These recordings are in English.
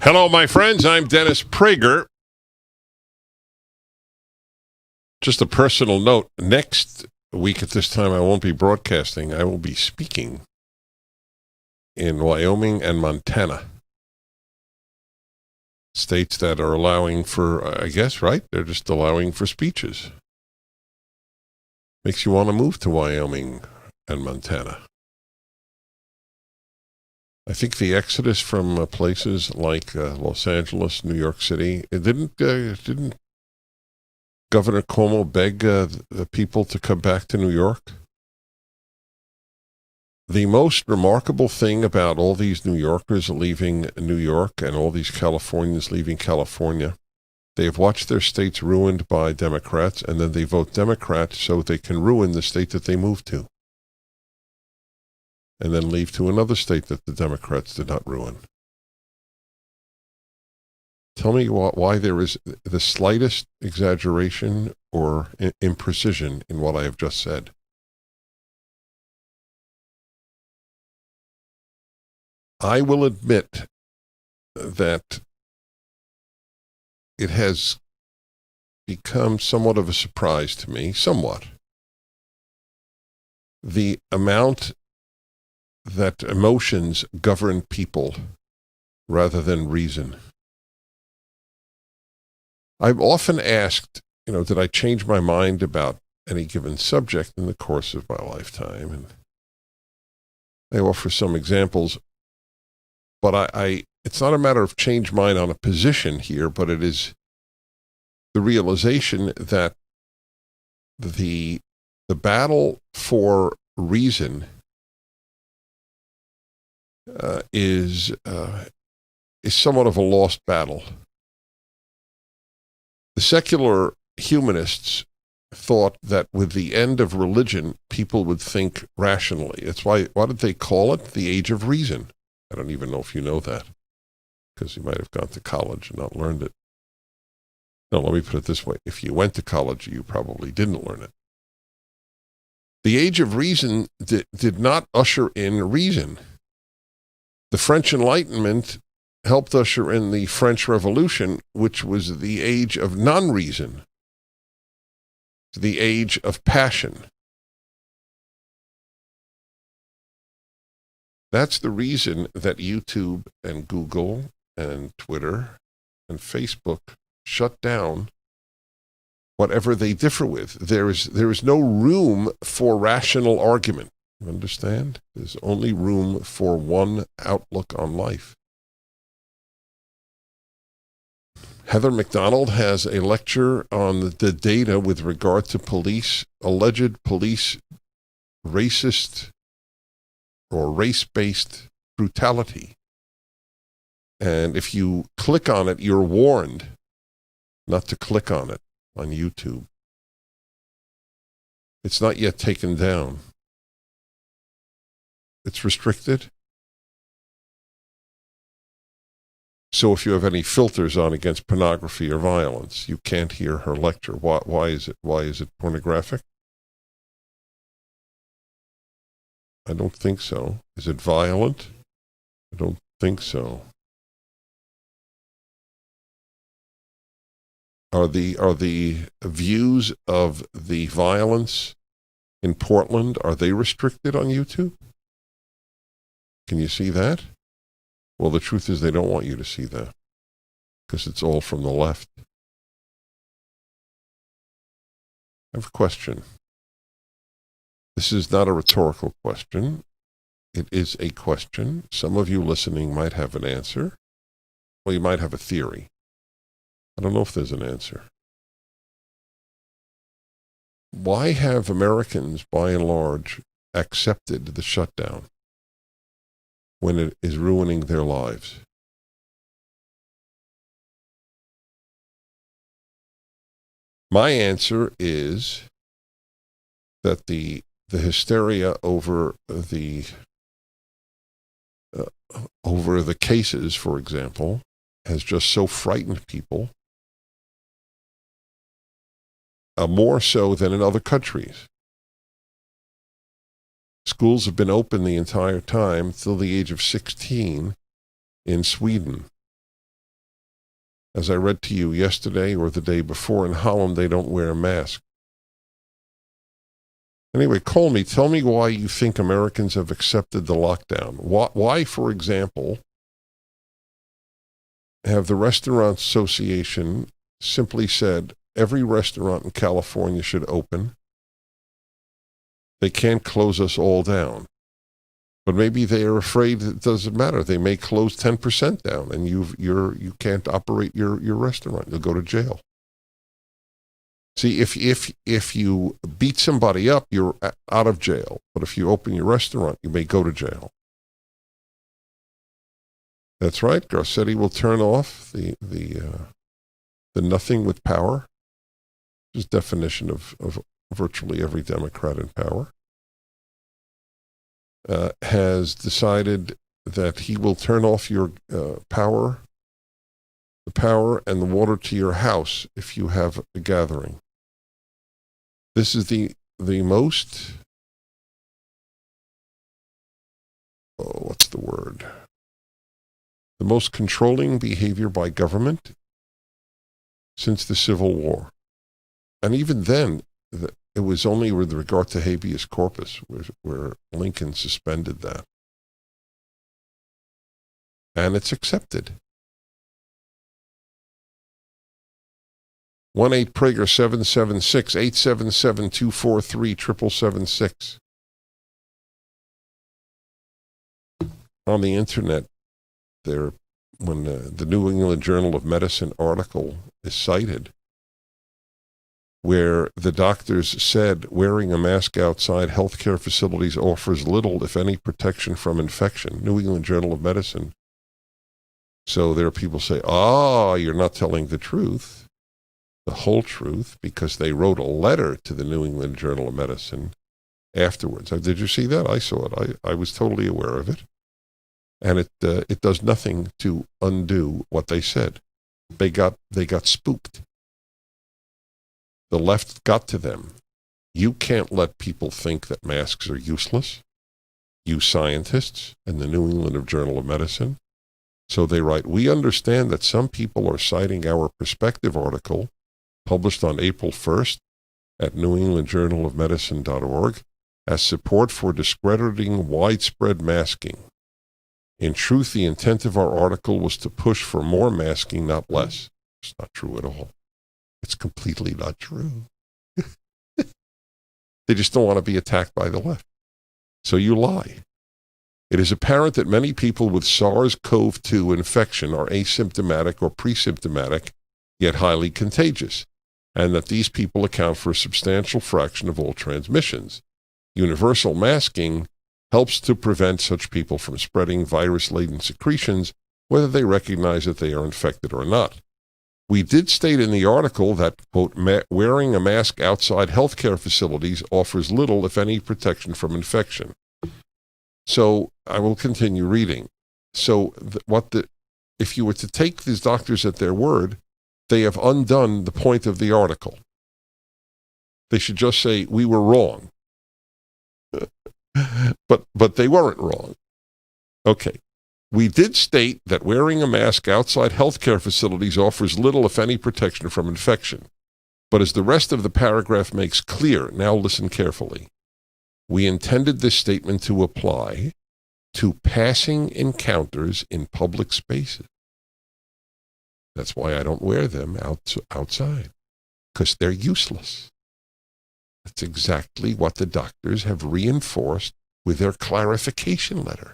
Hello, my friends. I'm Dennis Prager. Just a personal note. Next week at this time, I won't be broadcasting. I will be speaking in Wyoming and Montana. States that are allowing for, I guess, right? They're just allowing for speeches. Makes you want to move to Wyoming and Montana. I think the exodus from places like Los Angeles, New York City, didn't Governor Cuomo beg the people to come back to New York? The most remarkable thing about all these New Yorkers leaving New York and all these Californians leaving California, they have watched their states ruined by Democrats, and then they vote Democrat so they can ruin the state that they moved to, and then leave to another state that the Democrats did not ruin. Tell me why there is the slightest exaggeration or imprecision in what I have just said. I will admit that it has become somewhat of a surprise to me, the amount that emotions govern people rather than reason. I've often asked, did I change my mind about any given subject in the course of my lifetime? And I offer some examples, but it's not a matter of change mind on a position here, but it is the realization that the battle for reason is somewhat of a lost battle. The secular humanists thought that with the end of religion, people would think rationally. It's why did they call it the age of reason? I don't even know if you know that, because you might have gone to college and not learned it. No, let me put it this way. If you went to college, you probably didn't learn it. The age of reason did not usher in reason. The French Enlightenment helped usher in the French Revolution, which was the age of non-reason, the age of passion. That's the reason that YouTube and Google and Twitter and Facebook shut down whatever they differ with. There is no room for rational argument. You understand? There's only room for one outlook on life. Heather McDonald has a lecture on the data with regard to alleged police racist or race-based brutality. And if you click on it, you're warned not to click on it on YouTube. It's not yet taken down. It's restricted. So if you have any filters on against pornography or violence, you can't hear her lecture. Why is it? Why is it pornographic? I don't think so. Is it violent? I don't think so. Are the views of the violence in Portland, are they restricted on YouTube? Can you see that? Well, the truth is they don't want you to see that because it's all from the left. I have a question. This is not a rhetorical question. It is a question. Some of you listening might have an answer. Well, you might have a theory. I don't know if there's an answer. Why have Americans, by and large, accepted the shutdown when it is ruining their lives? My answer is that the hysteria over the cases, for example, has just so frightened people, more so than in other countries. Schools have been open the entire time till the age of 16 in Sweden. As I read to you yesterday or the day before, in Holland, they don't wear a mask. Anyway, call me. Tell me why you think Americans have accepted the lockdown. Why, for example, have the Restaurant Association simply said every restaurant in California should open? They can't close us all down. But maybe they are afraid it doesn't matter. They may close 10% down, and you can't operate your restaurant. You'll go to jail. See, if you beat somebody up, you're out of jail. But if you open your restaurant, you may go to jail. That's right. Garcetti will turn off the nothing with power. Which is definition of virtually every Democrat in power. Has decided that he will turn off your power and the water to your house if you have a gathering. This is the most, what's the word? The most controlling behavior by government since the Civil War. And even then, it was only with regard to habeas corpus where Lincoln suspended that. And it's accepted. 1-8-Prager 776-877-243-7776. On the internet, when the New England Journal of Medicine article is cited, where the doctors said wearing a mask outside healthcare facilities offers little, if any, protection from infection. New England Journal of Medicine. So there are people say, you're not telling the truth, the whole truth, because they wrote a letter to the New England Journal of Medicine afterwards. Did you see that? I saw it. I was totally aware of it. And it does nothing to undo what they said. They got spooked. The left got to them. You can't let people think that masks are useless. You scientists and the New England Journal of Medicine. So they write, we understand that some people are citing our perspective article published on April 1st at newenglandjournalofmedicine.org as support for discrediting widespread masking. In truth, the intent of our article was to push for more masking, not less. It's not true at all. It's completely not true. They just don't want to be attacked by the left. So you lie. It is apparent that many people with SARS-CoV-2 infection are asymptomatic or pre-symptomatic, yet highly contagious, and that these people account for a substantial fraction of all transmissions. Universal masking helps to prevent such people from spreading virus-laden secretions, whether they recognize that they are infected or not. We did state in the article that, quote, wearing a mask outside healthcare facilities offers little, if any, protection from infection. So I will continue reading. So if you were to take these doctors at their word, they have undone the point of the article. They should just say, we were wrong. But they weren't wrong. Okay. We did state that wearing a mask outside healthcare facilities offers little, if any, protection from infection. But as the rest of the paragraph makes clear, now listen carefully, we intended this statement to apply to passing encounters in public spaces. That's why I don't wear them outside, because they're useless. That's exactly what the doctors have reinforced with their clarification letter.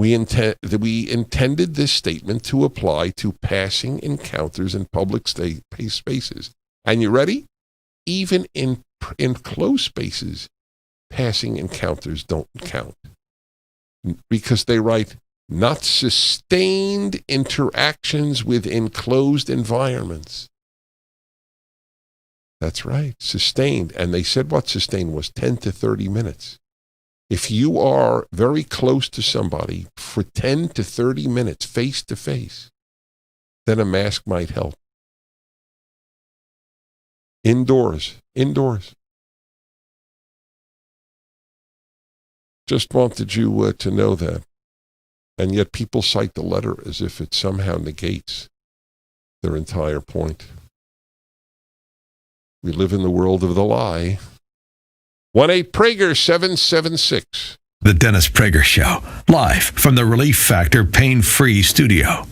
We intended this statement to apply to passing encounters in public spaces. And you ready? Even in closed spaces, passing encounters don't count. Because they write, not sustained interactions with enclosed environments. That's right, sustained. And they said what sustained was 10 to 30 minutes. If you are very close to somebody for 10 to 30 minutes, face to face, then a mask might help. Indoors. Just wanted you to know that. And yet people cite the letter as if it somehow negates their entire point. We live in the world of the lie. 1-8-Prager-776. The Dennis Prager Show, live from the Relief Factor Pain-Free Studio.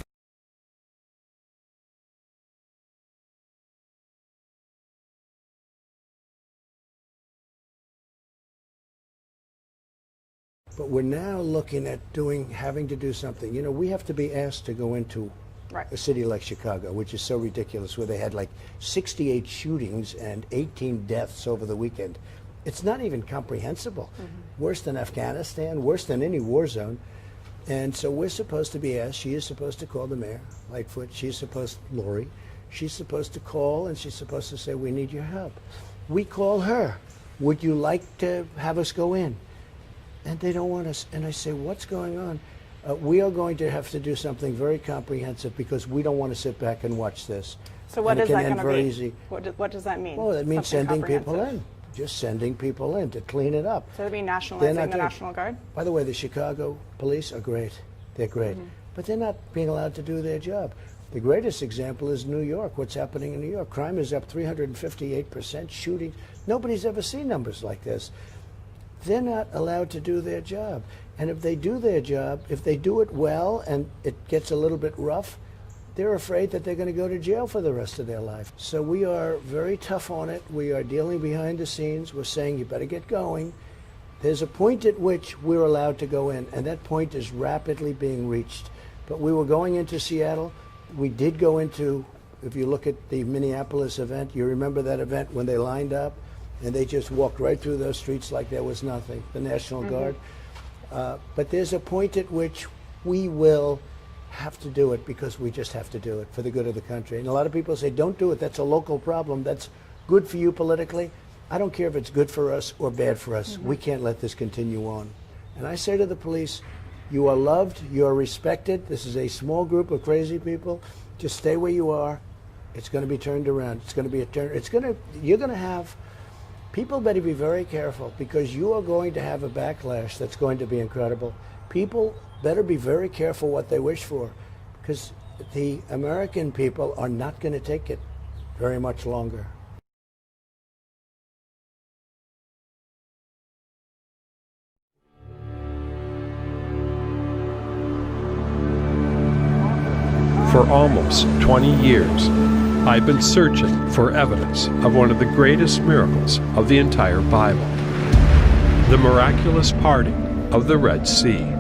But we're now looking at having to do something. You know, we have to be asked to go into a city like Chicago, which is so ridiculous, where they had like 68 shootings and 18 deaths over the weekend. It's not even comprehensible. Worse than Afghanistan, worse than any war zone. And so we're supposed to be asked. She is supposed to call the mayor, Lightfoot. Lori. She's supposed to call, and she's supposed to say, we need your help. We call her. Would you like to have us go in? And they don't want us. And I say, what's going on? We are going to have to do something very comprehensive because we don't want to sit back and watch this. So what is that going to be? Easy. What does that mean? Well, it means sending people in. Just sending people in to clean it up. So it'd be nationalizing the National Guard? By the way, the Chicago police are great. They're great. But they're not being allowed to do their job. The greatest example is New York. What's happening in New York? Crime is up 358%. Shooting. Nobody's ever seen numbers like this. They're not allowed to do their job. And if they do their job, if they do it well and it gets a little bit rough, they're afraid that they're going to go to jail for the rest of their life. So we are very tough on it. We are dealing behind the scenes. We're saying you better get going. There's a point at which we're allowed to go in, and that point is rapidly being reached. But we were going into Seattle. We did go into, if you look at the Minneapolis event, you remember that event when they lined up? And they just walked right through those streets like there was nothing, the National Guard. But there's a point at which we will have to do it because we just have to do it for the good of the country. And a lot of people say, don't do it. That's a local problem. That's good for you politically. I don't care if it's good for us or bad for us. We can't let this continue on. And I say to the police, you are loved. You are respected. This is a small group of crazy people. Just stay where you are. It's going to be turned around. It's going to be a turn. You're going to have. People better be very careful because you are going to have a backlash that's going to be incredible. People better be very careful what they wish for because the American people are not going to take it very much longer. For almost 20 years, I've been searching for evidence of one of the greatest miracles of the entire Bible, the miraculous parting of the Red Sea.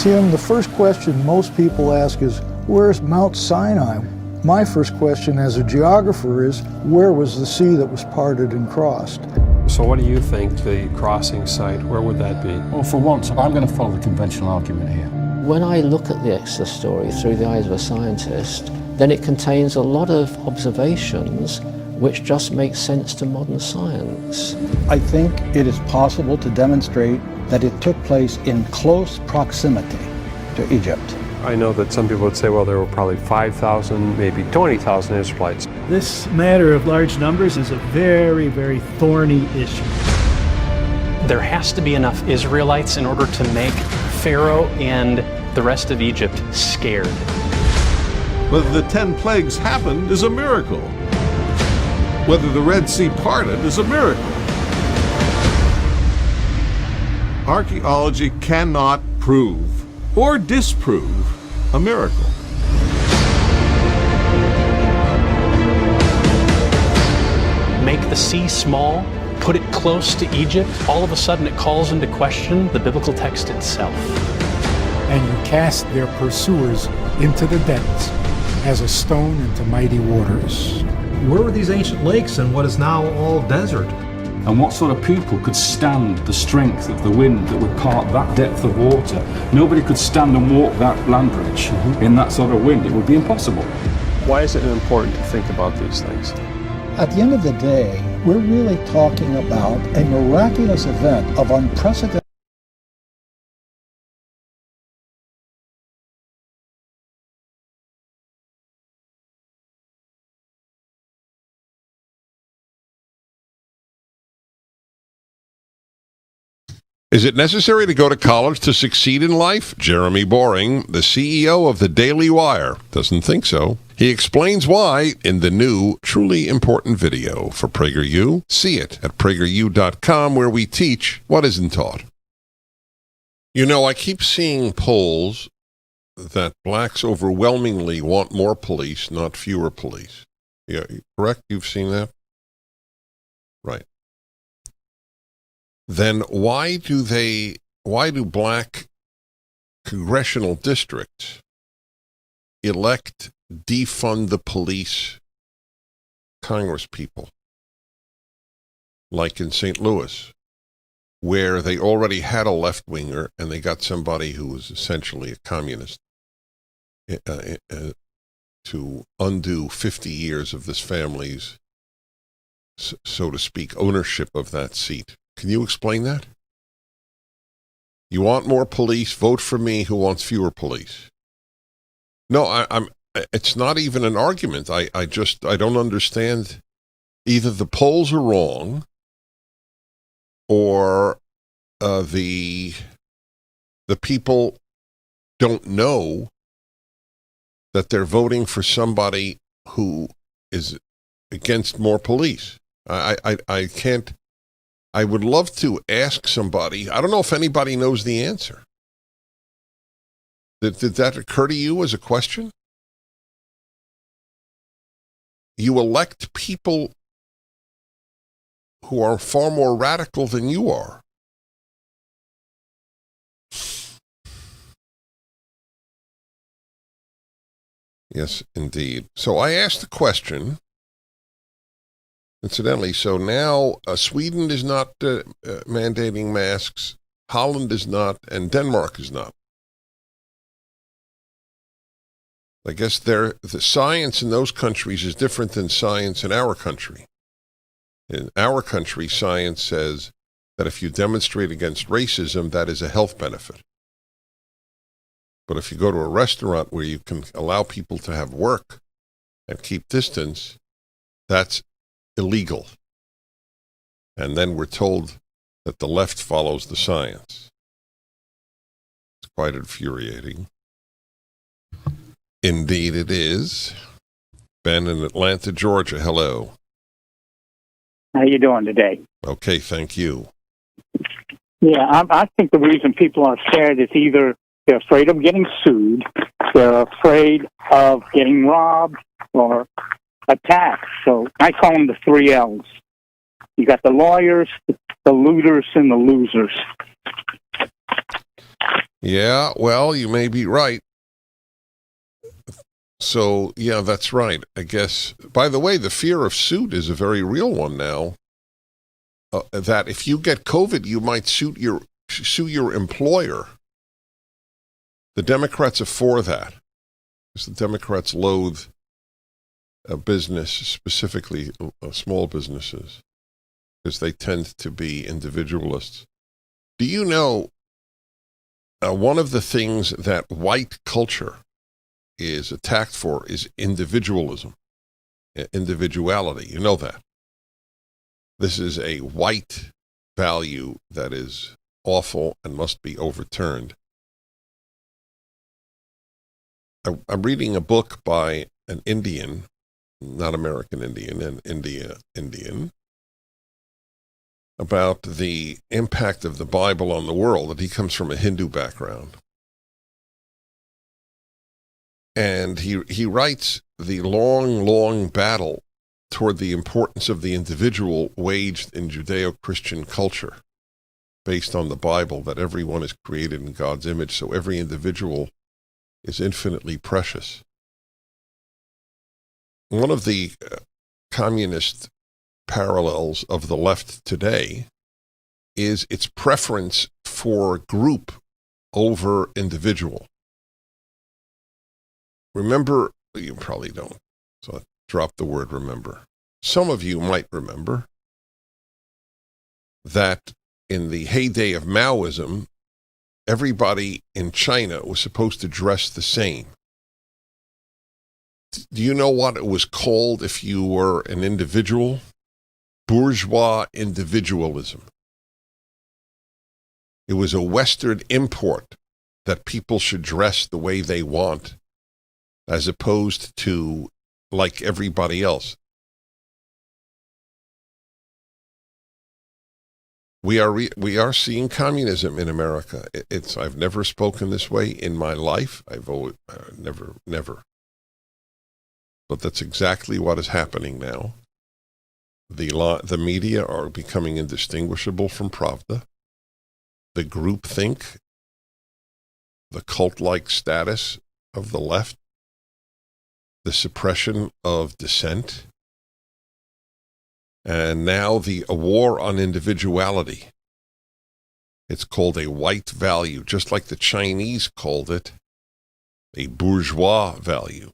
Tim, the first question most people ask is, where's Mount Sinai? My first question as a geographer is, where was the sea that was parted and crossed? So what do you think the crossing site, where would that be? Well, for once, I'm going to follow the conventional argument here. When I look at the Exodus story through the eyes of a scientist, then it contains a lot of observations which just make sense to modern science. I think it is possible to demonstrate that it took place in close proximity to Egypt. I know that some people would say, well, there were probably 5,000, maybe 20,000 Israelites. This matter of large numbers is a very, very thorny issue. There has to be enough Israelites in order to make Pharaoh and the rest of Egypt scared. Whether the 10 plagues happened is a miracle. Whether the Red Sea parted is a miracle. Archaeology cannot prove or disprove a miracle. Make the sea small, put it close to Egypt, all of a sudden it calls into question the biblical text itself. And you cast their pursuers into the depths as a stone into mighty waters. Where were these ancient lakes and what is now all desert? And what sort of people could stand the strength of the wind that would part that depth of water? Nobody could stand and walk that land bridge in that sort of wind. It would be impossible. Why is it important to think about these things? At the end of the day, we're really talking about a miraculous event of unprecedented. Is it necessary to go to college to succeed in life? Jeremy Boring, the CEO of the Daily Wire, doesn't think so. He explains why in the new, truly important video for PragerU. See it at prageru.com, where we teach what isn't taught. You know, I keep seeing polls that blacks overwhelmingly want more police, not fewer police. Yeah, correct? You've seen that? Right. Then why do black congressional districts elect defund the police congresspeople, like in St. Louis, where they already had a left-winger and they got somebody who was essentially a communist to undo 50 years of this family's, so to speak, ownership of that seat? Can you explain that? You want more police? Vote for me who wants fewer police. No, it's not even an argument. I don't understand. Either the polls are wrong or the people don't know that they're voting for somebody who is against more police. I can't. I would love to ask somebody. I don't know if anybody knows the answer. Did that occur to you as a question? You elect people who are far more radical than you are. Yes, indeed. So I asked the question. Incidentally, so now Sweden is not mandating masks, Holland is not, and Denmark is not. I guess the science in those countries is different than science in our country. In our country, science says that if you demonstrate against racism, that is a health benefit. But if you go to a restaurant where you can allow people to have work and keep distance, that's illegal. And then we're told that the left follows the science. It's quite infuriating. Indeed it is. Ben in Atlanta, Georgia, hello. How you doing today? Okay, thank you. Yeah, I think the reason people are scared is either they're afraid of getting sued, they're afraid of getting robbed or attacked. So I call them the 3 L's. You got the lawyers, the looters, and the losers. Yeah, well, you may be right. So, yeah, that's right. I guess, by the way, the fear of suit is a very real one now. That if you get COVID, you might sue your employer. The Democrats are for that, because the Democrats loathe business, specifically small businesses, because they tend to be individualists. Do you know one of the things that white culture is attacked for is individualism, individuality? You know that. This is a white value that is awful and must be overturned. I'm reading a book by an Indian, not American Indian, an Indian, about the impact of the Bible on the world, and he comes from a Hindu background. And he writes the long battle toward the importance of the individual waged in Judeo-Christian culture based on the Bible, that everyone is created in God's image, so every individual is infinitely precious. One of the communist parallels of the left today is its preference for group over individual. Remember, you probably don't, so I drop the word remember. Some of you might remember that in the heyday of Maoism, everybody in China was supposed to dress the same. Do you know what it was called if you were an individual? Bourgeois individualism. It was a Western import that people should dress the way they want, as opposed to like everybody else. We are seeing communism in America. I've never spoken this way in my life. I've always never. But that's exactly what is happening now. The media are becoming indistinguishable from Pravda. The groupthink, the cult-like status of the left, the suppression of dissent, and now a war on individuality. It's called a white value, just like the Chinese called it a bourgeois value.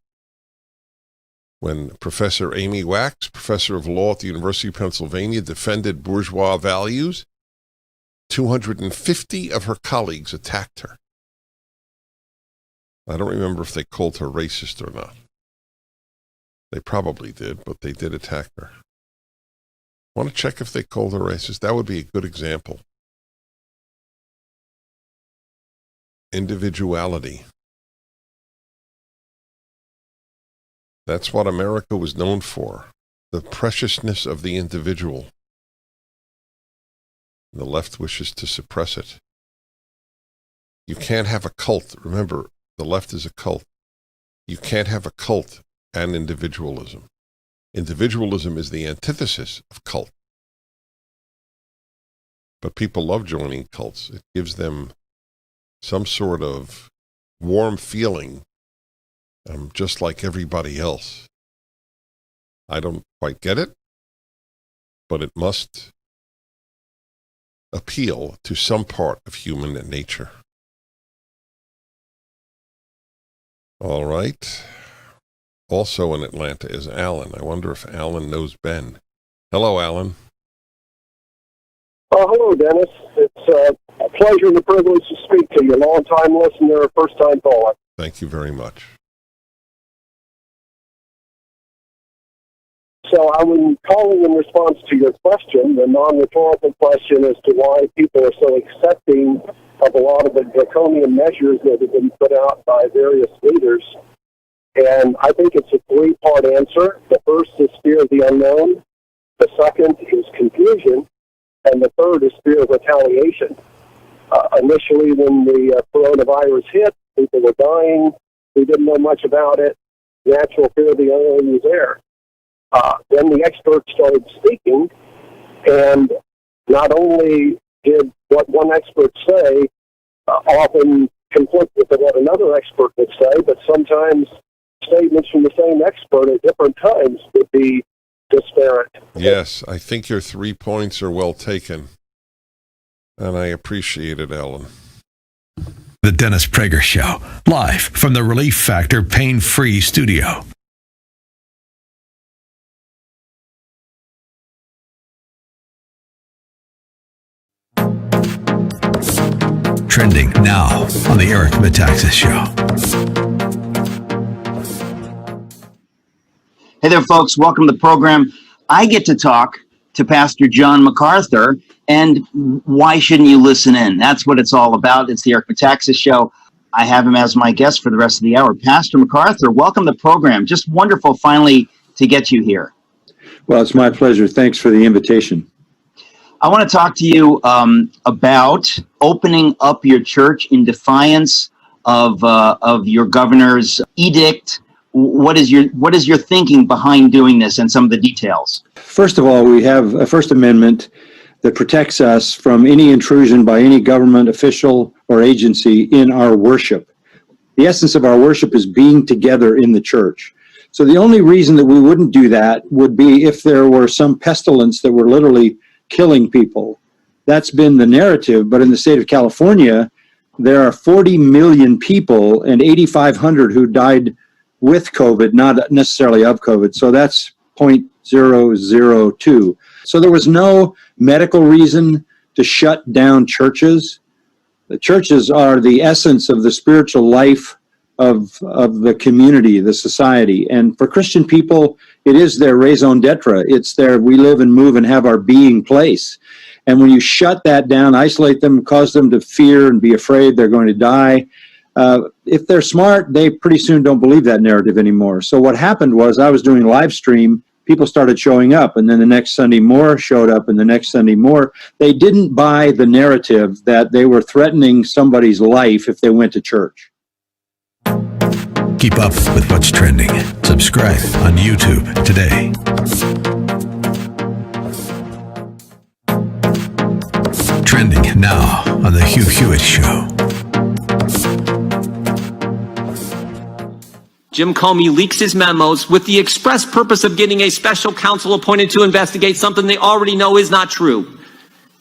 When Professor Amy Wax, professor of law at the University of Pennsylvania, defended bourgeois values, 250 of her colleagues attacked her. I don't remember if they called her racist or not. They probably did, but they did attack her. Want to check if they called her racist? That would be a good example. Individuality. That's what America was known for, the preciousness of the individual. The left wishes to suppress it. You can't have a cult. Remember, the left is a cult. You can't have a cult and individualism. Individualism is the antithesis of cult. But people love joining cults. It gives them some sort of warm feeling, just like everybody else. I don't quite get it, but it must appeal to some part of human nature. All right. Also in Atlanta is Alan. I wonder if Alan knows Ben. Hello, Alan. Hello, Dennis. It's a pleasure and a privilege to speak to you. Long-time listener, first-time caller. Thank you very much. So I was calling in response to your question, the non-rhetorical question as to why people are so accepting of a lot of the draconian measures that have been put out by various leaders. And I think it's a three-part answer. The first is fear of the unknown. The second is confusion. And the third is fear of retaliation. Initially, when the coronavirus hit, people were dying. We didn't know much about it. Natural fear of the unknown was there. Then the experts started speaking, and not only did what one expert say often conflict with what another expert would say, but sometimes statements from the same expert at different times would be disparate. Yes, I think your 3 points are well taken, and I appreciate it, Alan. The Dennis Prager Show, live from the Relief Factor Pain-Free Studio. Trending now on the Eric Metaxas Show. Hey there, folks. Welcome to the program. I get to talk to Pastor John MacArthur, and why shouldn't you listen in? That's what it's all about. It's the Eric Metaxas Show. I have him as my guest for the rest of the hour. Pastor MacArthur, welcome to the program. Just wonderful finally to get you here. Well, it's my pleasure. Thanks for the invitation. I want to talk to you about opening up your church in defiance of your governor's edict. What is your thinking behind doing this and some of the details? First of all, we have a First Amendment that protects us from any intrusion by any government official or agency in our worship. The essence of our worship is being together in the church. So the only reason that we wouldn't do that would be if there were some pestilence that were literally killing people. That's been the narrative, but in the state of California, there are 40 million people and 8,500 who died with COVID, not necessarily of COVID. So that's 0.002. So there was no medical reason to shut down churches. The churches are the essence of the spiritual life of the community, the society. And for Christian people, it is their raison d'etre. It's their we live and move and have our being place. And when you shut that down, isolate them, cause them to fear and be afraid they're going to die, if they're smart, they pretty soon don't believe that narrative anymore. So what happened was I was doing live stream. People started showing up, and then the next Sunday more showed up, and the next Sunday more. They didn't buy the narrative that they were threatening somebody's life if they went to church. Keep up with what's trending. Subscribe on YouTube today. Trending now on The Hugh Hewitt Show. Jim Comey leaks his memos with the express purpose of getting a special counsel appointed to investigate something they already know is not true.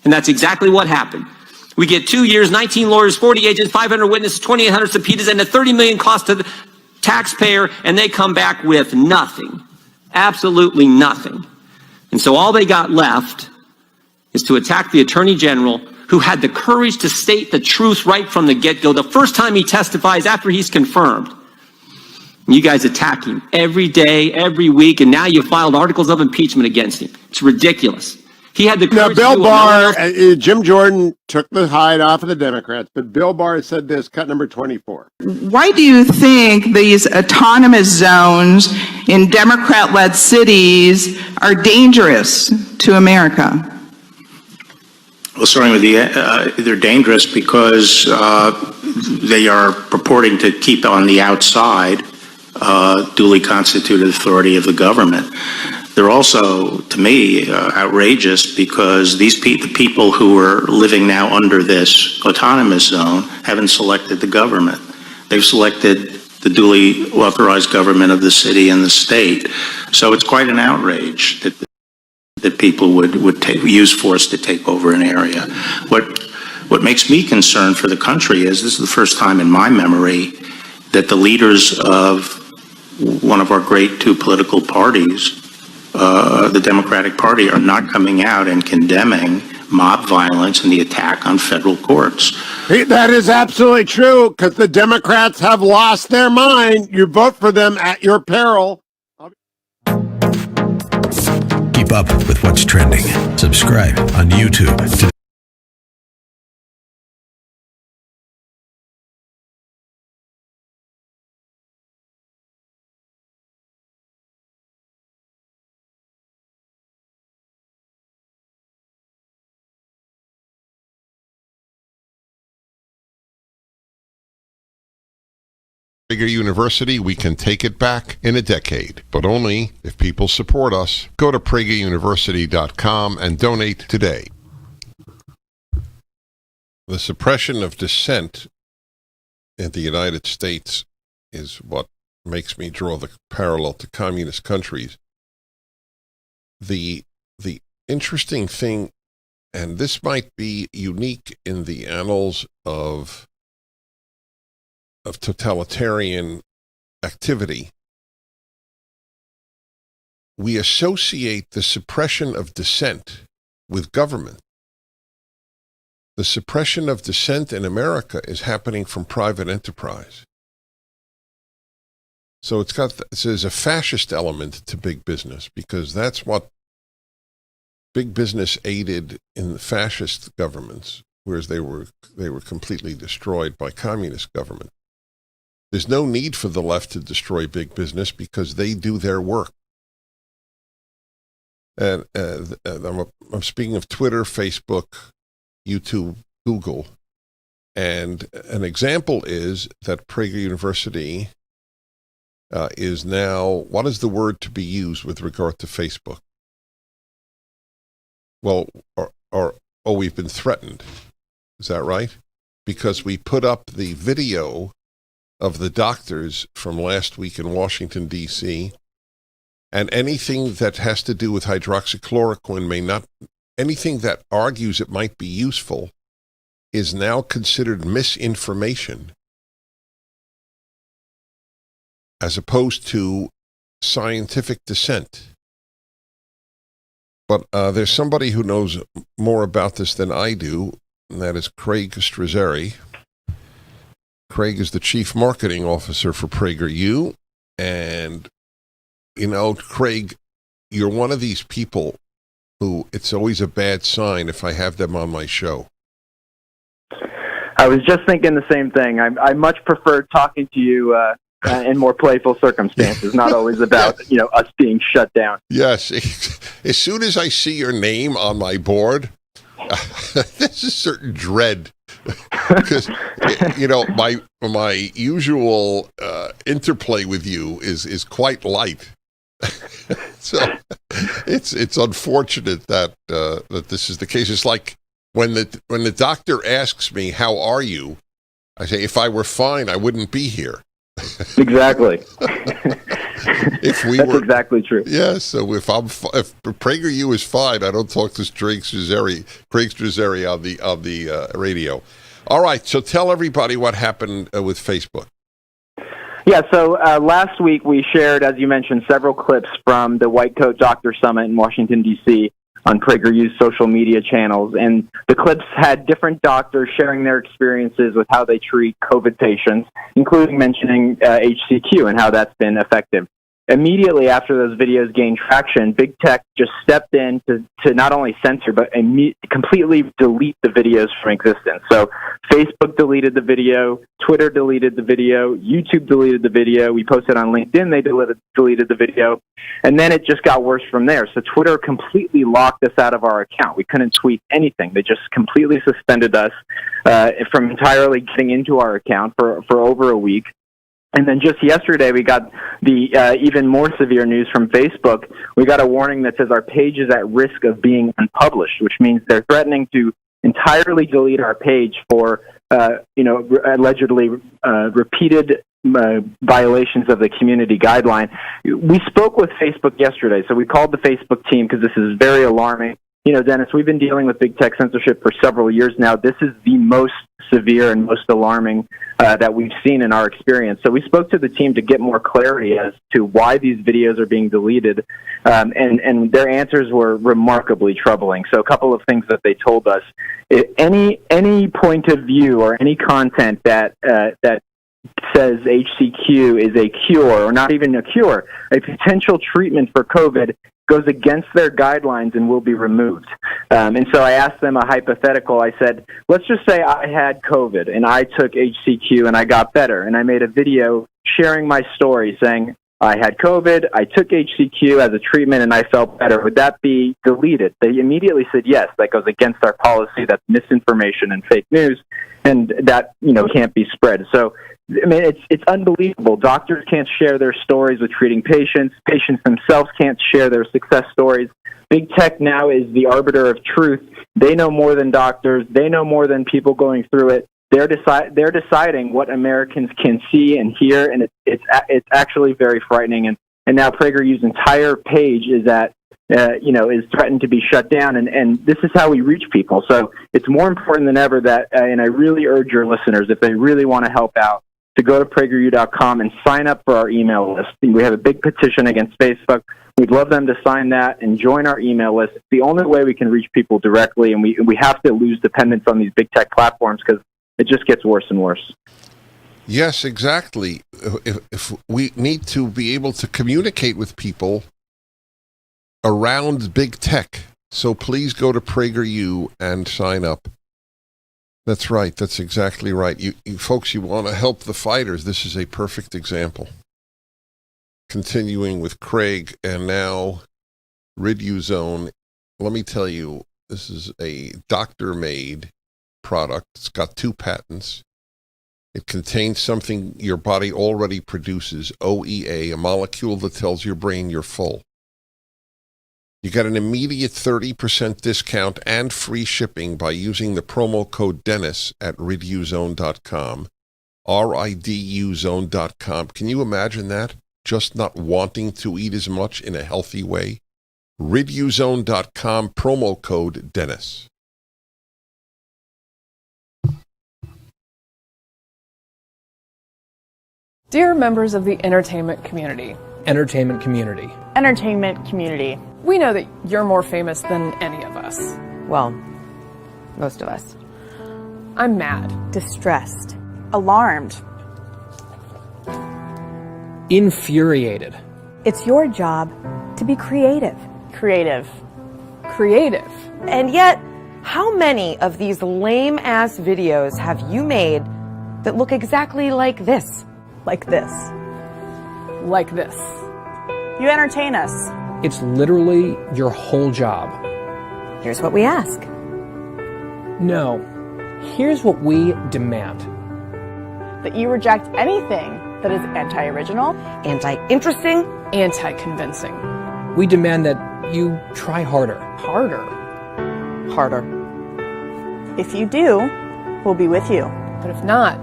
And that's exactly what happened. We get 2 years, 19 lawyers, 40 agents, 500 witnesses, 2,800 subpoenas, and a $30 million cost to the taxpayer, and they come back with nothing. Absolutely nothing. And so all they got left is to attack the Attorney General, who had the courage to state the truth right from the get-go, the first time he testifies after he's confirmed. You guys attack him every day, every week, and now you filed articles of impeachment against him. It's ridiculous. He had the courage. Now, Bill Barr, Jim Jordan took the hide off of the Democrats, but Bill Barr said this, cut number 24. Why do you think these autonomous zones in Democrat-led cities are dangerous to America? Well, starting with they're dangerous because they are purporting to keep on the outside duly constituted authority of the government. They're also, to me, outrageous because the people who are living now under this autonomous zone haven't selected the government. They've selected the duly authorized government of the city and the state. So it's quite an outrage that people would use force to take over an area. What makes me concerned for the country is this is the first time in my memory that the leaders of one of our great two political parties, the Democratic Party, are not coming out and condemning mob violence and the attack on federal courts. That is absolutely true, because the Democrats have lost their mind. You vote for them at your peril. Keep up with what's trending. Subscribe on YouTube today. Prager University, we can take it back in a decade, but only if people support us. Go to prageruniversity.com and donate today. The suppression of dissent in the United States is what makes me draw the parallel to communist countries. The interesting thing, and this might be unique in the annals of totalitarian activity, we associate the suppression of dissent with government. The suppression of dissent in America is happening from private enterprise. So there's a fascist element to big business, because that's what big business aided in the fascist governments, whereas they were completely destroyed by communist government. There's no need for the left to destroy big business because they do their work. And I'm speaking of Twitter, Facebook, YouTube, Google. And an example is that Prager University is now, what is the word to be used with regard to Facebook? Well, we've been threatened. Is that right? Because we put up the video of the doctors from last week in Washington, D.C., and anything that has to do with hydroxychloroquine anything that argues it might be useful is now considered misinformation as opposed to scientific dissent. But there's somebody who knows more about this than I do, and that is Craig Strazzeri. Craig is the Chief Marketing Officer for PragerU. And, Craig, you're one of these people who it's always a bad sign if I have them on my show. I was just thinking the same thing. I much prefer talking to you in more playful circumstances, not always about us being shut down. Yes. As soon as I see your name on my board, there's a certain dread. Because, my usual interplay with you is quite light. So it's unfortunate that this is the case. It's like when the doctor asks me, "How are you?" I say, "If I were fine, I wouldn't be here." Exactly. That's exactly true. Yeah. So if PragerU is fine, I don't talk to Craig Struzeri on the radio. All right. So tell everybody what happened with Facebook. Yeah, so last week we shared, as you mentioned, several clips from the White Coat Doctor Summit in Washington, D.C. on PragerU's social media channels. And the clips had different doctors sharing their experiences with how they treat COVID patients, including mentioning HCQ and how that's been effective. Immediately after those videos gained traction, Big Tech just stepped in to not only censor, but completely delete the videos from existence. So Facebook deleted the video, Twitter deleted the video, YouTube deleted the video. We posted on LinkedIn, they deleted the video. And then it just got worse from there. So Twitter completely locked us out of our account. We couldn't tweet anything. They just completely suspended us from entirely getting into our account for over a week. And then just yesterday, we got the even more severe news from Facebook. We got a warning that says our page is at risk of being unpublished, which means they're threatening to entirely delete our page for, allegedly repeated violations of the community guideline. We spoke with Facebook yesterday, so we called the Facebook team because this is very alarming. Dennis, we've been dealing with big tech censorship for several years now. This is the most severe and most alarming that we've seen in our experience. So we spoke to the team to get more clarity as to why these videos are being deleted, and their answers were remarkably troubling. So a couple of things that they told us: any point of view or any content that says HCQ is a cure, or not even a cure, a potential treatment for COVID, goes against their guidelines and will be removed. And so I asked them a hypothetical. I said, let's just say I had COVID and I took HCQ and I got better, and I made a video sharing my story saying, I had COVID, I took HCQ as a treatment, and I felt better. Would that be deleted? They immediately said, yes, that goes against our policy. That's misinformation and fake news, and that can't be spread. So, I mean, it's unbelievable. Doctors can't share their stories with treating patients. Patients themselves can't share their success stories. Big tech now is the arbiter of truth. They know more than doctors. They know more than people going through it. They're deciding what Americans can see and hear, and it's actually very frightening. And now PragerU's entire page is is threatened to be shut down, and this is how we reach people. So it's more important than ever that, and I really urge your listeners, if they really want to help out, to go to PragerU.com and sign up for our email list. We have a big petition against Facebook. We'd love them to sign that and join our email list. It's the only way we can reach people directly, and we have to lose dependence on these big tech platforms because it just gets worse and worse. Yes, exactly. If we need to be able to communicate with people around big tech, so please go to PragerU and sign up. That's right. That's exactly right. You folks, you want to help the fighters. This is a perfect example. Continuing with Craig and now Riduzone. Let me tell you, this is a doctor-made product. It's got 2 patents. It contains something your body already produces, OEA, a molecule that tells your brain you're full. You get an immediate 30% discount and free shipping by using the promo code Dennis at riduzone.com, riduzone.com. Can you imagine that? Just not wanting to eat as much in a healthy way? riduzone.com, promo code Dennis. Dear members of the entertainment community. Entertainment community. Entertainment community. We know that you're more famous than any of us. Well, most of us. I'm mad. Distressed. Alarmed. Infuriated. It's your job to be creative. Creative. creative. And yet, how many of these lame-ass videos have you made that look exactly like this? Like this. Like this. You entertain us. It's literally your whole job. Here's what we ask. No. Here's what we demand. That you reject anything that is anti-original, anti-interesting, anti-convincing. We demand that you try harder. Harder. Harder. If you do, we'll be with you. But if not,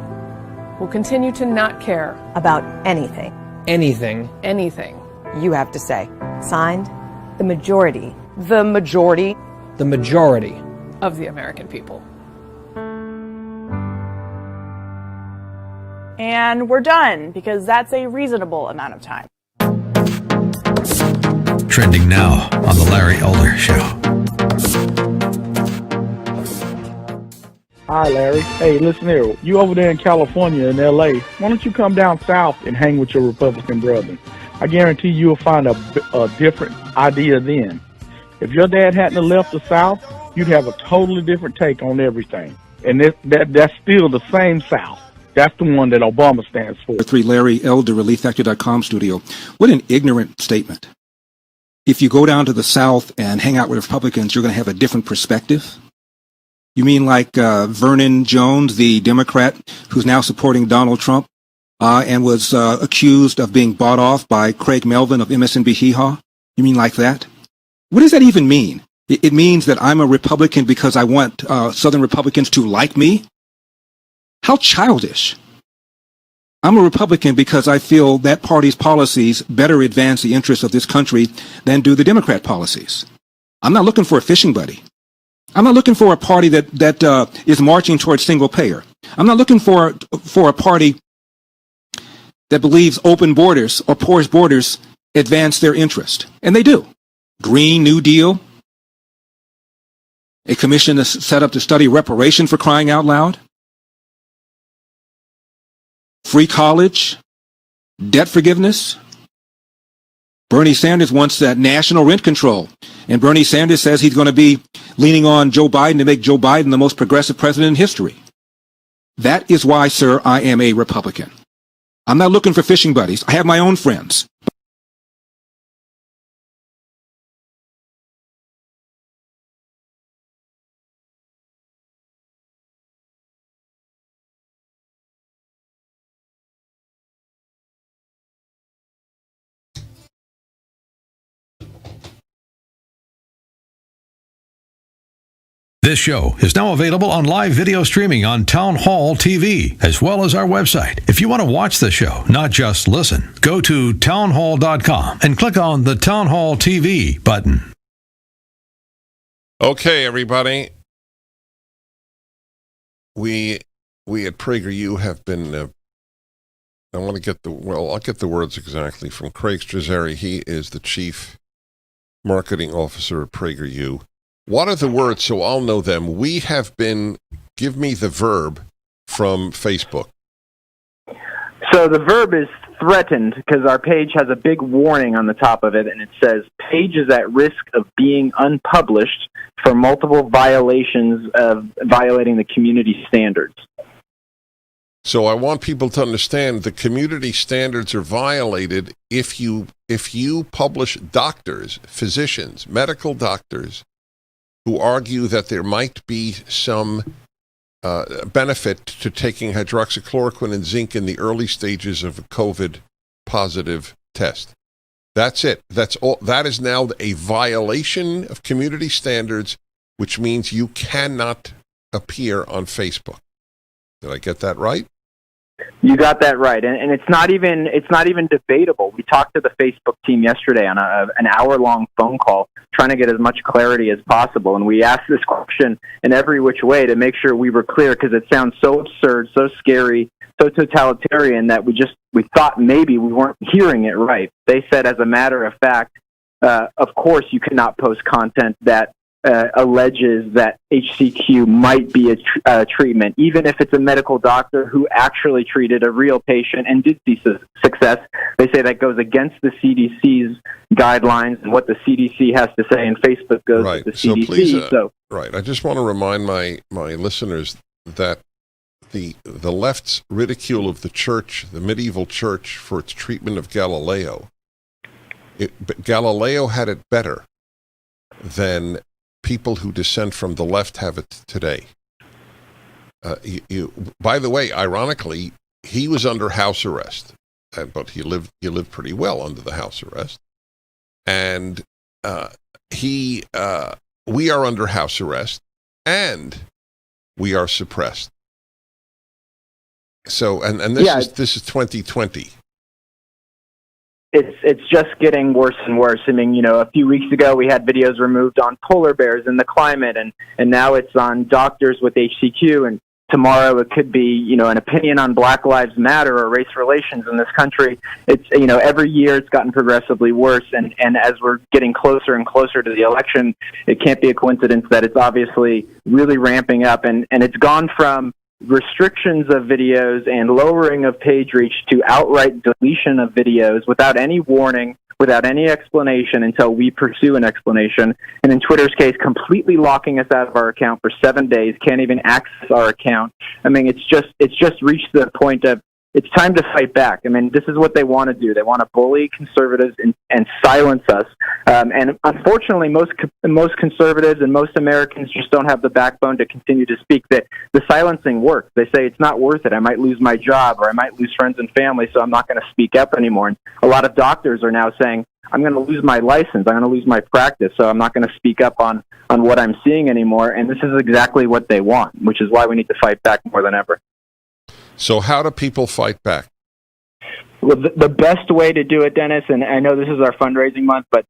we'll continue to not care. About anything. Anything. Anything. You have to say. Signed, the majority. The majority. The majority. Of the American people. And we're done, because that's a reasonable amount of time. Trending now on The Larry Elder Show. Hi, Larry. Hey, listen here. You over there in California, in L.A., why don't you come down south and hang with your Republican brethren? I guarantee you'll find a different idea then. If your dad hadn't left the South, you'd have a totally different take on everything. And that's still the same South. That's the one that Obama stands for. 3 Larry Elder, ReliefFactor.com studio. What an ignorant statement. If you go down to the South and hang out with Republicans, you're going to have a different perspective? You mean like Vernon Jones, the Democrat who's now supporting Donald Trump and was accused of being bought off by Craig Melvin of MSNBC Hee-Haw? You mean like that? What does that even mean? It means that I'm a Republican because I want Southern Republicans to like me? How childish. I'm a Republican because I feel that party's policies better advance the interests of this country than do the Democrat policies. I'm not looking for a fishing buddy. I'm not looking for a party that is marching towards single payer. I'm not looking for a party that believes open borders or porous borders advance their interest. And they do. Green New Deal, a commission is set up to study reparation for crying out loud, free college, debt forgiveness. Bernie Sanders wants that national rent control. And Bernie Sanders says he's going to be leaning on Joe Biden to make Joe Biden the most progressive president in history. That is why, sir, I am a Republican. I'm not looking for fishing buddies. I have my own friends. This show is now available on live video streaming on Town Hall TV, as well as our website. If you want to watch the show, not just listen, go to townhall.com and click on the Town Hall TV button. Okay, everybody. We at PragerU have been, I'll get the words exactly from Craig Strazzeri. He is the chief marketing officer at PragerU. What are the words so I'll know them? We have been, give me the verb from Facebook. So the verb is threatened because our page has a big warning on the top of it, and it says, page is at risk of being unpublished for multiple violations of violating the community standards. So I want people to understand the community standards are violated if you publish doctors, physicians, medical doctors, who argue that there might be some benefit to taking hydroxychloroquine and zinc in the early stages of a COVID positive test. That's it. That's all. That is now a violation of community standards, which means you cannot appear on Facebook. Did I get that right? You got that right, and it's not even debatable. We talked to the Facebook team yesterday on an hour-long phone call, trying to get as much clarity as possible, and we asked this question in every which way to make sure we were clear, because it sounds so absurd, so scary, so totalitarian that we thought maybe we weren't hearing it right. They said, as a matter of fact, of course you cannot post content that alleges that HCQ might be a treatment, even if it's a medical doctor who actually treated a real patient and did see success. They say that goes against the CDC's guidelines and what the CDC has to say, and Facebook goes right. with the So CDC. please, right. I just want to remind my listeners that the left's ridicule of the church, the medieval church, for its treatment of Galileo, Galileo had it better than people who dissent from the left have it today. By the way, ironically, he was under house arrest, but he lived pretty well under the house arrest, and we are under house arrest, and we are suppressed. So, and this is 2020. It's just getting worse and worse. I mean, a few weeks ago we had videos removed on polar bears and the climate, and now it's on doctors with HCQ, and tomorrow it could be, an opinion on Black Lives Matter or race relations in this country. It's, every year it's gotten progressively worse, and as we're getting closer and closer to the election, it can't be a coincidence that it's obviously really ramping up, and it's gone from restrictions of videos and lowering of page reach to outright deletion of videos without any warning, without any explanation until we pursue an explanation. And in Twitter's case, completely locking us out of our account for 7 days, can't even access our account. I mean, it's just reached the point of it's time to fight back. I mean, this is what they want to do. They want to bully conservatives and silence us. And unfortunately, most conservatives and most Americans just don't have the backbone to continue to speak. That the silencing works. They say it's not worth it. I might lose my job, or I might lose friends and family, so I'm not going to speak up anymore. And a lot of doctors are now saying, I'm going to lose my license. I'm going to lose my practice, so I'm not going to speak up on what I'm seeing anymore. And this is exactly what they want, which is why we need to fight back more than ever. So how do people fight back? Well, the best way to do it, Dennis, and I know this is our fundraising month, but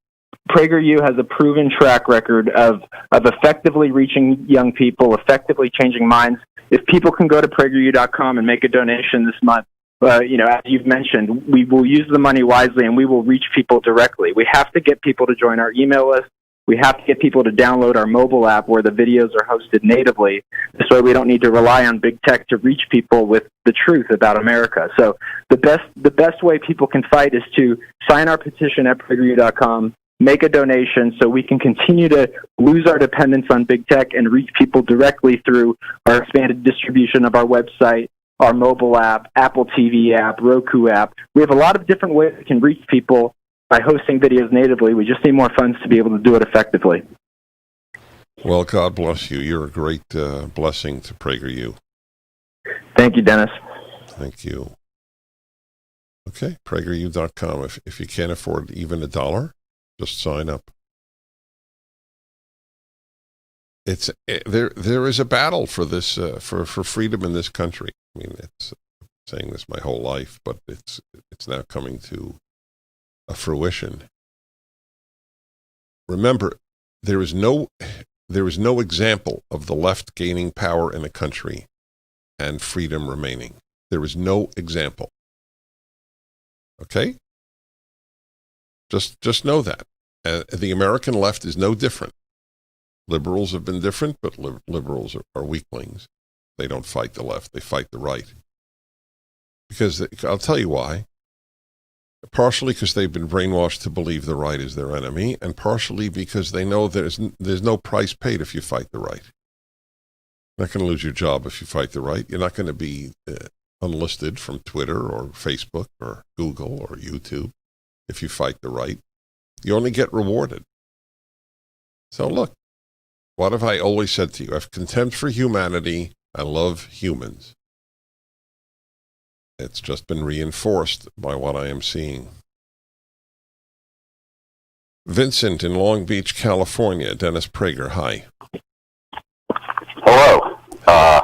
PragerU has a proven track record of effectively reaching young people, effectively changing minds. If people can go to PragerU.com and make a donation this month, as you've mentioned, we will use the money wisely and we will reach people directly. We have to get people to join our email list. We have to get people to download our mobile app where the videos are hosted natively. This way we don't need to rely on big tech to reach people with the truth about America. So the best way people can fight is to sign our petition at PragerU.com, make a donation so we can continue to lose our dependence on big tech and reach people directly through our expanded distribution of our website, our mobile app, Apple TV app, Roku app. We have a lot of different ways we can reach people by hosting videos natively. We just need more funds to be able to do it effectively. Well, God bless you. You're a great blessing to PragerU. Thank you, Dennis. Thank you. Okay, PragerU.com. If you can't afford even $1, just sign up. There is a battle for this for freedom in this country. I mean, it's saying this my whole life, but it's now coming to a fruition. Remember, there is no example of the left gaining power in a country and freedom remaining. There is no example. Okay? Just know that. The American left is no different. Liberals have been different, but liberals are weaklings. They don't fight the left. They fight the right. Because I'll tell you why. Partially because they've been brainwashed to believe the right is their enemy, and partially because they know there's no price paid if you fight the right. You're not going to lose your job if you fight the right. You're not going to be unlisted from Twitter or Facebook or Google or YouTube if you fight the right. You only get rewarded. So look, what have I always said to you? I have contempt for humanity. I love humans. It's just been reinforced by what I am seeing. Vincent in Long Beach, California. Dennis Prager, hi. Hello. I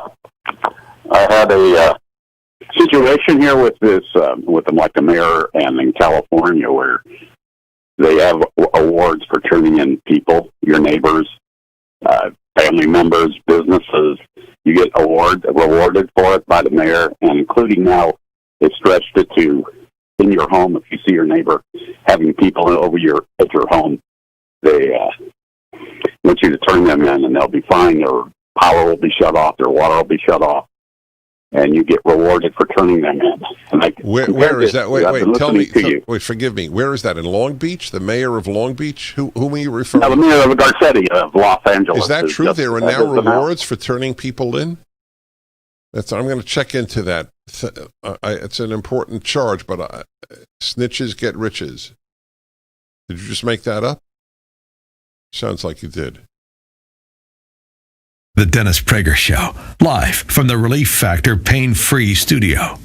had a situation here with this, with the mayor and in California where they have awards for turning in people, your neighbors, family members, businesses. You get rewarded for it by the mayor, and including now, it stretched it to in your home. If you see your neighbor having people over at your home, they want you to turn them in, and they'll be fine. Their power will be shut off. Their water will be shut off. And you get rewarded for turning them in. And where is that? Wait, tell me. Wait, forgive me. Where is that? In Long Beach? The mayor of Long Beach? Whom are you referring to? No, the mayor of Garcetti of Los Angeles. Is that true? There are now rewards for turning people in? I'm going to check into that. It's an important charge, but snitches get riches. Did you just make that up? Sounds like you did. The Dennis Prager Show, live from the Relief Factor Pain-Free Studio.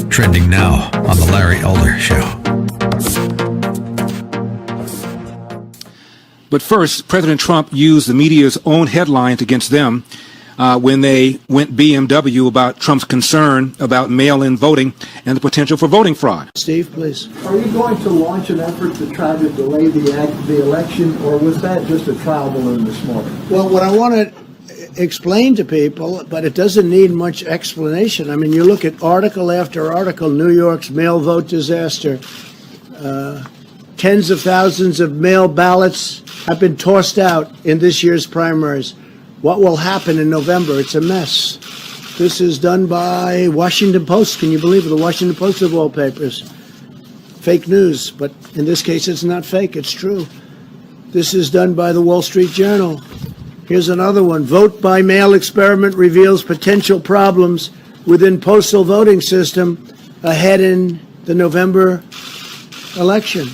Trending now on the Larry Elder Show. But first, President Trump used the media's own headlines against them when they went BMW about Trump's concern about mail-in voting and the potential for voting fraud. Steve, please. Are you going to launch an effort to try to delay the election, or was that just a trial balloon this morning? Well, what I want to explain to people, but it doesn't need much explanation. I mean, you look at article after article, New York's mail vote disaster, tens of thousands of mail ballots have been tossed out in this year's primaries. What will happen in November? It's a mess. This is done by Washington Post. Can you believe it? The Washington Post of all papers. Fake news, but in this case it's not fake, it's true. This is done by the Wall Street Journal. Here's another one. Vote by mail experiment reveals potential problems within postal voting system ahead in the November election.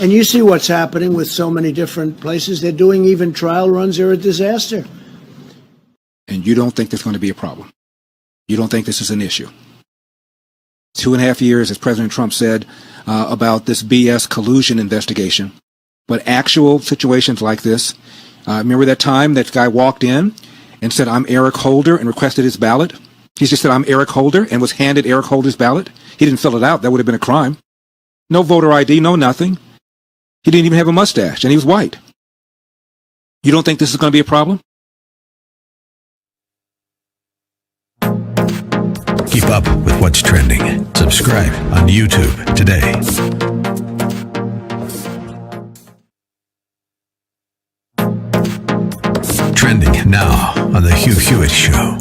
And you see what's happening with so many different places. They're doing even trial runs. They're a disaster. And you don't think there's going to be a problem? You don't think this is an issue? 2.5 years, as President Trump said, about this BS collusion investigation. But actual situations like this, remember that time that guy walked in and said, "I'm Eric Holder," and requested his ballot? He just said, "I'm Eric Holder," and was handed Eric Holder's ballot. He didn't fill it out. That would have been a crime. No voter ID, no nothing. He didn't even have a mustache, and he was white. You don't think this is going to be a problem? Keep up with what's trending. Subscribe on YouTube today. Trending now on the Hugh Hewitt Show.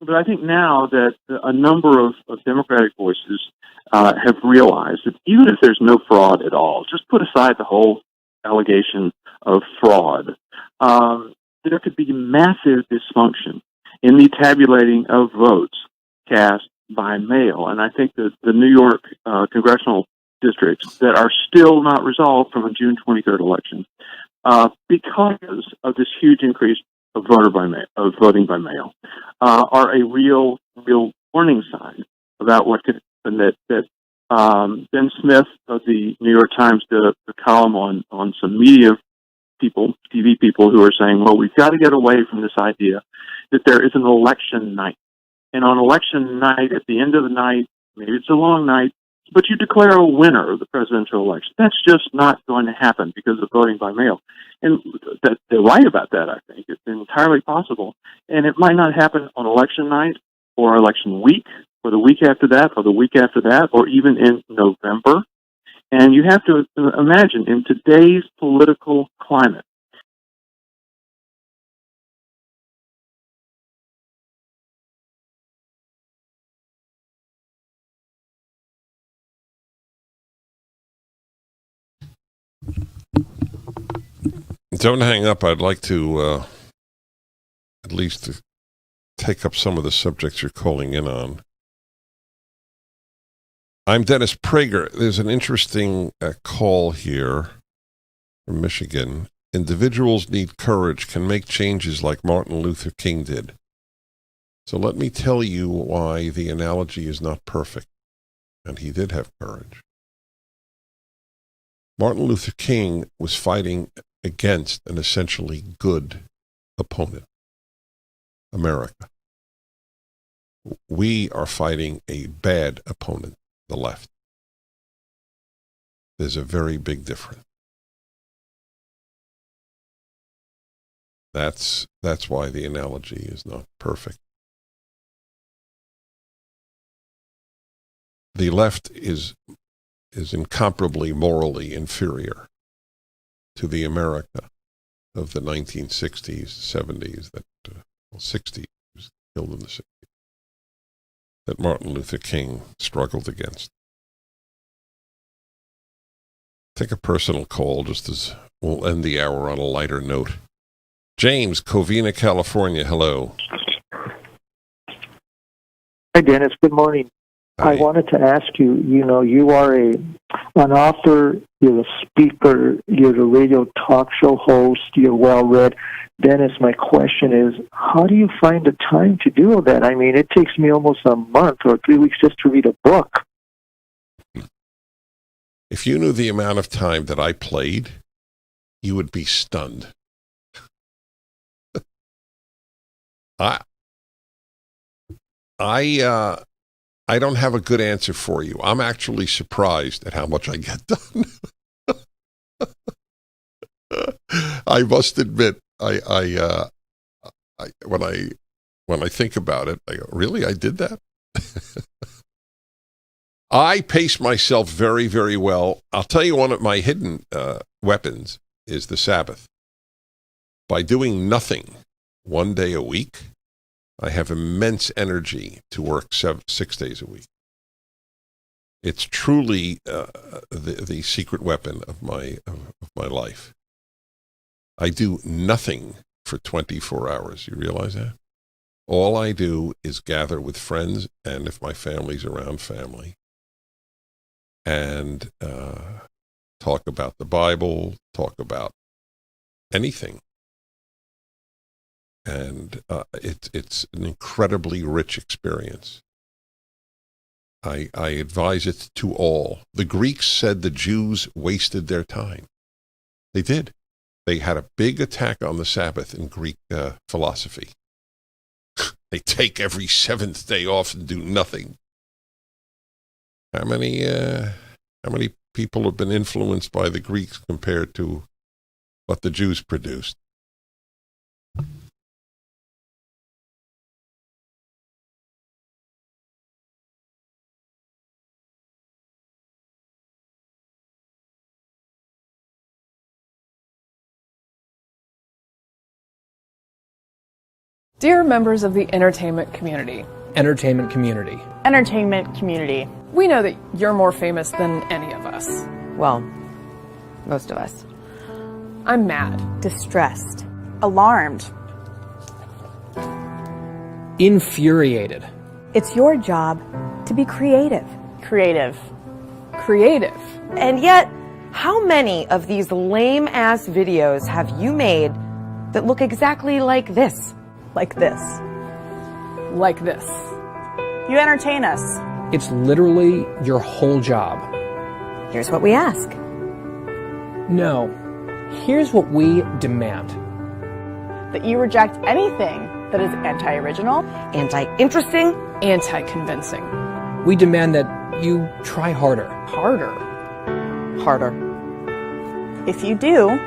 But I think now that a number of Democratic voices have realized that even if there's no fraud at all, just put aside the whole allegation of fraud, there could be massive dysfunction in the tabulating of votes cast by mail. And I think that the New York congressional districts that are still not resolved from a June 23rd election, because of this huge increase of voting by mail, are a real warning sign about what could happen. That Ben Smith of the New York Times did a column on some media people, TV people, who are saying, well, we've got to get away from this idea that there is an election night. And on election night, at the end of the night, maybe it's a long night, but you declare a winner of the presidential election. That's just not going to happen because of voting by mail. And they're right about that, I think. It's entirely possible. And it might not happen on election night or election week or the week after that or the week after that or even in November. And you have to imagine, in today's political climate, don't hang up. I'd like to at least take up some of the subjects you're calling in on. I'm Dennis Prager. There's an interesting call here from Michigan. Individuals need courage, can make changes like Martin Luther King did. So let me tell you why the analogy is not perfect. And he did have courage. Martin Luther King was fighting against an essentially good opponent, America. We are fighting a bad opponent, the left. There's a very big difference. That's why the analogy is not perfect. The left is incomparably morally inferior to the America of the 1960s, 70s, 60s, killed in the 60s, that Martin Luther King struggled against. Take a personal call just as we'll end the hour on a lighter note. James, Covina, California, hello. Hi, Dennis. Good morning. Hi. I wanted to ask you, you are an author, you're a speaker, you're a radio talk show host, you're well-read. Dennis, my question is, how do you find the time to do all that? I mean, it takes me almost a month or 3 weeks just to read a book. If you knew the amount of time that I played, you would be stunned. I don't have a good answer for you. I'm actually surprised at how much I get done. I must admit, when I think about it, I go, really, I did that? I pace myself very, very well. I'll tell you, one of my hidden weapons is the Sabbath. By doing nothing 1 day a week, I have immense energy to work 6 days a week. It's truly the secret weapon of my life. I do nothing for 24 hours. You realize that? All I do is gather with friends, and if my family's around, family, and talk about the Bible, talk about anything. And it's an incredibly rich experience. I advise it to all. The Greeks said the Jews wasted their time. They did. They had a big attack on the Sabbath in Greek philosophy. They take every seventh day off and do nothing. How many people have been influenced by the Greeks compared to what the Jews produced? Dear members of the entertainment community. Entertainment community. Entertainment community. We know that you're more famous than any of us. Well, most of us. I'm mad. Distressed. Alarmed. Infuriated. It's your job to be creative. Creative. Creative. And yet, how many of these lame-ass videos have you made that look exactly like this? Like this. Like this. You entertain us. It's literally your whole job. Here's what we ask. No. Here's what we demand. That you reject anything that is anti-original, anti-interesting, anti-convincing. We demand that you try harder. Harder. Harder. If you do,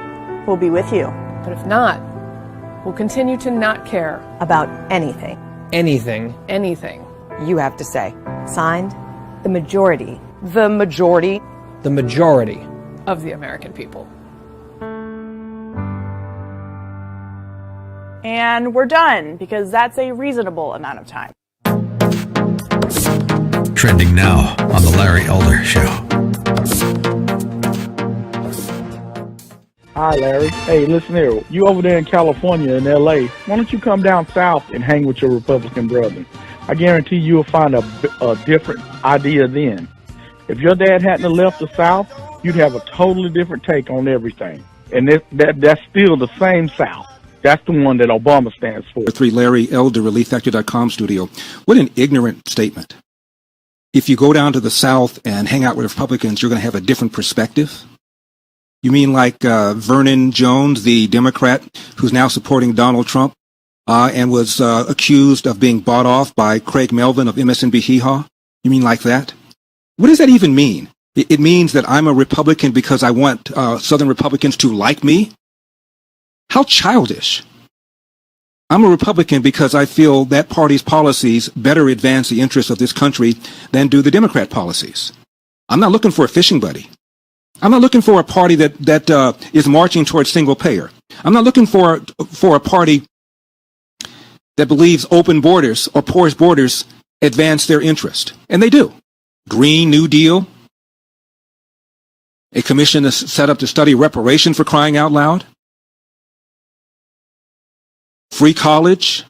we'll be with you. But if not, we'll continue to not care. About anything. Anything. Anything. You have to say. Signed, the majority. The majority. The majority. Of the American people. And we're done, because that's a reasonable amount of time. Trending now on The Larry Elder Show. Hi, Larry. Hey, listen here. You over there in California, in L.A., why don't you come down south and hang with your Republican brethren? I guarantee you'll find a different idea then. If your dad hadn't left the South, you'd have a totally different take on everything. And that's still the same South. That's the one that Obama stands for. 3 Larry Elder, ReliefFactor.com studio. What an ignorant statement. If you go down to the South and hang out with Republicans, you're going to have a different perspective? You mean like Vernon Jones, the Democrat who's now supporting Donald Trump and was accused of being bought off by Craig Melvin of MSNBC Hee Haw? You mean like that? What does that even mean? It means that I'm a Republican because I want Southern Republicans to like me? How childish. I'm a Republican because I feel that party's policies better advance the interests of this country than do the Democrat policies. I'm not looking for a fishing buddy. I'm not looking for a party that is marching towards single payer. I'm not looking for a party that believes open borders or porous borders advance their interest. And they do. Green New Deal, a commission is set up to study reparation, for crying out loud, free college,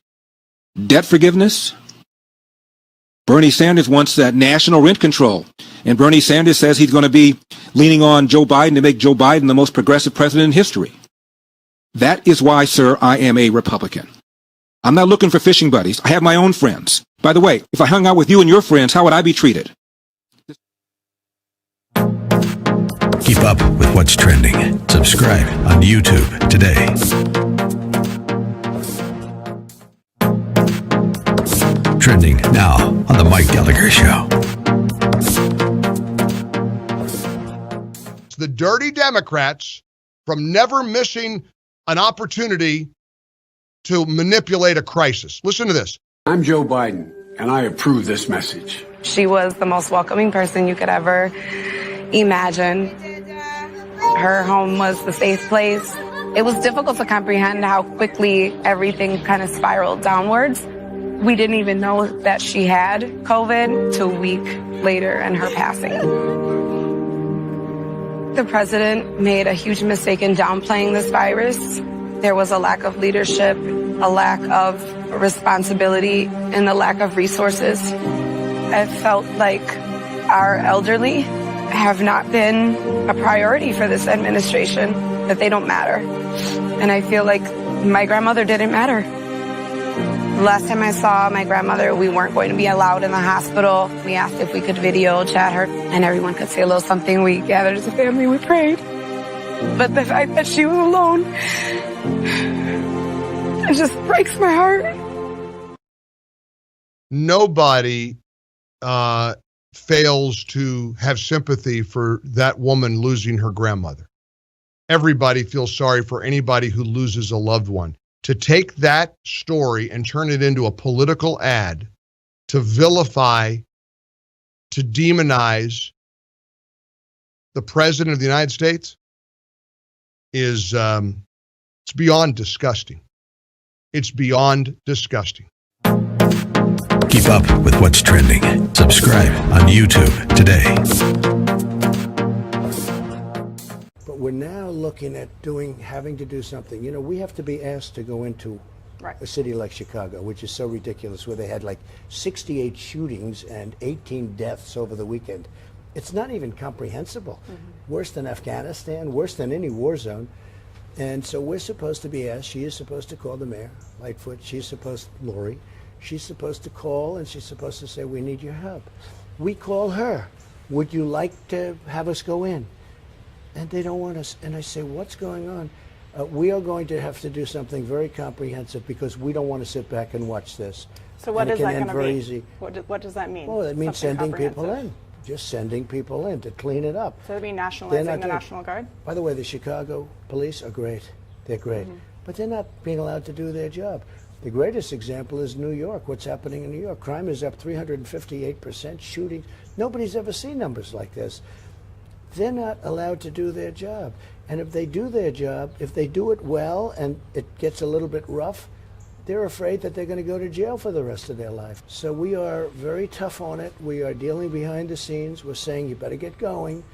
debt forgiveness. Bernie Sanders wants that national rent control. And Bernie Sanders says he's going to be leaning on Joe Biden to make Joe Biden the most progressive president in history. That is why, sir, I am a Republican. I'm not looking for fishing buddies. I have my own friends. By the way, if I hung out with you and your friends, how would I be treated? Keep up with what's trending. Subscribe on YouTube today. Trending now on The Mike Gallagher Show. It's the dirty Democrats from never missing an opportunity to manipulate a crisis. Listen to this. I'm Joe Biden, and I approve this message. She was the most welcoming person you could ever imagine. Her home was the safe place. It was difficult to comprehend how quickly everything kind of spiraled downwards. We didn't even know that she had COVID till a week later in her passing. The president made a huge mistake in downplaying this virus. There was a lack of leadership, a lack of responsibility, and a lack of resources. I felt like our elderly have not been a priority for this administration, that they don't matter. And I feel like my grandmother didn't matter. The last time I saw my grandmother, we weren't going to be allowed in the hospital. We asked if we could video chat her, and everyone could say a little something. We gathered as a family, we prayed. But the fact that she was alone, it just breaks my heart. Nobody fails to have sympathy for that woman losing her grandmother. Everybody feels sorry for anybody who loses a loved one. To take that story and turn it into a political ad, to vilify, to demonize the president of the United States is it's beyond disgusting. It's beyond disgusting. Keep up with what's trending. Subscribe on YouTube today. But we're now looking at having to do something. You know, we have to be asked to go into a city like Chicago, which is so ridiculous, where they had like 68 shootings and 18 deaths over the weekend. It's not even comprehensible. Worse than Afghanistan, worse than any war zone. And so we're supposed to be asked, she is supposed to call the mayor, Lightfoot, Lori, she's supposed to call and she's supposed to say, we need your help. We call her. Would you like to have us go in? And they don't want us. And I say, what's going on? We are going to have to do something very comprehensive because we don't want to sit back and watch this. So what is that going to mean? Easy. What does that mean? Well, it means sending people in. Just sending people in to clean it up. So it'd be nationalizing the National Guard? By the way, the Chicago police are great. They're great. But they're not being allowed to do their job. The greatest example is New York. What's happening in New York? Crime is up 358%. Shootings. Nobody's ever seen numbers like this. They're not allowed to do their job. And if they do their job, if they do it well and it gets a little bit rough, they're afraid that they're going to go to jail for the rest of their life. So we are very tough on it. We are dealing behind the scenes. We're saying you better get going.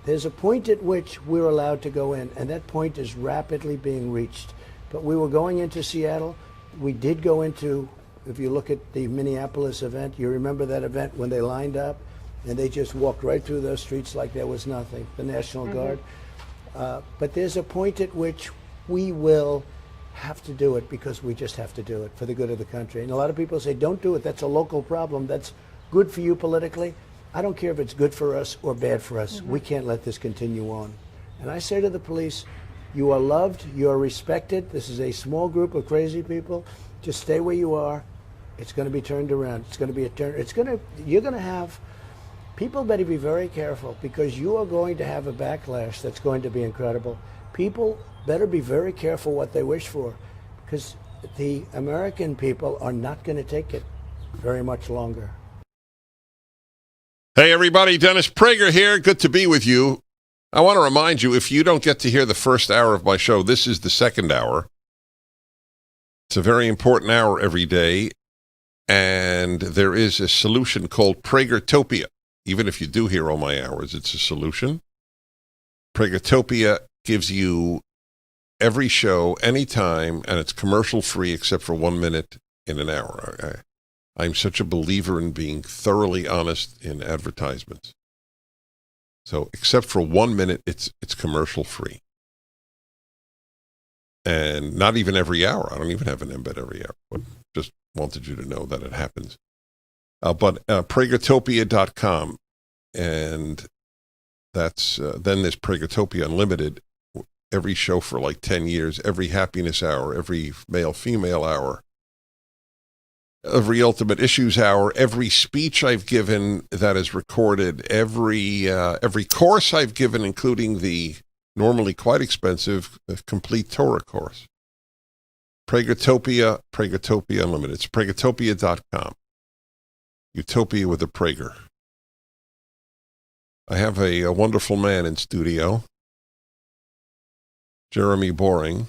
There's a point at which we're allowed to go in, and that point is rapidly being reached. But we were going into Seattle. We did go into, if you look at the Minneapolis event, you remember that event when they lined up and they just walked right through those streets like there was nothing, the National Guard. But there's a point at which we will have to do it because we just have to do it for the good of the country. And a lot of people say, don't do it. That's a local problem. That's good for you politically. I don't care if it's good for us or bad for us. We can't let this continue on. And I say to the police, you are loved, you are respected. This is a small group of crazy people. Just stay where you are. It's going to be turned around. It's going to be a turn. You're going to have People better be very careful because you are going to have a backlash that's going to be incredible. People better be very careful what they wish for because the American people are not going to take it very much longer. Hey, everybody, Dennis Prager here. Good to be with you. I want to remind you, if you don't get to hear the first hour of my show, this is the second hour. It's a very important hour every day, and there is a solution called Pragertopia. Even if you do hear all my hours, it's a solution. Pragertopia gives you every show, anytime, and it's commercial-free except for 1 minute in an hour. I'm such a believer in being thoroughly honest in advertisements. So except for 1 minute, it's commercial-free. And not even every hour. I don't even have an embed every hour. But just wanted you to know that it happens. But Pragertopia.com, and that's then there's Pragertopia Unlimited, every show for like 10 years, every happiness hour, every male-female hour, every ultimate issues hour, every speech I've given that is recorded, every course I've given, including the normally quite expensive complete Torah course. Pragertopia Unlimited. It's Pragertopia.com. Utopia with a Prager. I have a wonderful man in studio, Jeremy Boring,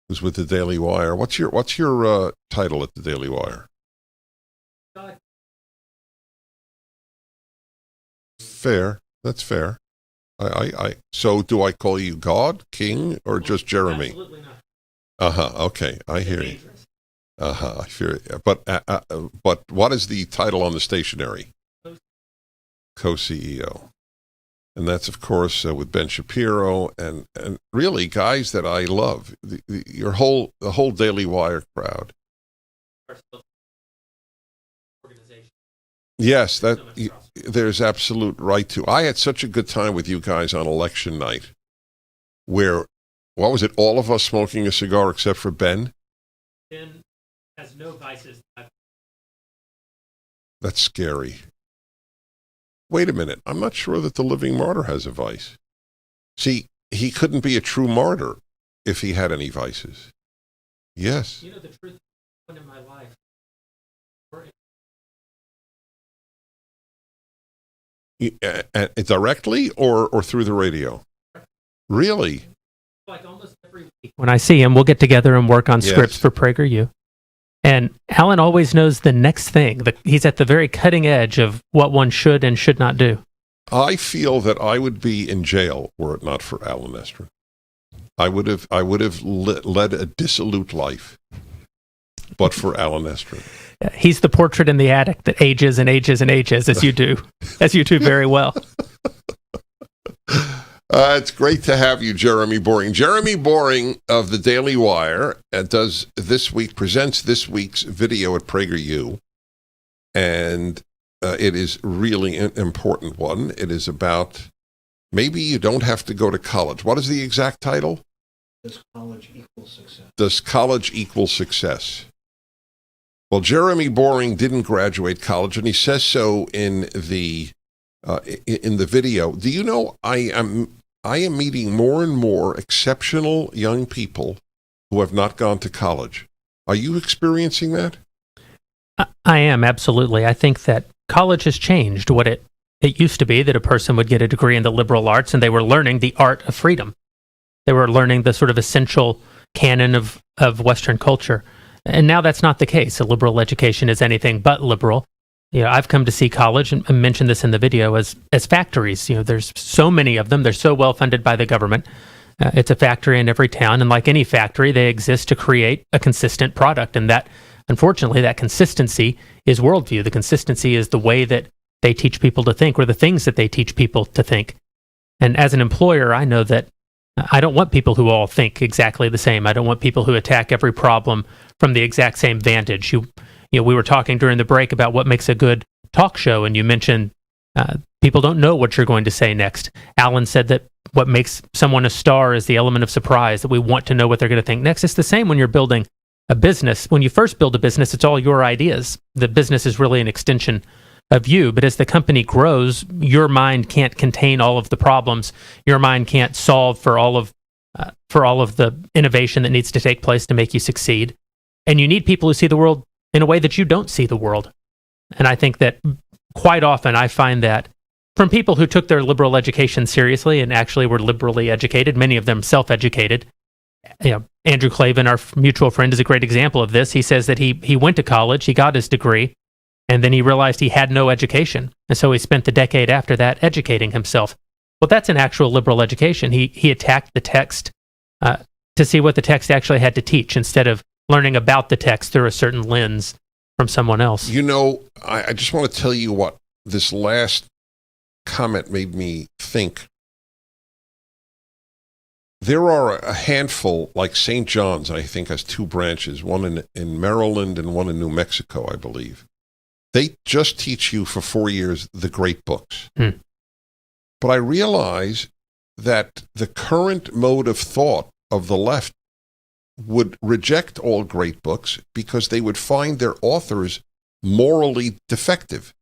who's with the Daily Wire. What's your title at the Daily Wire? Fair. That's fair. So do I call you God, King, or just Jeremy? Absolutely not. Okay, I hear you. I fear it. But what is the title on the stationery? Co-CEO. And that's, of course, with Ben Shapiro and really guys that I love. The whole Daily Wire crowd. Yes, there's absolute right to. I had such a good time with you guys on election night, where, what was it, all of us smoking a cigar except for Ben? Ben has no vices. That's scary. Wait a minute. I'm not sure that the living martyr has a vice. See, he couldn't be a true martyr if he had any vices. Yes. You know the truth in my life. Directly or through the radio? Really? Like almost every week. When I see him, we'll get together and work on scripts for PragerU. And Alan always knows the next thing. He's at the very cutting edge of what one should and should not do. I feel that I would be in jail were it not for Alan Estrin. I would have led a dissolute life, but for Alan Estrin. He's the portrait in the attic that ages and ages and ages, as you do very well. It's great to have you, Jeremy Boring. Jeremy Boring of the Daily Wire presents this week's video at PragerU, and it is really an important one. It is about maybe you don't have to go to college. What is the exact title? Does college equal success? Does college equal success? Well, Jeremy Boring didn't graduate college, and he says so in the video. Do you know I am meeting more and more exceptional young people who have not gone to college. Are you experiencing that? I am, absolutely. I think that college has changed. What it used to be that a person would get a degree in the liberal arts and they were learning the art of freedom. They were learning the sort of essential canon of Western culture. And now that's not the case. A liberal education is anything but liberal. You know, I've come to see college, and I mentioned this in the video, as factories. You know, there's so many of them. They're so well funded by the government. It's a factory in every town, and like any factory, they exist to create a consistent product. And that, unfortunately, that consistency is worldview. The consistency is the way that they teach people to think, or the things that they teach people to think. And as an employer, I know that I don't want people who all think exactly the same. I don't want people who attack every problem from the exact same vantage. You know, we were talking during the break about what makes a good talk show, and you mentioned people don't know what you're going to say next. Alan said that what makes someone a star is the element of surprise, that we want to know what they're going to think next. It's the same when you're building a business. When you first build a business, it's all your ideas. The business is really an extension of you, but as the company grows, your mind can't contain all of the problems. Your mind can't solve for all of the innovation that needs to take place to make you succeed. And you need people who see the world in a way that you don't see the world. And I think that quite often I find that from people who took their liberal education seriously and actually were liberally educated, many of them self-educated. Andrew Clavin, our mutual friend, is a great example of this. He says that he went to college, he got his degree, and then he realized he had no education. And so he spent the decade after that educating himself. Well, that's an actual liberal education. He attacked the text to see what the text actually had to teach instead of learning about the text through a certain lens from someone else. I just want to tell you what this last comment made me think. There are a handful, like St. John's, I think, has two branches, one in Maryland and one in New Mexico, I believe. They just teach you for 4 years the great books. But I realize that the current mode of thought of the left would reject all great books because they would find their authors morally defective.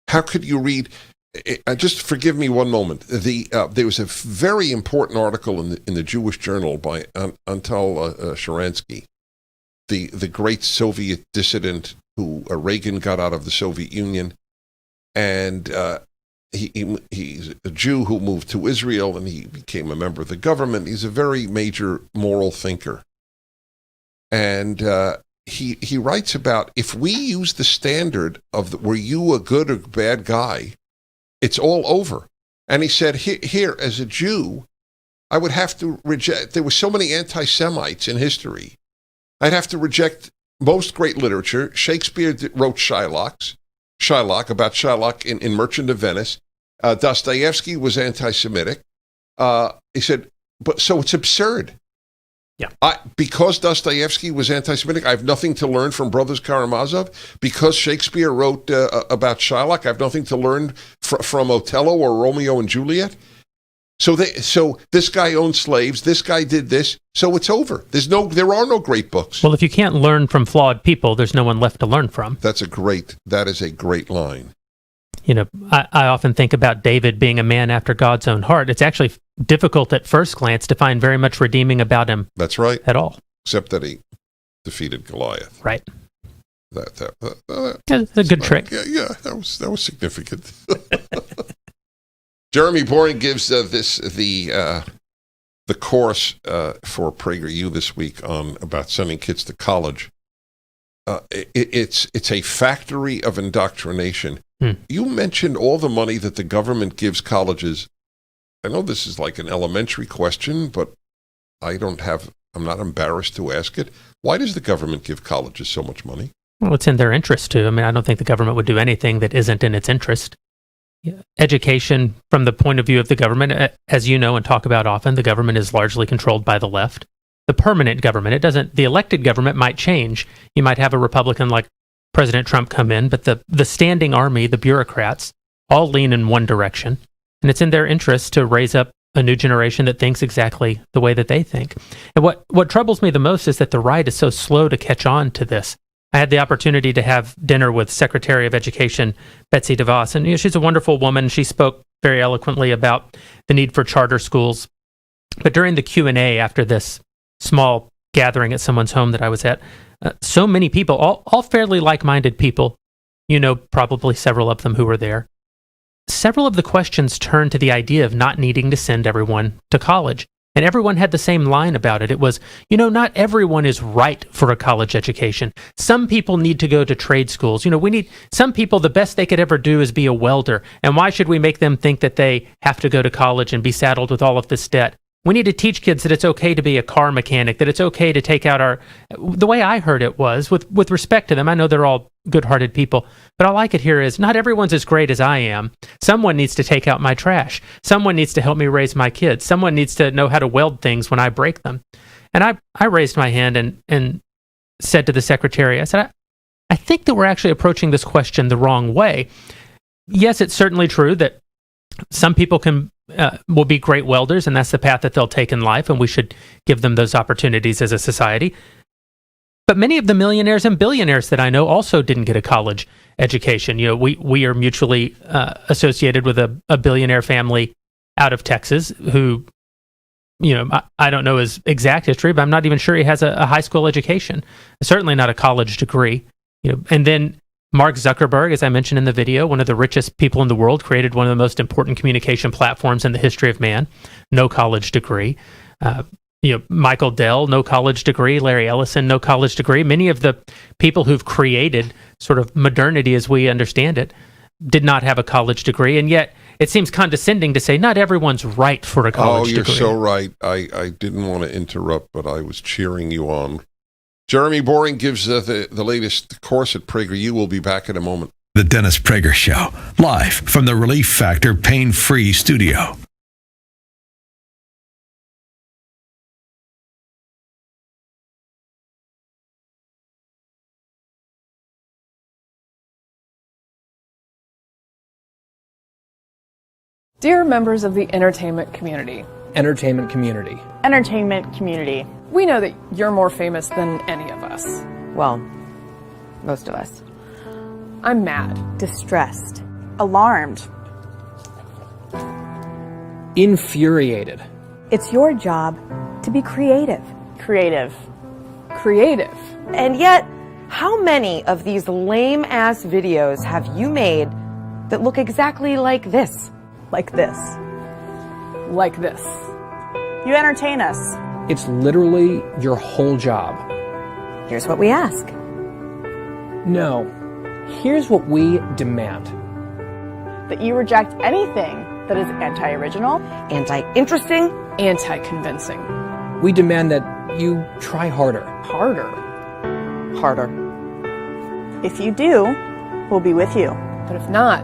How could you read... just forgive me one moment. There was a very important article in the Jewish Journal by Antal Sharansky, the great Soviet dissident who Reagan got out of the Soviet Union, and he's a Jew who moved to Israel and he became a member of the government. He's a very major moral thinker, and he writes about if we use the standard of were you a good or bad guy, it's all over. And he said, here, as a Jew, I would have to reject, there were so many anti-Semites in history. I'd have to reject most great literature. Shakespeare wrote Shylock about Shylock in Merchant of Venice. Dostoevsky was anti-Semitic. He said, so it's absurd. Yeah. Because Dostoevsky was anti-Semitic, I have nothing to learn from Brothers Karamazov. Because Shakespeare wrote about Shylock, I have nothing to learn from Othello or Romeo and Juliet. So this guy owned slaves. This guy did this. So it's over. There are no great books. Well, if you can't learn from flawed people, there's no one left to learn from. That is a great line. I often think about David being a man after God's own heart. It's actually difficult at first glance to find very much redeeming about him. That's right. At all. Except that he defeated Goliath. Right. That's a good trick. Yeah, that was significant. Jeremy Boring gives the course for PragerU this week about sending kids to college. It's a factory of indoctrination. You mentioned all the money that the government gives colleges. I know this is like an elementary question, but I'm not embarrassed to ask it. Why does the government give colleges so much money? Well, it's in their interest to. I mean, I don't think the government would do anything that isn't in its interest. Education, from the point of view of the government, as you know and talk about often, the government is largely controlled by the left. The permanent government, the elected government might change. You might have a Republican like President Trump come in, but the standing army, the bureaucrats, all lean in one direction. And it's in their interest to raise up a new generation that thinks exactly the way that they think. And what troubles me the most is that the right is so slow to catch on to this. I had the opportunity to have dinner with Secretary of Education Betsy DeVos, and she's a wonderful woman. She spoke very eloquently about the need for charter schools. But during the Q&A after this small gathering at someone's home that I was at, so many people, all fairly like-minded people, probably several of them who were there. Several of the questions turned to the idea of not needing to send everyone to college. And everyone had the same line about it. It was, not everyone is right for a college education. Some people need to go to trade schools. Some people, the best they could ever do is be a welder. And why should we make them think that they have to go to college and be saddled with all of this debt? We need to teach kids that it's okay to be a car mechanic, that it's okay to take out the way I heard it was, with respect to them, I know they're all good-hearted people, but I like it here is, not everyone's as great as I am. Someone needs to take out my trash. Someone needs to help me raise my kids. Someone needs to know how to weld things when I break them. And I raised my hand and said to the secretary, I said, I think that we're actually approaching this question the wrong way. Yes, it's certainly true that some people will be great welders, and that's the path that they'll take in life, and we should give them those opportunities as a society. But many of the millionaires and billionaires that I know also didn't get a college education. You know, we are mutually associated with a billionaire family out of Texas who, you know, I don't know his exact history, but I'm not even sure he has a high school education. Certainly not a college degree. You know, and then Mark Zuckerberg, as I mentioned in the video, one of the richest people in the world, created one of the most important communication platforms in the history of man. No college degree. You know, Michael Dell, no college degree. Larry Ellison, no college degree. Many of the people who've created sort of modernity as we understand it did not have a college degree, and yet it seems condescending to say not everyone's right for a college degree. Oh, you're so right. I didn't want to interrupt, but I was cheering you on. Jeremy Boring gives the latest course at Prager. You will be back in a moment. The Dennis Prager Show, live from the Relief Factor Pain-Free Studio. Dear members of the entertainment community. Entertainment community. Entertainment community. We know that you're more famous than any of us. Well, most of us. I'm mad. Distressed. Alarmed. Infuriated. It's your job to be creative. Creative. Creative. And yet, how many of these lame-ass videos have you made that look exactly like this? Like this. Like this. You entertain us. It's literally your whole job. Here's what we ask. No. Here's what we demand. That you reject anything that is anti-original, anti-interesting, anti-convincing. We demand that you try harder. Harder. Harder. If you do, we'll be with you. But if not,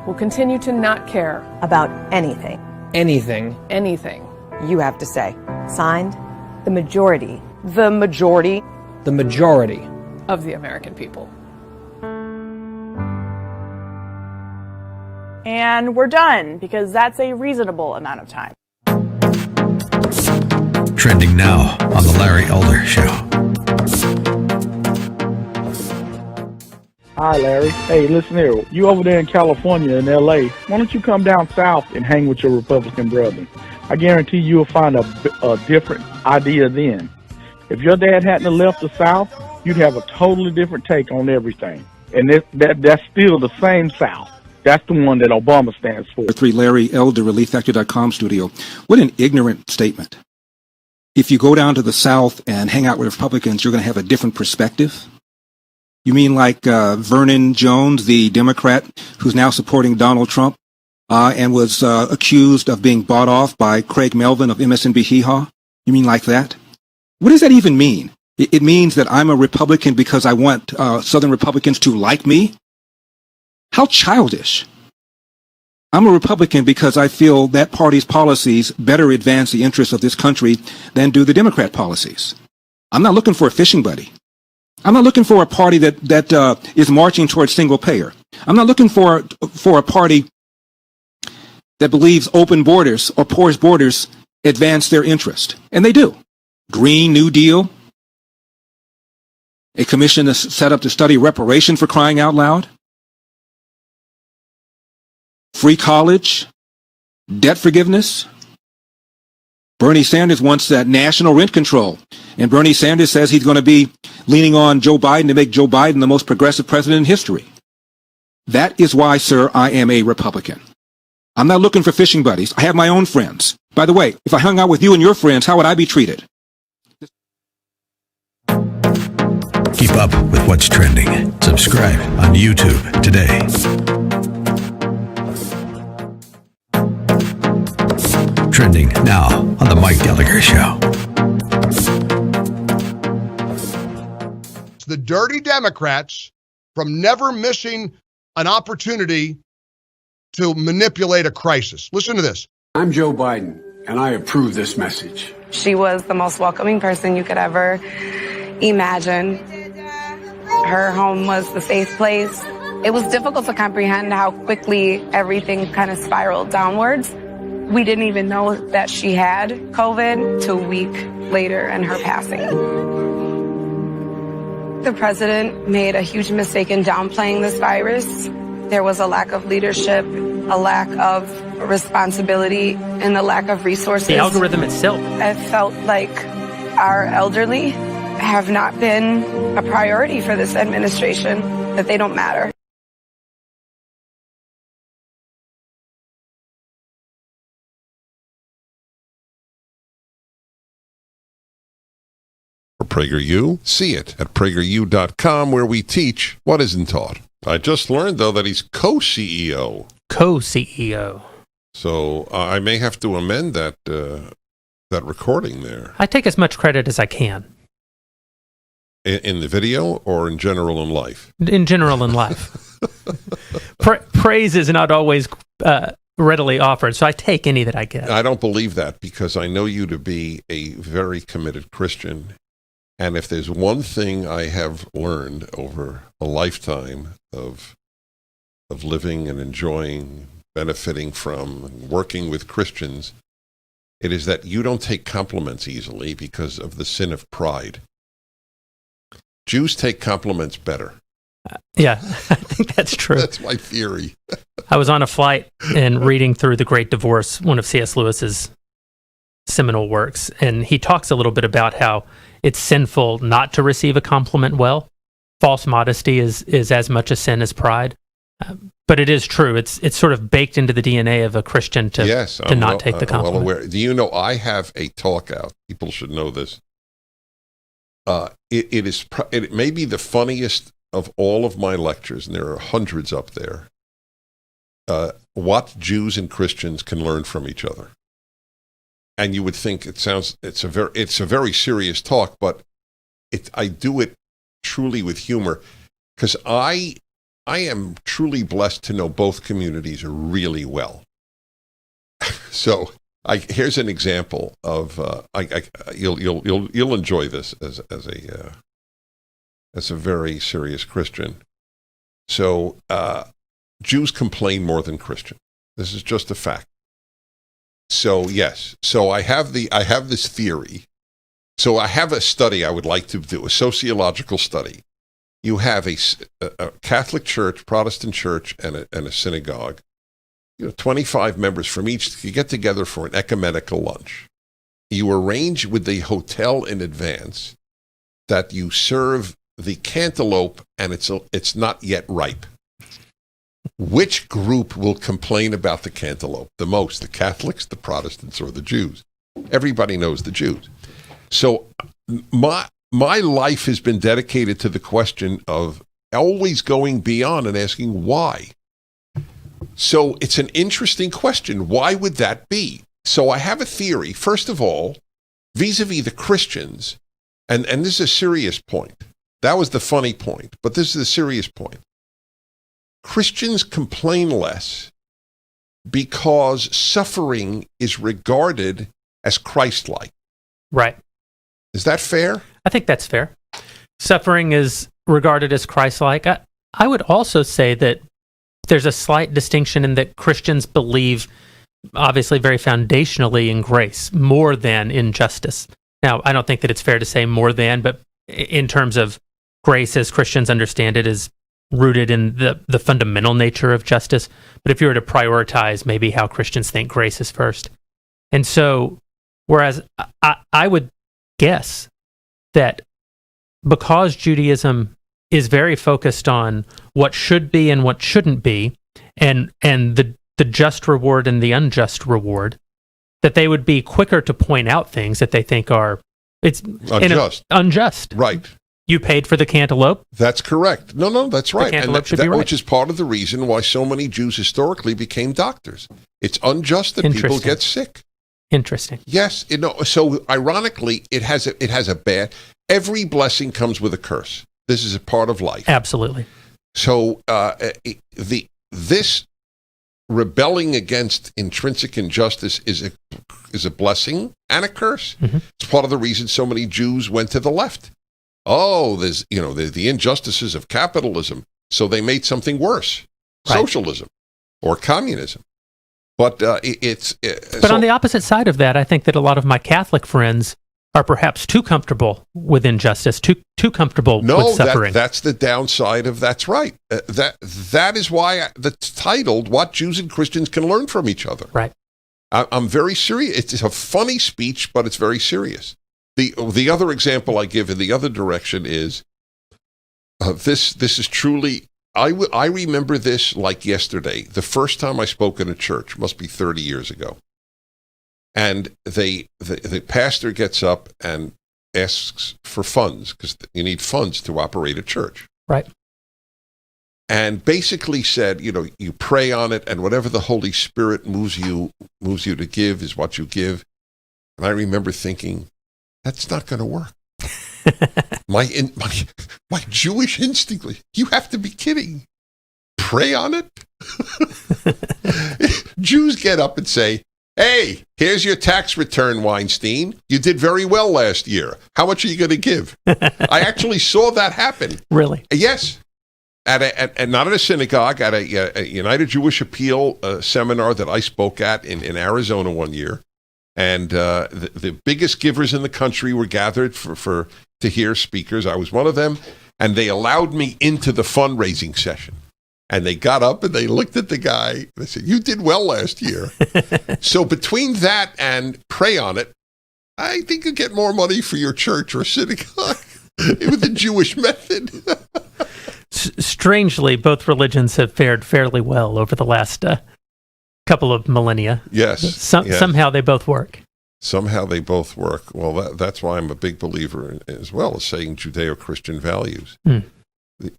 we'll continue to not care. About anything. Anything. Anything. You have to say. Signed, the majority. The majority. The majority. Of the American people. And we're done, because that's a reasonable amount of time. Trending now on The Larry Elder Show. Hi, Larry. Hey, listen here. You over there in California, in L.A., why don't you come down south and hang with your Republican brethren? I guarantee you'll find a different idea then. If your dad hadn't left the South, you'd have a totally different take on everything. And that's still the same South. That's the one that Obama stands for. 3 Larry Elder, ReliefFactor.com studio. What an ignorant statement. If you go down to the South and hang out with Republicans, you're going to have a different perspective? You mean like Vernon Jones, the Democrat who's now supporting Donald Trump and was accused of being bought off by Craig Melvin of MSNBC Hee-Haw? You mean like that? What does that even mean? It means that I'm a Republican because I want Southern Republicans to like me? How childish. I'm a Republican because I feel that party's policies better advance the interests of this country than do the Democrat policies. I'm not looking for a fishing buddy. I'm not looking for a party that is marching towards single payer. I'm not looking for a party that believes open borders or porous borders advance their interest. And they do. Green New Deal. A commission is set up to study reparation, for crying out loud. Free college. Debt forgiveness. Bernie Sanders wants that national rent control. And Bernie Sanders says he's going to be leaning on Joe Biden to make Joe Biden the most progressive president in history. That is why, sir, I am a Republican. I'm not looking for fishing buddies. I have my own friends. By the way, if I hung out with you and your friends, how would I be treated? Keep up with what's trending. Subscribe on YouTube today. Trending now on The Mike Gallagher Show. It's the dirty Democrats from never missing an opportunity to manipulate a crisis. Listen to this. I'm Joe Biden, and I approve this message. She was the most welcoming person you could ever imagine. Her home was the safe place. It was difficult to comprehend how quickly everything kind of spiraled downwards. We didn't even know that she had COVID till a week later in her passing. The president made a huge mistake in downplaying this virus. There was a lack of leadership, a lack of responsibility, and a lack of resources. The algorithm itself. I felt like our elderly have not been a priority for this administration, that they don't matter. For PragerU, see it at prageru.com, where we teach what isn't taught. I just learned, though, that he's co-CEO. Co-CEO. So I may have to amend that recording there. I take as much credit as I can. In the video or in general in life? In general in life. Praise is not always readily offered, so I take any that I get. I don't believe that, because I know you to be a very committed Christian. And if there's one thing I have learned over a lifetime of living and enjoying, benefiting from, and working with Christians, it is that you don't take compliments easily because of the sin of pride. Jews take compliments better. Yeah, I think that's true. That's my theory. I was on a flight and reading through The Great Divorce, one of C.S. Lewis's seminal works, and he talks a little bit about how it's sinful not to receive a compliment well. False modesty is as much a sin as pride. But it is true. It's sort of baked into the DNA of a Christian to not take the compliment. Well aware. Do you know I have a talk out? People should know this. It may be the funniest of all of my lectures, and there are hundreds up there. What Jews and Christians can learn from each other. And you would think it's a very serious talk, but I do it truly with humor, because I am truly blessed to know both communities really well. So here's an example of you'll enjoy this as a very serious Christian. So Jews complain more than Christians. This is just a fact. So yes, so I have this theory. So I have a study I would like to do, a sociological study. You have a Catholic church, Protestant church, and a synagogue. 25 members from each. You get together for an ecumenical lunch. You arrange with the hotel in advance that you serve the cantaloupe, and it's not yet ripe. Which group will complain about the cantaloupe the most? The Catholics, the Protestants, or the Jews? Everybody knows the Jews. So my life has been dedicated to the question of always going beyond and asking why. So it's an interesting question. Why would that be? So I have a theory. First of all, vis-a-vis the Christians, and this is a serious point. That was the funny point, but this is the serious point. Christians complain less because suffering is regarded as Christ-like. Right. Is that fair? I think that's fair. Suffering is regarded as Christ-like. I would also say that there's a slight distinction in that Christians believe, obviously very foundationally, in grace more than in justice. Now, I don't think that it's fair to say more than, but in terms of grace as Christians understand it is rooted in the fundamental nature of justice. But if you were to prioritize maybe how Christians think grace is first. And so, whereas I would guess that because Judaism is very focused on what should be and what shouldn't be, and the just reward and the unjust reward, that they would be quicker to point out things that they think are unjust. Right. You paid for the cantaloupe. That's correct. No, that's right. The cantaloupe should be right. Which is part of the reason why so many Jews historically became doctors. It's unjust that people get sick. Interesting. Yes. So ironically, it has a bad. Every blessing comes with a curse. This is a part of life. Absolutely. So this rebelling against intrinsic injustice is a blessing and a curse. Mm-hmm. It's part of the reason so many Jews went to the left. Oh, there's the injustices of capitalism, so they made something worse, socialism or communism. But But on the opposite side of that, I think that a lot of my Catholic friends are perhaps too comfortable with injustice, too comfortable with suffering. That's the downside of that's right. That is why that's titled "What Jews and Christians Can Learn from Each Other." Right. I'm very serious. It's a funny speech, but it's very serious. The other example I give in the other direction is this is truly. I remember this like yesterday. The first time I spoke in a church must be 30 years ago. And the pastor gets up and asks for funds because you need funds to operate a church. Right. And basically said, you pray on it, and whatever the Holy Spirit moves you to give is what you give. And I remember thinking, that's not going to work. my Jewish instinct, you have to be kidding. Pray on it? Jews get up and say, hey, here's your tax return, Weinstein. You did very well last year. How much are you going to give? I actually saw that happen. Really? Yes. At not at a synagogue, at a United Jewish Appeal seminar that I spoke at in Arizona one year. And the biggest givers in the country were gathered to hear speakers. I was one of them. And they allowed me into the fundraising session. And they got up and they looked at the guy. And they said, you did well last year. So between that and pray on it, I think you get more money for your church or synagogue with the Jewish method. Strangely, both religions have fared fairly well over the last couple of millennia. Yes, yes. Somehow they both work. Somehow they both work. Well, that's why I'm a big believer in, as well as saying Judeo-Christian values.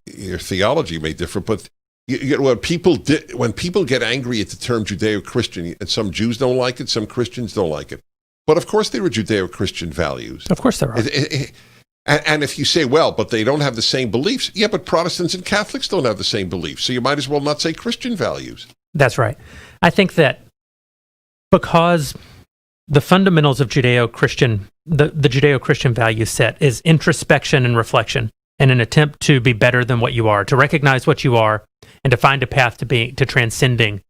Your theology may differ, but when people get angry at the term Judeo-Christian, and some Jews don't like it, some Christians don't like it. But of course there are Judeo-Christian values. Of course there are. And if you say, well, but they don't have the same beliefs. Yeah, but Protestants and Catholics don't have the same beliefs. So you might as well not say Christian values. That's right. I think that because the fundamentals of Judeo-Christian, the Judeo-Christian value set is introspection and reflection, and an attempt to be better than what you are, to recognize what you are, and to find a path to transcending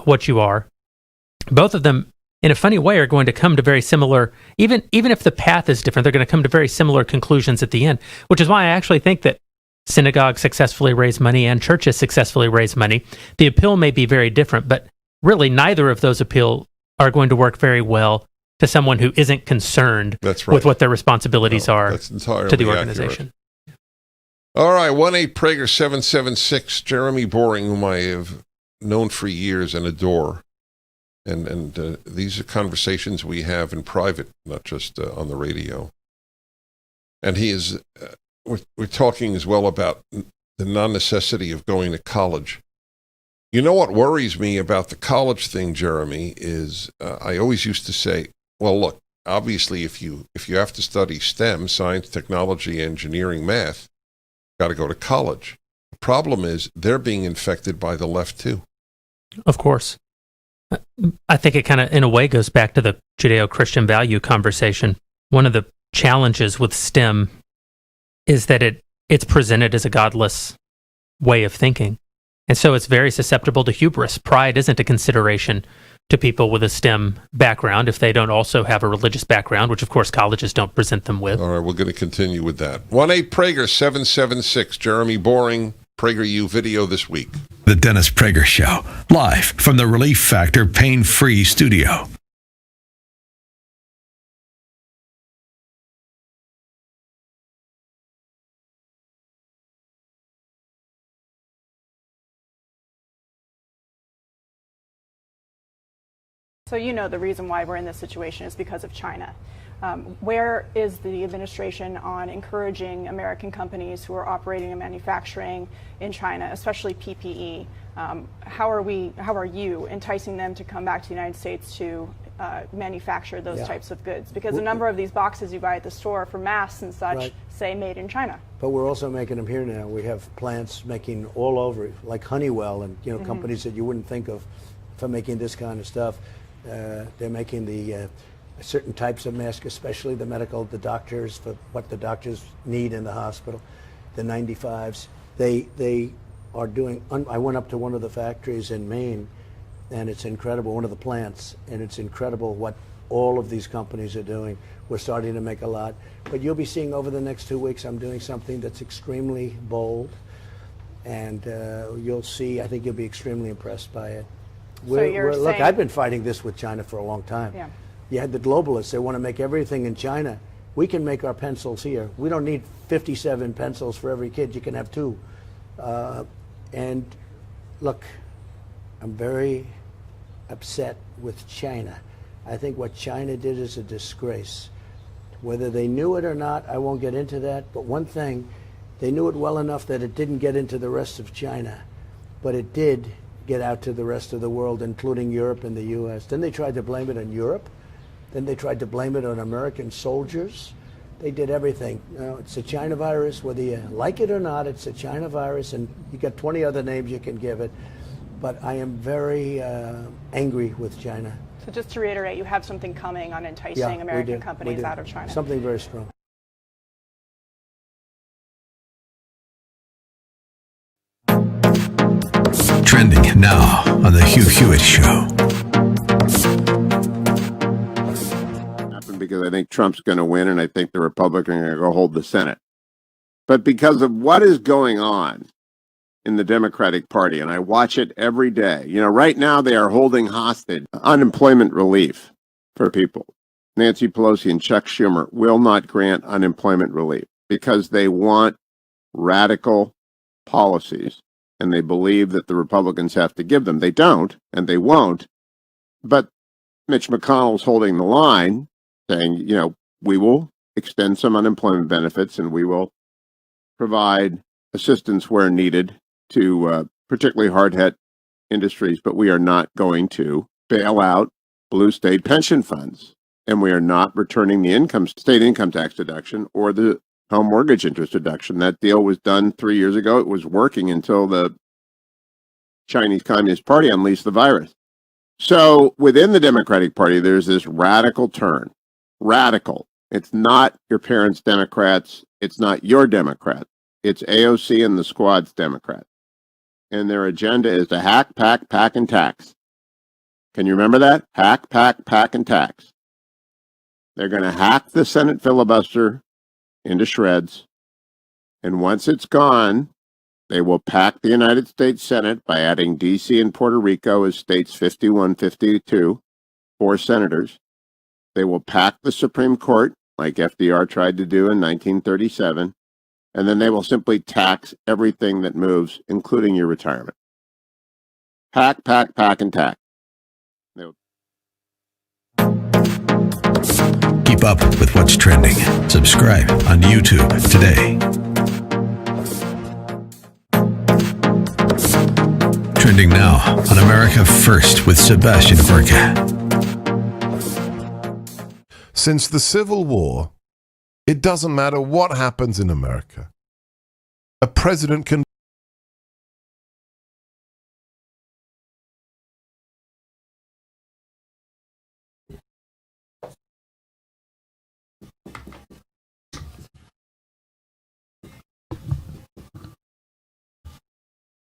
what you are. Both of them, in a funny way, are going to come to very similar, even if the path is different, they're going to come to very similar conclusions at the end, which is why I actually think that synagogues successfully raise money and churches successfully raise money. The appeal may be very different, but really neither of those appeal are going to work very well to someone who isn't concerned with what their responsibilities are to the organization. Accurate. All right, 1-8 776, Jeremy Boring, whom I have known for years and adore. And these are conversations we have in private, not just on the radio. And he is, we're talking as well about the non-necessity of going to college. You know what worries me about the college thing, Jeremy, is I always used to say, well, look, obviously if you have to study STEM, science, technology, engineering, math, got to go to college. The problem is they're being infected by the left too. Of course. I think it kind of, in a way, goes back to the Judeo-Christian value conversation. One of the challenges with STEM is that it's presented as a godless way of thinking. And so it's very susceptible to hubris. Pride isn't a consideration to people with a STEM background if they don't also have a religious background, which, of course, colleges don't present them with. All right, we're going to continue with that. 1-8 Prager 776, Jeremy Boring, PragerU video this week. The Dennis Prager Show, live from the Relief Factor Pain-Free Studio. So you know the reason why we're in this situation is because of China. Where is the administration on encouraging American companies who are operating and manufacturing in China, especially PPE? How are you enticing them to come back to the United States to manufacture those types of goods? Because a number of these boxes you buy at the store for masks and such say made in China. But we're also making them here now. We have plants making all over, like Honeywell and companies that you wouldn't think of for making this kind of stuff. They're making the certain types of masks, especially the doctors, for what the doctors need in the hospital, the 95s. They are doing, I went up to one of the factories in Maine, and it's incredible, one of the plants, and it's incredible what all of these companies are doing. We're starting to make a lot. But you'll be seeing over the next 2 weeks, I'm doing something that's extremely bold. And you'll see, I think you'll be extremely impressed by it. Look, I've been fighting this with China for a long time. Yeah. You had the globalists, they want to make everything in China. We can make our pencils here. We don't need 57 pencils for every kid. You can have 2. And look, I'm very upset with China. I think what China did is a disgrace. Whether they knew it or not, I won't get into that. But one thing, they knew it well enough that it didn't get into the rest of China. But it did get out to the rest of the world, including Europe and the U.S. Then they tried to blame it on Europe. Then they tried to blame it on American soldiers. They did everything. It's a China virus, whether you like it or not, it's a China virus, and you got 20 other names you can give it. But I am very angry with China. So just to reiterate, you have something coming on enticing American companies out of China. Something very strong. Trending now on the Hugh Hewitt Show. Because I think Trump's going to win, and I think the Republicans are going to go hold the Senate. But because of what is going on in the Democratic Party, and I watch it every day, right now they are holding hostage unemployment relief for people. Nancy Pelosi and Chuck Schumer will not grant unemployment relief because they want radical policies, and they believe that the Republicans have to give them. They don't, and they won't. But Mitch McConnell's holding the line, saying, we will extend some unemployment benefits and we will provide assistance where needed to particularly hard-hit industries, but we are not going to bail out blue state pension funds, and we are not returning the state income tax deduction or the home mortgage interest deduction. That deal was done 3 years ago. It was working until the Chinese Communist Party unleashed the virus. So within the Democratic Party, there's this radical turn. Radical. It's not your parents' Democrats. It's not your Democrat. It's AOC and the squad's Democrat. And their agenda is to hack, pack, pack, and tax. Can you remember that? Hack, pack, pack, and tax. They're going to hack the Senate filibuster into shreds. And once it's gone, they will pack the United States Senate by adding D.C. and Puerto Rico as states 51, 52, 4 senators. They will pack the Supreme Court, like FDR tried to do in 1937, and then they will simply tax everything that moves, including your retirement. Pack, pack, pack, and tax. Keep up with what's trending. Subscribe on YouTube today. Trending now on America First with Sebastian Gorka. Since the Civil War, it doesn't matter what happens in America. A president can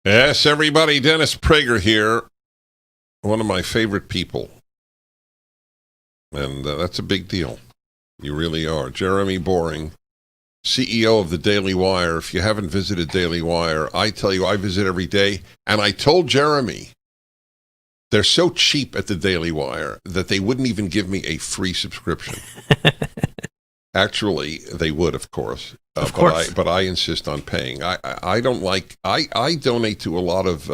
Yes, everybody, Dennis Prager here. One of my favorite people. And that's a big deal. You really are. Jeremy Boring, CEO of the Daily Wire. If you haven't visited Daily Wire, I tell you, I visit every day. And I told Jeremy, they're so cheap at the Daily Wire that they wouldn't even give me a free subscription. Actually, they would, of course. Of course. But I insist on paying. I don't like, I donate to a lot of,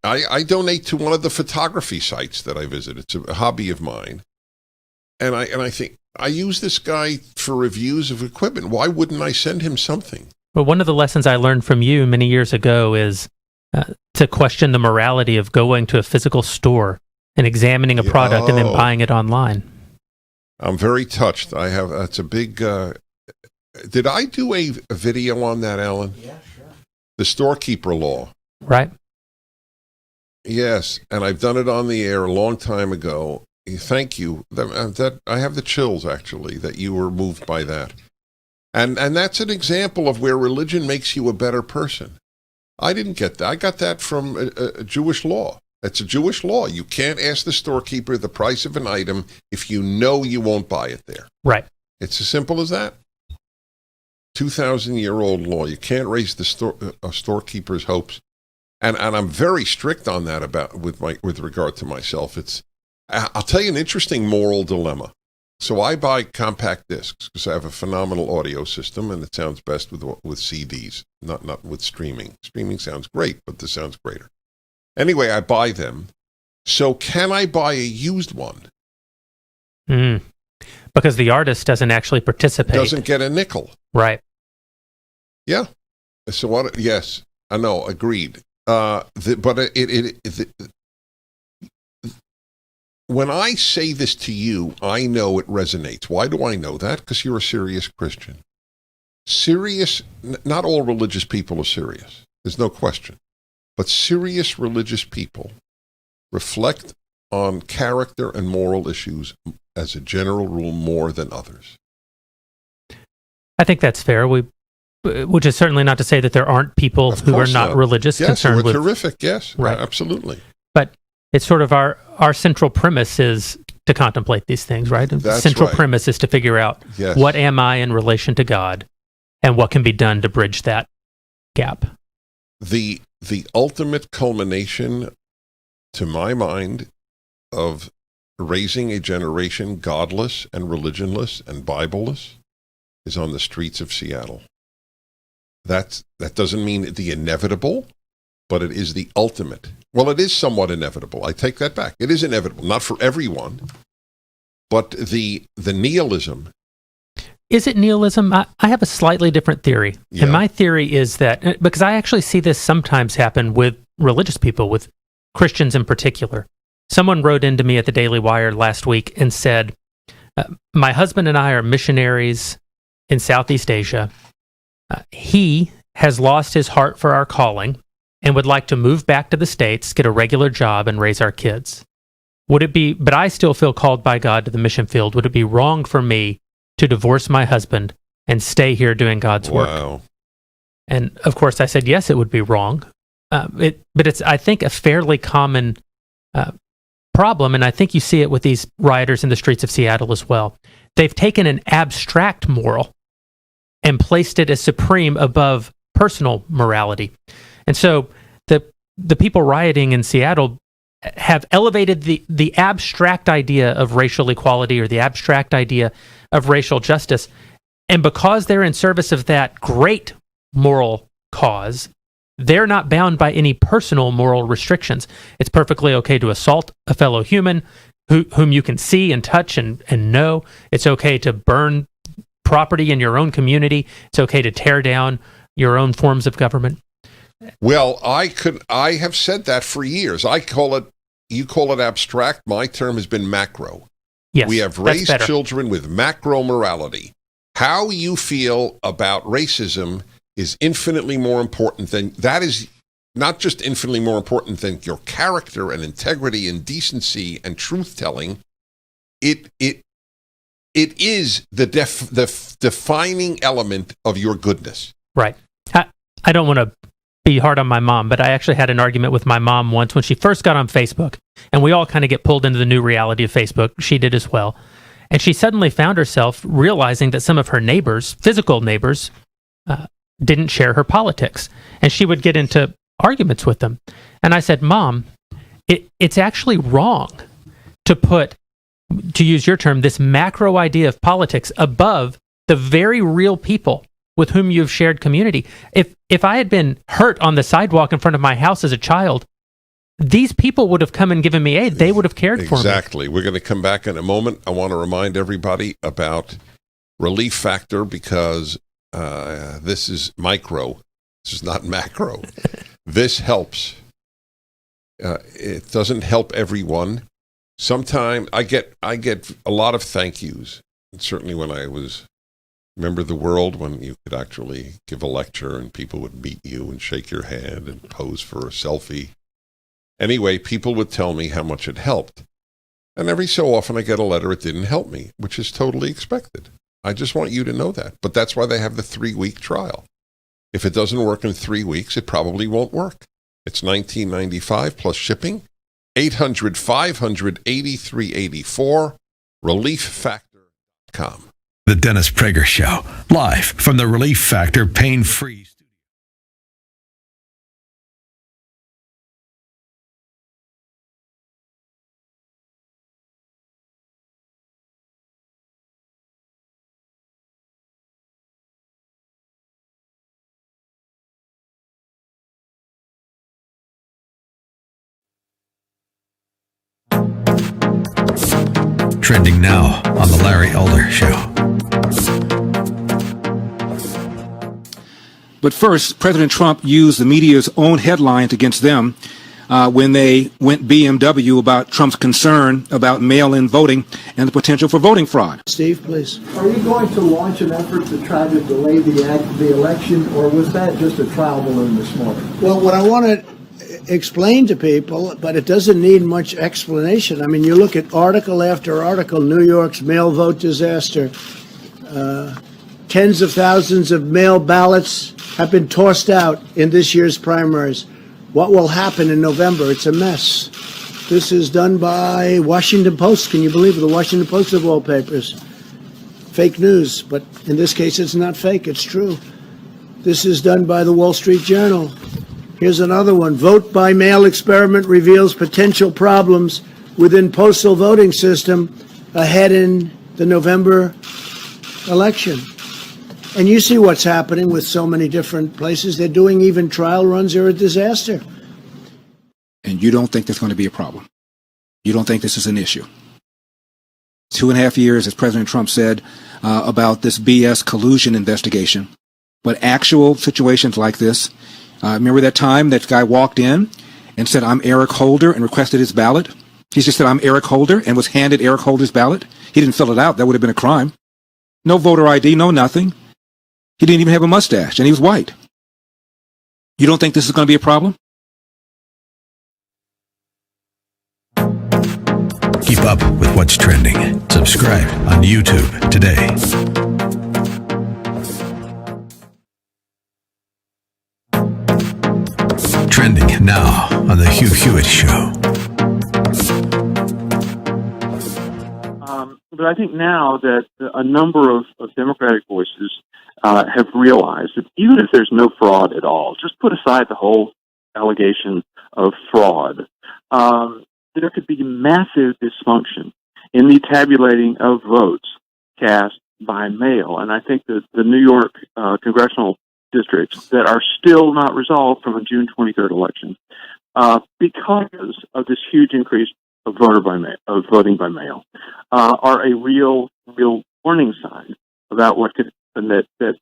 I donate to one of the photography sites that I visit. It's a hobby of mine. And I think, I use this guy for reviews of equipment. Why wouldn't I send him something? Well, one of the lessons I learned from you many years ago is to question the morality of going to a physical store and examining a product and then buying it online. I'm very touched. That's a big, did I do a video on that, Alan? Yeah, sure. The storekeeper law. Right. Yes, and I've done it on the air a long time ago. Thank you. That I have the chills, actually, that you were moved by that. And that's an example of where religion makes you a better person. I didn't get that. I got that from a Jewish law. It's a Jewish law. You can't ask the storekeeper the price of an item if you know you won't buy it there. Right. It's as simple as that. 2,000-year-old law. You can't raise the storekeeper's hopes. And I'm very strict on that with regard to myself. I'll tell you an interesting moral dilemma. So I buy compact discs because I have a phenomenal audio system, and it sounds best with CDs, not with streaming. Streaming sounds great, but this sounds greater. Anyway, I buy them. So can I buy a used one? Because the artist doesn't actually participate. Doesn't get a nickel. Right. Yeah. So what? Yes, I know. Agreed. When I say this to you, I know it resonates. Why do I know that? Because you're a serious Christian. Not all religious people are serious. There's no question. But serious religious people reflect on character and moral issues as a general rule more than others. I think that's fair. Which is certainly not to say that there aren't people who are not religious concerned with. Yes, terrific. Yes, right. Absolutely. But it's sort of our central premise is to contemplate these things, right? That's central right. premise is to figure out what am I in relation to God, and what can be done to bridge that gap. The ultimate culmination, to my mind, of raising a generation godless and religionless and Bibleless is on the streets of Seattle. That doesn't mean the inevitable, but it is the ultimate. Well, it is somewhat inevitable. I take that back. It is inevitable, not for everyone, but the nihilism. Is it nihilism? I have a slightly different theory. Yeah. And my theory is that, because I actually see this sometimes happen with religious people, with Christians in particular. Someone wrote into me at the Daily Wire last week and said, my husband and I are missionaries in Southeast Asia. He has lost his heart for our calling and would like to move back to the States, get a regular job, and raise our kids. But I still feel called by God to the mission field. Would it be wrong for me to divorce my husband and stay here doing God's work? Wow. And of course I said, yes, it would be wrong. But it's, I think, a fairly common problem, and I think you see it with these rioters in the streets of Seattle as well. They've taken an abstract moral and placed it as supreme above personal morality. And so the people rioting in Seattle have elevated the abstract idea of racial equality or the abstract idea of racial justice. And because they're in service of that great moral cause, they're not bound by any personal moral restrictions. It's perfectly okay to assault a fellow human whom you can see and touch and know. It's okay to burn property in your own community. It's okay to tear down your own forms of government. Well, I have said that for years. You call it abstract. My term has been macro. Yes, we have raised children with macro morality. How you feel about racism is infinitely more important than, that is not just infinitely more important than your character and integrity and decency and truth-telling. It is the defining element of your goodness. Right. I don't want to be hard on my mom, but I actually had an argument with my mom once when she first got on Facebook, and we all kind of get pulled into the new reality of Facebook. She did as well. And she suddenly found herself realizing that some of her neighbors, physical neighbors, didn't share her politics. And she would get into arguments with them. And I said, Mom, it's actually wrong to put, to use your term, this macro idea of politics above the very real people with whom you've shared community. If I had been hurt on the sidewalk in front of my house as a child, these people would have come and given me aid. They would have cared for me. Exactly. We're going to come back in a moment. I want to remind everybody about Relief Factor, because this is micro. This is not macro. This helps. It doesn't help everyone. Sometimes I get a lot of thank yous. And certainly when I was member of the world, when you could actually give a lecture and people would meet you and shake your hand and pose for a selfie. Anyway, people would tell me how much it helped. And every so often I get a letter, it didn't help me, which is totally expected. I just want you to know that. But that's why they have the 3-week trial. If it doesn't work in 3 weeks, it probably won't work. It's $19.95 plus shipping. 800-500-8384, relieffactor.com. The Dennis Prager Show, live from the Relief Factor pain-free studio. Trending now on the Larry Elder Show. But first, President Trump used the media's own headlines against them when they went BMW about Trump's concern about mail-in voting and the potential for voting fraud. Steve, please. Are you going to launch an effort to try to delay the election, or was that just a trial balloon this morning? Well, what I want to explain to people, but it doesn't need much explanation. I mean, you look at article after article, New York's mail vote disaster, tens of thousands of mail ballots have been tossed out in this year's primaries. What will happen in November? It's a mess. This is done by Washington Post. Can you believe it? The Washington Post of all papers. Fake news, but in this case, it's not fake. It's true. This is done by the Wall Street Journal. Here's another one. Vote by mail experiment reveals potential problems within postal voting system ahead in the November election. And you see what's happening with so many different places. They're doing even trial runs. They're a disaster. And you don't think there's going to be a problem. You don't think this is an issue. 2.5 years, as President Trump said, about this BS collusion investigation. But actual situations like this, remember that time that guy walked in and said, "I'm Eric Holder," and requested his ballot? He just said, "I'm Eric Holder," and was handed Eric Holder's ballot. He didn't fill it out. That would have been a crime. No voter ID, no nothing. He didn't even have a mustache, and he was white. You don't think this is going to be a problem? Keep up with what's trending. Subscribe on YouTube today. Trending now on the Hugh Hewitt Show. But I think now that a number of Democratic voices have realized that even if there's no fraud at all, just put aside the whole allegation of fraud, there could be massive dysfunction in the tabulating of votes cast by mail. And I think that the New York congressional districts that are still not resolved from a June 23rd election, because of this huge increase of voting by mail, are a real warning sign about what could happen. That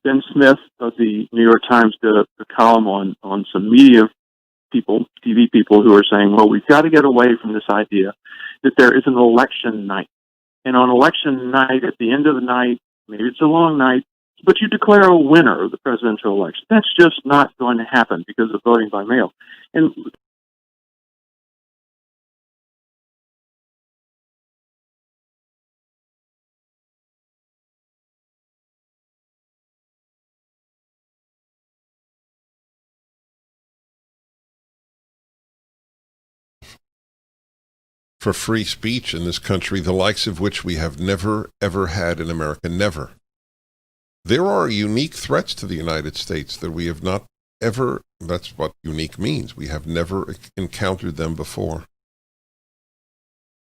Ben Smith of the New York Times did a column on some media people, TV people, who are saying, well, we've got to get away from this idea that there is an election night. And on election night, at the end of the night, maybe it's a long night, but you declare a winner of the presidential election. That's just not going to happen because of voting by mail. And for free speech in this country, the likes of which we have never, ever had in America. Never. There are unique threats to the United States that we have not ever, that's what unique means. We have never encountered them before.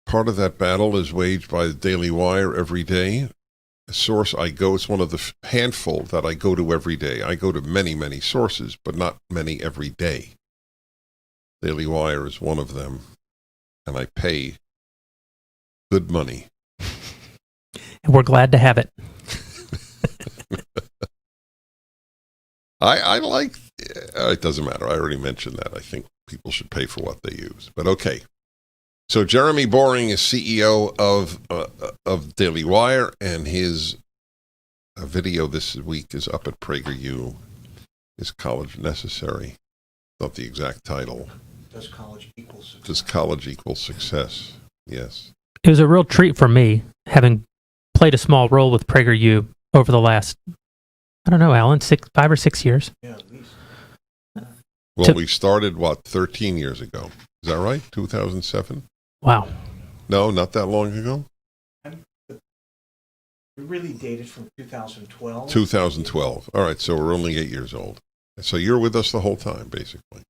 Part of that battle is waged by the Daily Wire every day. A source I go, it's one of the handful that I go to every day. I go to many, many sources, but not many every day. Daily Wire is one of them. And I pay good money. And we're glad to have it. I like, it doesn't matter. I already mentioned that. I think people should pay for what they use. But okay. So Jeremy Boring is CEO of Daily Wire, and his video this week is up at PragerU. Is college necessary? Not the exact title. Does college equal success? Does college equal success? Yes. It was a real treat for me, having played a small role with PragerU over the last, I don't know, Alan, 5 or 6 years. Yeah, at least. Well, we started, 13 years ago? Is that right? 2007? Wow. No, not that long ago. We really dated from 2012. 2012. All right, so we're only 8 years old. So you're with us the whole time, basically.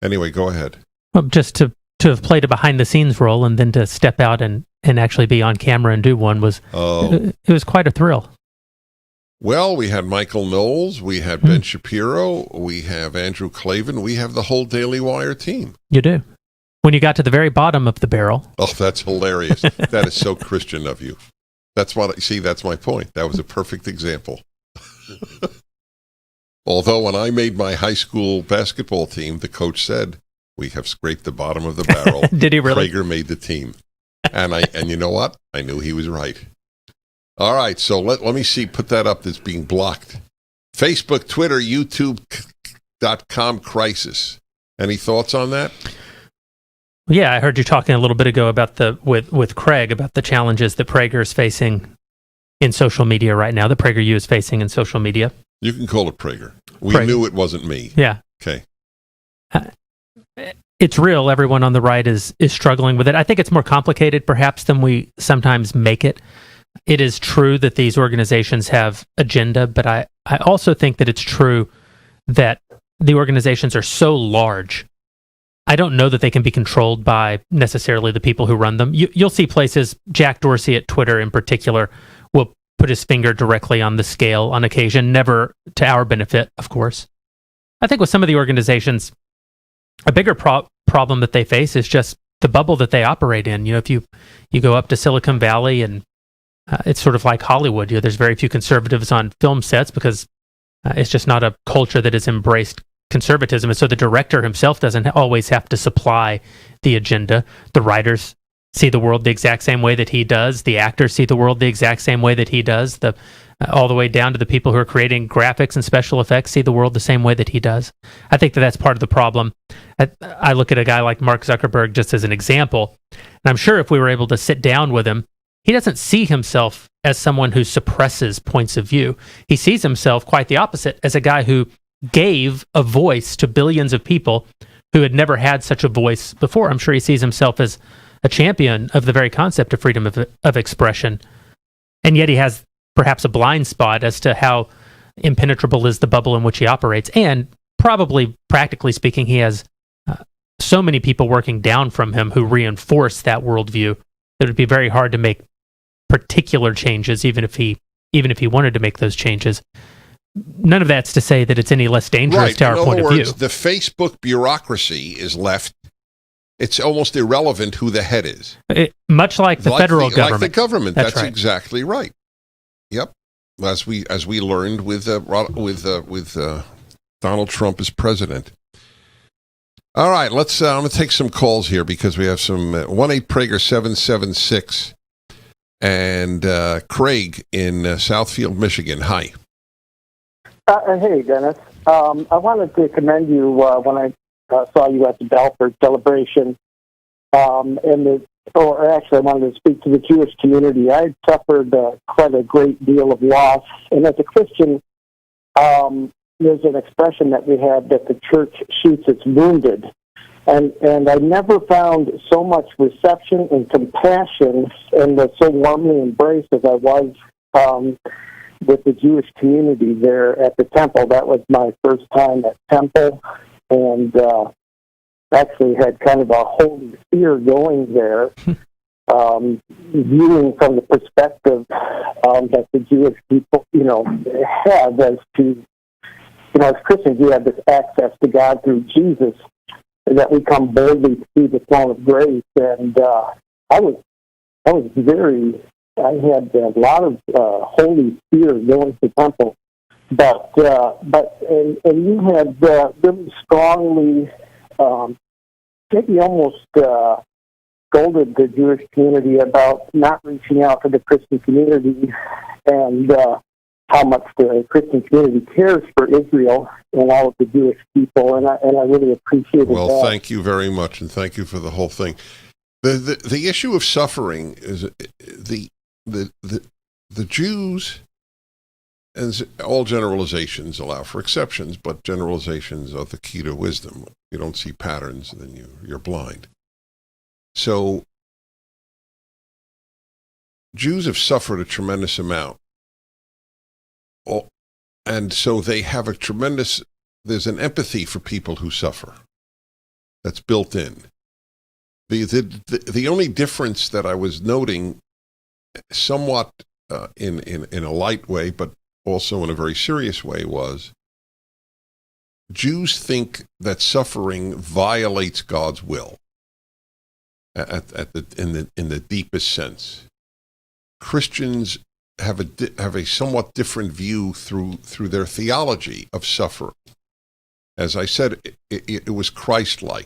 Anyway, go ahead. Well, just to have played a behind-the-scenes role and then to step out and actually be on camera and do one was it was quite a thrill. Well, we had Michael Knowles, we had Ben Shapiro, we have Andrew Klavan, we have the whole Daily Wire team. You do. When you got to the very bottom of the barrel. Oh, that's hilarious. That is so Christian of you. That's my point. That was a perfect example. Although when I made my high school basketball team, the coach said, we have scraped the bottom of the barrel. Did he really? Prager made the team. And you know what? I knew he was right. All right, so let me see, put that up that's being blocked. Facebook, Twitter, YouTube.com crisis. Any thoughts on that? Yeah, I heard you talking a little bit ago about with Craig about the challenges that Prager is facing in social media right now, that PragerU is facing in social media. You can call it Prager. We Prager. knew it wasn't me. Yeah. Okay. It's real. Everyone on the right is struggling with it. I think it's more complicated perhaps than we sometimes make it. It is true that these organizations have agenda, but I also think that it's true that the organizations are so large. I don't know that they can be controlled by necessarily the people who run them. You'll see places, Jack Dorsey at Twitter in particular, will put his finger directly on the scale on occasion, never to our benefit, of course. I think with some of the organizations, a bigger problem that they face is just the bubble that they operate in. If you go up to Silicon Valley and it's sort of like Hollywood. There's very few conservatives on film sets because it's just not a culture that has embraced conservatism. And so the director himself doesn't always have to supply the agenda. The writers see the world the exact same way that he does. The actors see the world the exact same way that he does. All the way down to the people who are creating graphics and special effects see the world the same way that he does. I think that's part of the problem. I look at a guy like Mark Zuckerberg just as an example, and I'm sure if we were able to sit down with him, he doesn't see himself as someone who suppresses points of view. He sees himself quite the opposite, as a guy who gave a voice to billions of people who had never had such a voice before. I'm sure he sees himself as a champion of the very concept of freedom of expression. And yet he has perhaps a blind spot as to how impenetrable is the bubble in which he operates. And probably, practically speaking, he has so many people working down from him who reinforce that worldview that it would be very hard to make particular changes, even if he wanted to make those changes. None of that's to say that it's any less dangerous to our point of view. The Facebook bureaucracy is left. It's almost irrelevant who the head is. Much like the federal government. Like the government. That's right. Exactly right. Yep. As we learned with Donald Trump as president. All right, I'm going to take some calls here because we have some 1-8-PRAGER-776 and Craig in Southfield, Michigan. Hi. Hey, Dennis. I wanted to commend you when I saw you at the Belford celebration. Actually, I wanted to speak to the Jewish community. I suffered quite a great deal of loss. And as a Christian, there's an expression that we have that the church shoots its wounded. And I never found so much reception and compassion and was so warmly embraced as I was with the Jewish community there at the temple. That was my first time at temple, and actually had kind of a holy fear going there, viewing from the perspective that the Jewish people, have as to, as Christians, we have this access to God through Jesus, that we come boldly to the throne of grace. And I had a lot of holy fear going to temple, but you had really strongly, maybe almost scolded the Jewish community about not reaching out to the Christian community, and how much the Christian community cares for Israel and all of the Jewish people, and I really appreciated that. Well, thank you very much, and thank you for the whole thing. The issue of suffering is the Jews as all generalizations allow for exceptions, but generalizations are the key to wisdom. If you don't see patterns, then you're blind. So Jews have suffered a tremendous amount. And so they have there's an empathy for people who suffer that's built in. The only difference that I was noting somewhat in a light way, but also in a very serious way, was Jews think that suffering violates God's will in the deepest sense. Christians have a somewhat different view through their theology of suffering. As I said, it was Christ-like.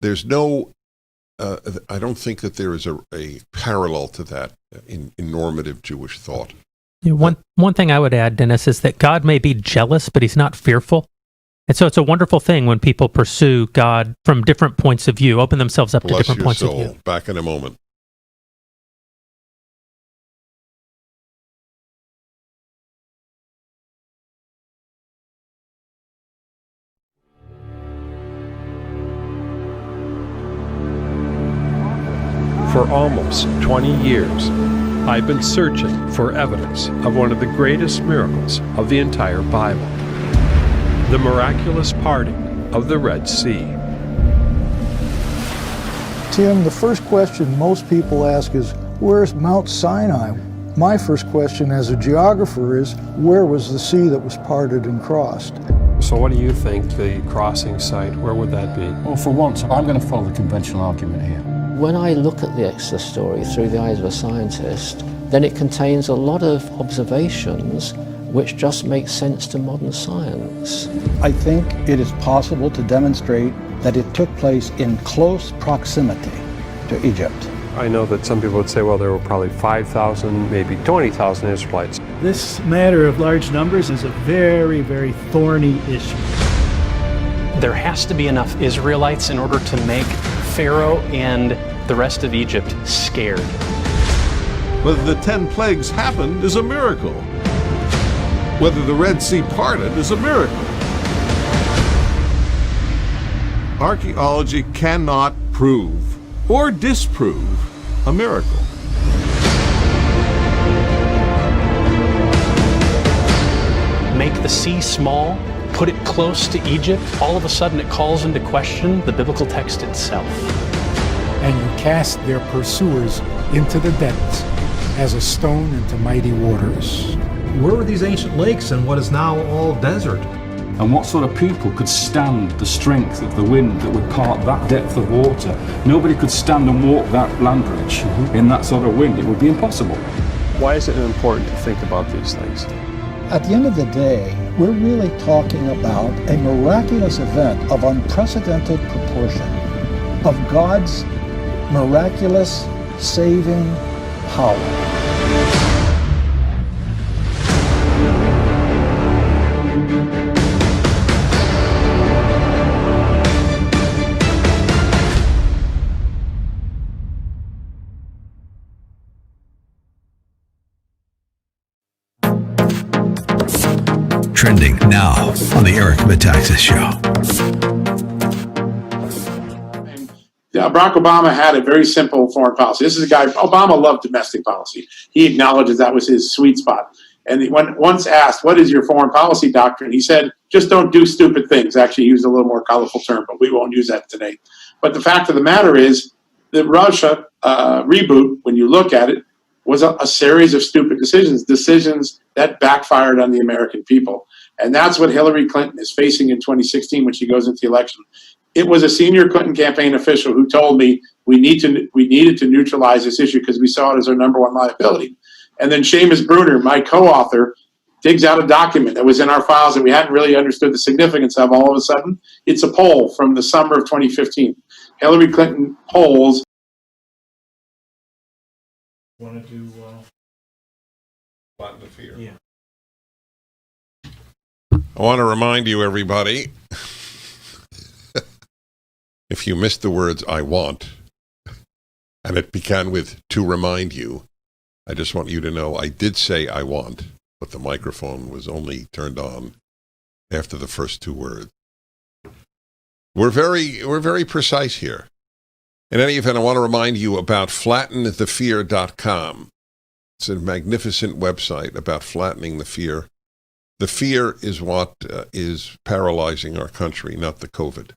There's no, I don't think that there is a parallel to that in normative Jewish thought. Yeah, one thing I would add, Dennis, is that God may be jealous, but he's not fearful. And so it's a wonderful thing when people pursue God from different points of view, open themselves up to different points of view. Back in a moment. For almost 20 years, I've been searching for evidence of one of the greatest miracles of the entire Bible, the miraculous parting of the Red Sea. Tim, the first question most people ask is, where's Mount Sinai? My first question as a geographer is, where was the sea that was parted and crossed? So what do you think the crossing site, where would that be? Well, for once, I'm going to follow the conventional argument here. When I look at the Exodus story through the eyes of a scientist, then it contains a lot of observations which just make sense to modern science. I think it is possible to demonstrate that it took place in close proximity to Egypt. I know that some people would say, well, there were probably 5,000, maybe 20,000 Israelites. This matter of large numbers is a very, very thorny issue. There has to be enough Israelites in order to make Pharaoh and the rest of Egypt scared. Whether the 10 plagues happened is a miracle. Whether the Red Sea parted is a miracle. Archaeology cannot prove or disprove a miracle. Make the sea small, put it close to Egypt, all of a sudden it calls into question the biblical text itself. And you cast their pursuers into the depths as a stone into mighty waters. Where were these ancient lakes and what is now all desert? And what sort of people could stand the strength of the wind that would part that depth of water? Nobody could stand and walk that land bridge in that sort of wind. It would be impossible. Why is it important to think about these things? At the end of the day, we're really talking about a miraculous event of unprecedented proportion, of God's miraculous saving power. Trending now on the Eric Metaxas Show. Barack Obama had a very simple foreign policy. This is a guy, Obama loved domestic policy. He acknowledges that was his sweet spot. And when once asked, what is your foreign policy doctrine? He said, just don't do stupid things. Actually, he used a little more colorful term, but we won't use that today. But the fact of the matter is, the Russia reboot, when you look at it, was a series of stupid decisions that backfired on the American people. And that's what Hillary Clinton is facing in 2016 when she goes into the election. It was a senior Clinton campaign official who told me we needed to neutralize this issue because we saw it as our number one liability. And then Seamus Bruner, my co-author, digs out a document that was in our files that we hadn't really understood the significance of. All of a sudden, it's a poll from the summer of 2015. Hillary Clinton polls. Want to do Button to fear. Yeah. I want to remind you, everybody, if you missed the words "I want," and it began with "to remind you," I just want you to know I did say "I want." but the microphone was only turned on after the first two words. We're very precise here. In any event, I want to remind you about flattenthefear.com. It's a magnificent website about flattening the fear. The fear is what is paralyzing our country, not the COVID.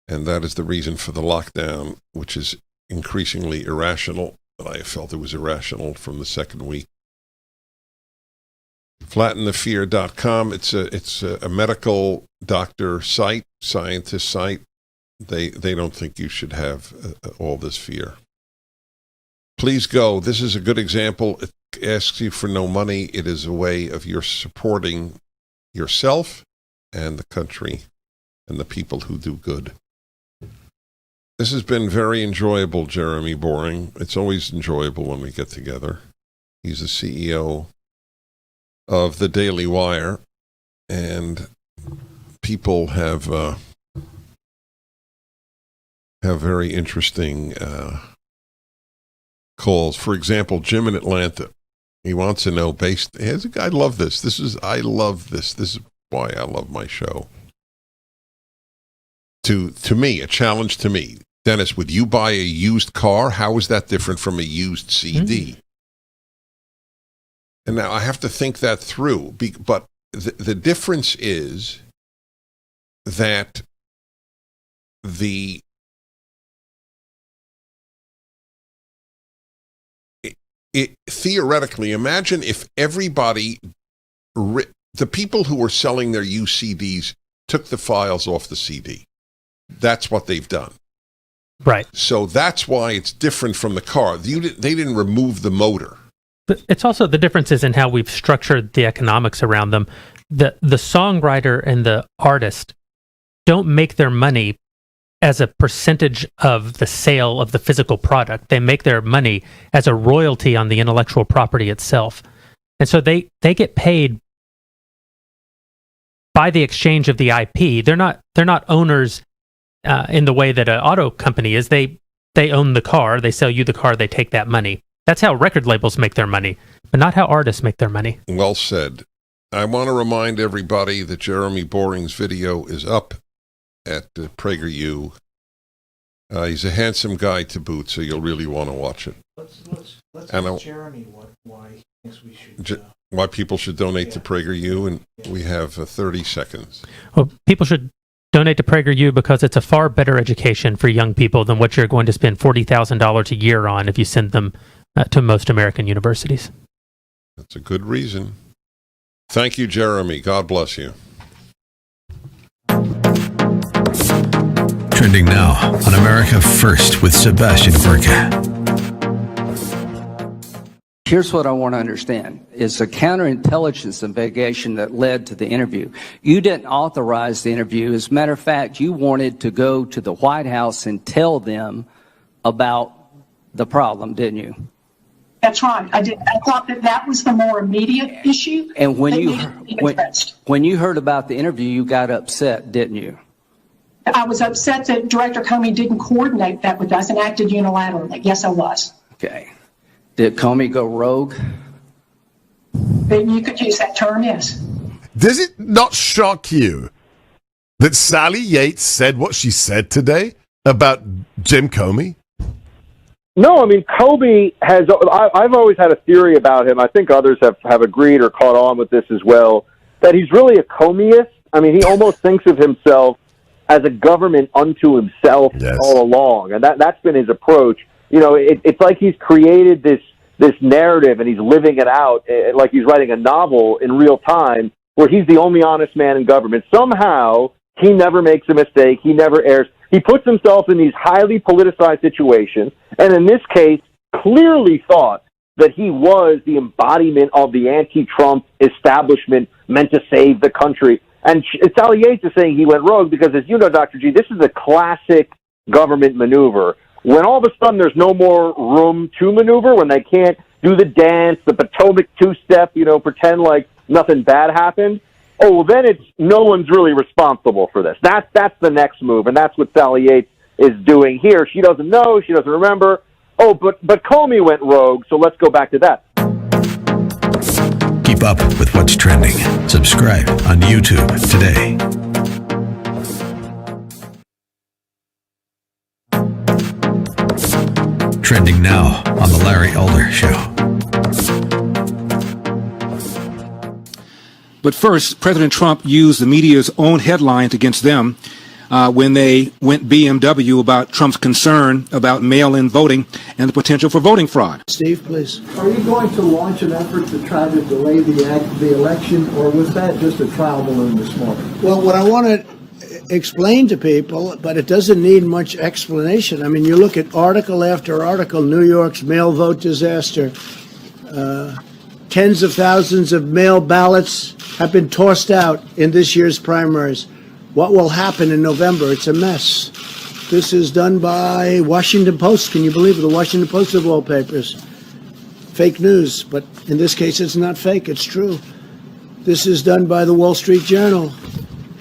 And that is the reason for the lockdown, which is increasingly irrational. But I felt it was irrational from the second week. Flattenthefear.com. It's a medical doctor site, scientist site. They don't think you should have all this fear. Please go. This is a good example. It asks you for no money. It is a way of your supporting yourself and the country and the people who do good. This has been very enjoyable, Jeremy Boring. It's always enjoyable when we get together. He's the CEO of the Daily Wire, and people have very interesting calls. For example, Jim in Atlanta, he wants to know I love this. I love this. This is why I love my show. To me, a challenge to me. Dennis, would you buy a used car? How is that different from a used CD? And now I have to think that through. But the difference is that theoretically, imagine if everybody, the people who were selling their used CDs took the files off the CD. That's what they've done. Right. So that's why it's different from the car. They didn't remove the motor. But it's also the differences in how we've structured the economics around them. The songwriter and the artist don't make their money as a percentage of the sale of the physical product. They make their money as a royalty on the intellectual property itself. And so they get paid by the exchange of the IP. They're not owners in the way that an auto company is. They own the car, they sell you the car, they take that money. That's how record labels make their money, but not how artists make their money. Well said. I want to remind everybody that Jeremy Boring's video is up at PragerU. He's a handsome guy to boot, so you'll really want to watch it. Let's ask Jeremy why he thinks we should... why people should donate to PragerU, and we have 30 seconds. Well, people should donate to PragerU because it's a far better education for young people than what you're going to spend $40,000 a year on if you send them to most American universities. That's a good reason. Thank you, Jeremy. God bless you. Trending now on America First with Sebastian Gorka. Here's what I want to understand. It's a counterintelligence investigation that led to the interview. You didn't authorize the interview. As a matter of fact, you wanted to go to the White House and tell them about the problem, didn't you? That's right. I did. I thought that was the more immediate issue. And when you heard about the interview, you got upset, didn't you? I was upset that Director Comey didn't coordinate that with us and acted unilaterally. Yes, I was. Okay. Did Comey go rogue? You could use that term, yes. Does it not shock you that Sally Yates said what she said today about Jim Comey? No, I mean, Comey has... I've always had a theory about him. I think others have agreed or caught on with this as well, that he's really a Comeyist. I mean, he almost thinks of himself as a government unto himself all along, and that's been his approach. You know, it's like he's created this narrative and he's living it out like he's writing a novel in real time where he's the only honest man in government. Somehow, he never makes a mistake. He never errs. He puts himself in these highly politicized situations, and in this case, clearly thought that he was the embodiment of the anti-Trump establishment meant to save the country. And Sally Yates is saying he went rogue because, as you know, Dr. G, this is a classic government maneuver. When all of a sudden there's no more room to maneuver, when they can't do the dance, the Potomac two-step, pretend like nothing bad happened, then it's no one's really responsible for this. That's the next move, and that's what Sally Yates is doing here. She doesn't know, she doesn't remember. But Comey went rogue, so let's go back to that. Keep up with what's trending. Subscribe on YouTube today. Trending now on The Larry Elder Show. But first, President Trump used the media's own headlines against them when they went BMW about Trump's concern about mail-in voting and the potential for voting fraud. Steve, please. Are you going to launch an effort to try to delay the election, or was that just a trial balloon this morning? Well, what I want to explain to people, but it doesn't need much explanation. I mean, you look at article after article, New York's mail vote disaster, tens of thousands of mail ballots have been tossed out in this year's primaries. What will happen in November? It's a mess. This is done by Washington Post. Can you believe it? The Washington Post of all papers. Fake news, but in this case it's not fake, it's true. This is done by the Wall Street Journal.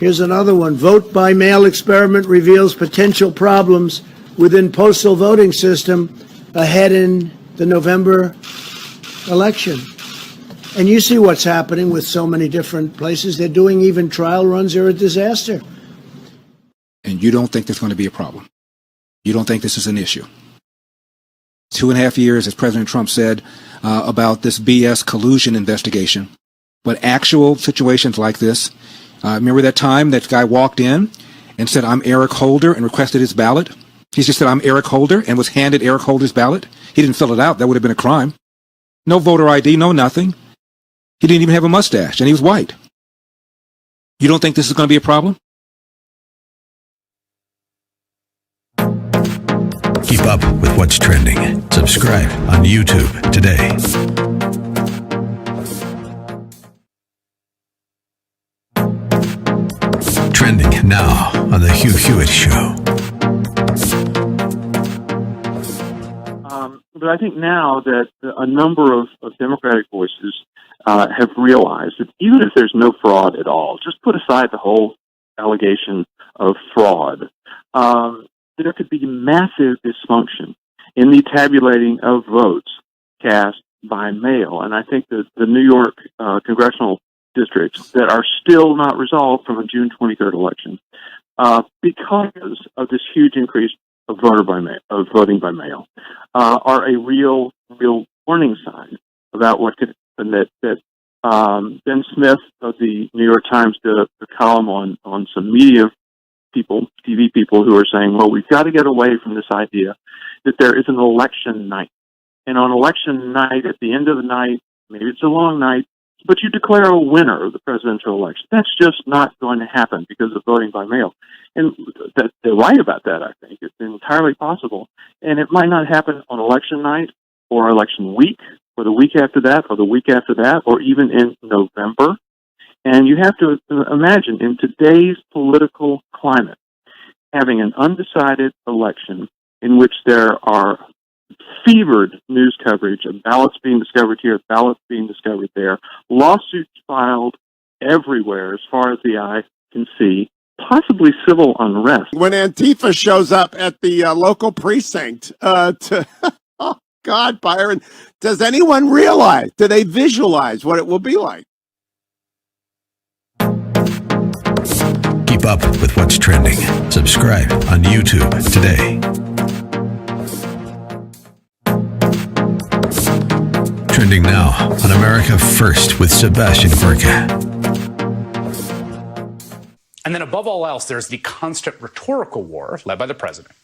Here's another one. Vote by mail experiment reveals potential problems within postal voting system ahead in the November election. And you see what's happening with so many different places. They're doing even trial runs. They're a disaster. And you don't think there's going to be a problem? You don't think this is an issue? 2.5 years, as President Trump said, about this BS collusion investigation. But actual situations like this, remember that time that guy walked in and said, "I'm Eric Holder," and requested his ballot? He just said, "I'm Eric Holder," and was handed Eric Holder's ballot. He didn't fill it out. That would have been a crime. No voter ID, no nothing. He didn't even have a mustache, and he was white. You don't think this is going to be a problem? Keep up with what's trending. Subscribe on YouTube today. Trending now on The Hugh Hewitt Show. But I think now that a number of Democratic voices have realized that even if there's no fraud at all, just put aside the whole allegation of fraud, there could be massive dysfunction in the tabulating of votes cast by mail. And I think that the New York congressional districts that are still not resolved from a June 23rd election, because of this huge increase of voting by mail, are a real warning sign about what could happen. That Ben Smith of the New York Times did a column on some media people, TV people, who are saying, well, we've got to get away from this idea that there is an election night. And on election night, at the end of the night, maybe it's a long night, but you declare a winner of the presidential election. That's just not going to happen because of voting by mail. And they're right about that, I think. It's entirely possible. And it might not happen on election night or election week or the week after that or the week after that or even in November. And you have to imagine, in today's political climate, having an undecided election in which there are fevered news coverage of ballots being discovered here, ballots being discovered there, lawsuits filed everywhere as far as the eye can see, possibly civil unrest. When Antifa shows up at the local precinct oh, God, Byron, does anyone realize, do they visualize what it will be like? Keep up with what's trending. Subscribe on YouTube today. Trending now on America First with Sebastian Gorka. And then above all else, there's the constant rhetorical war led by the president.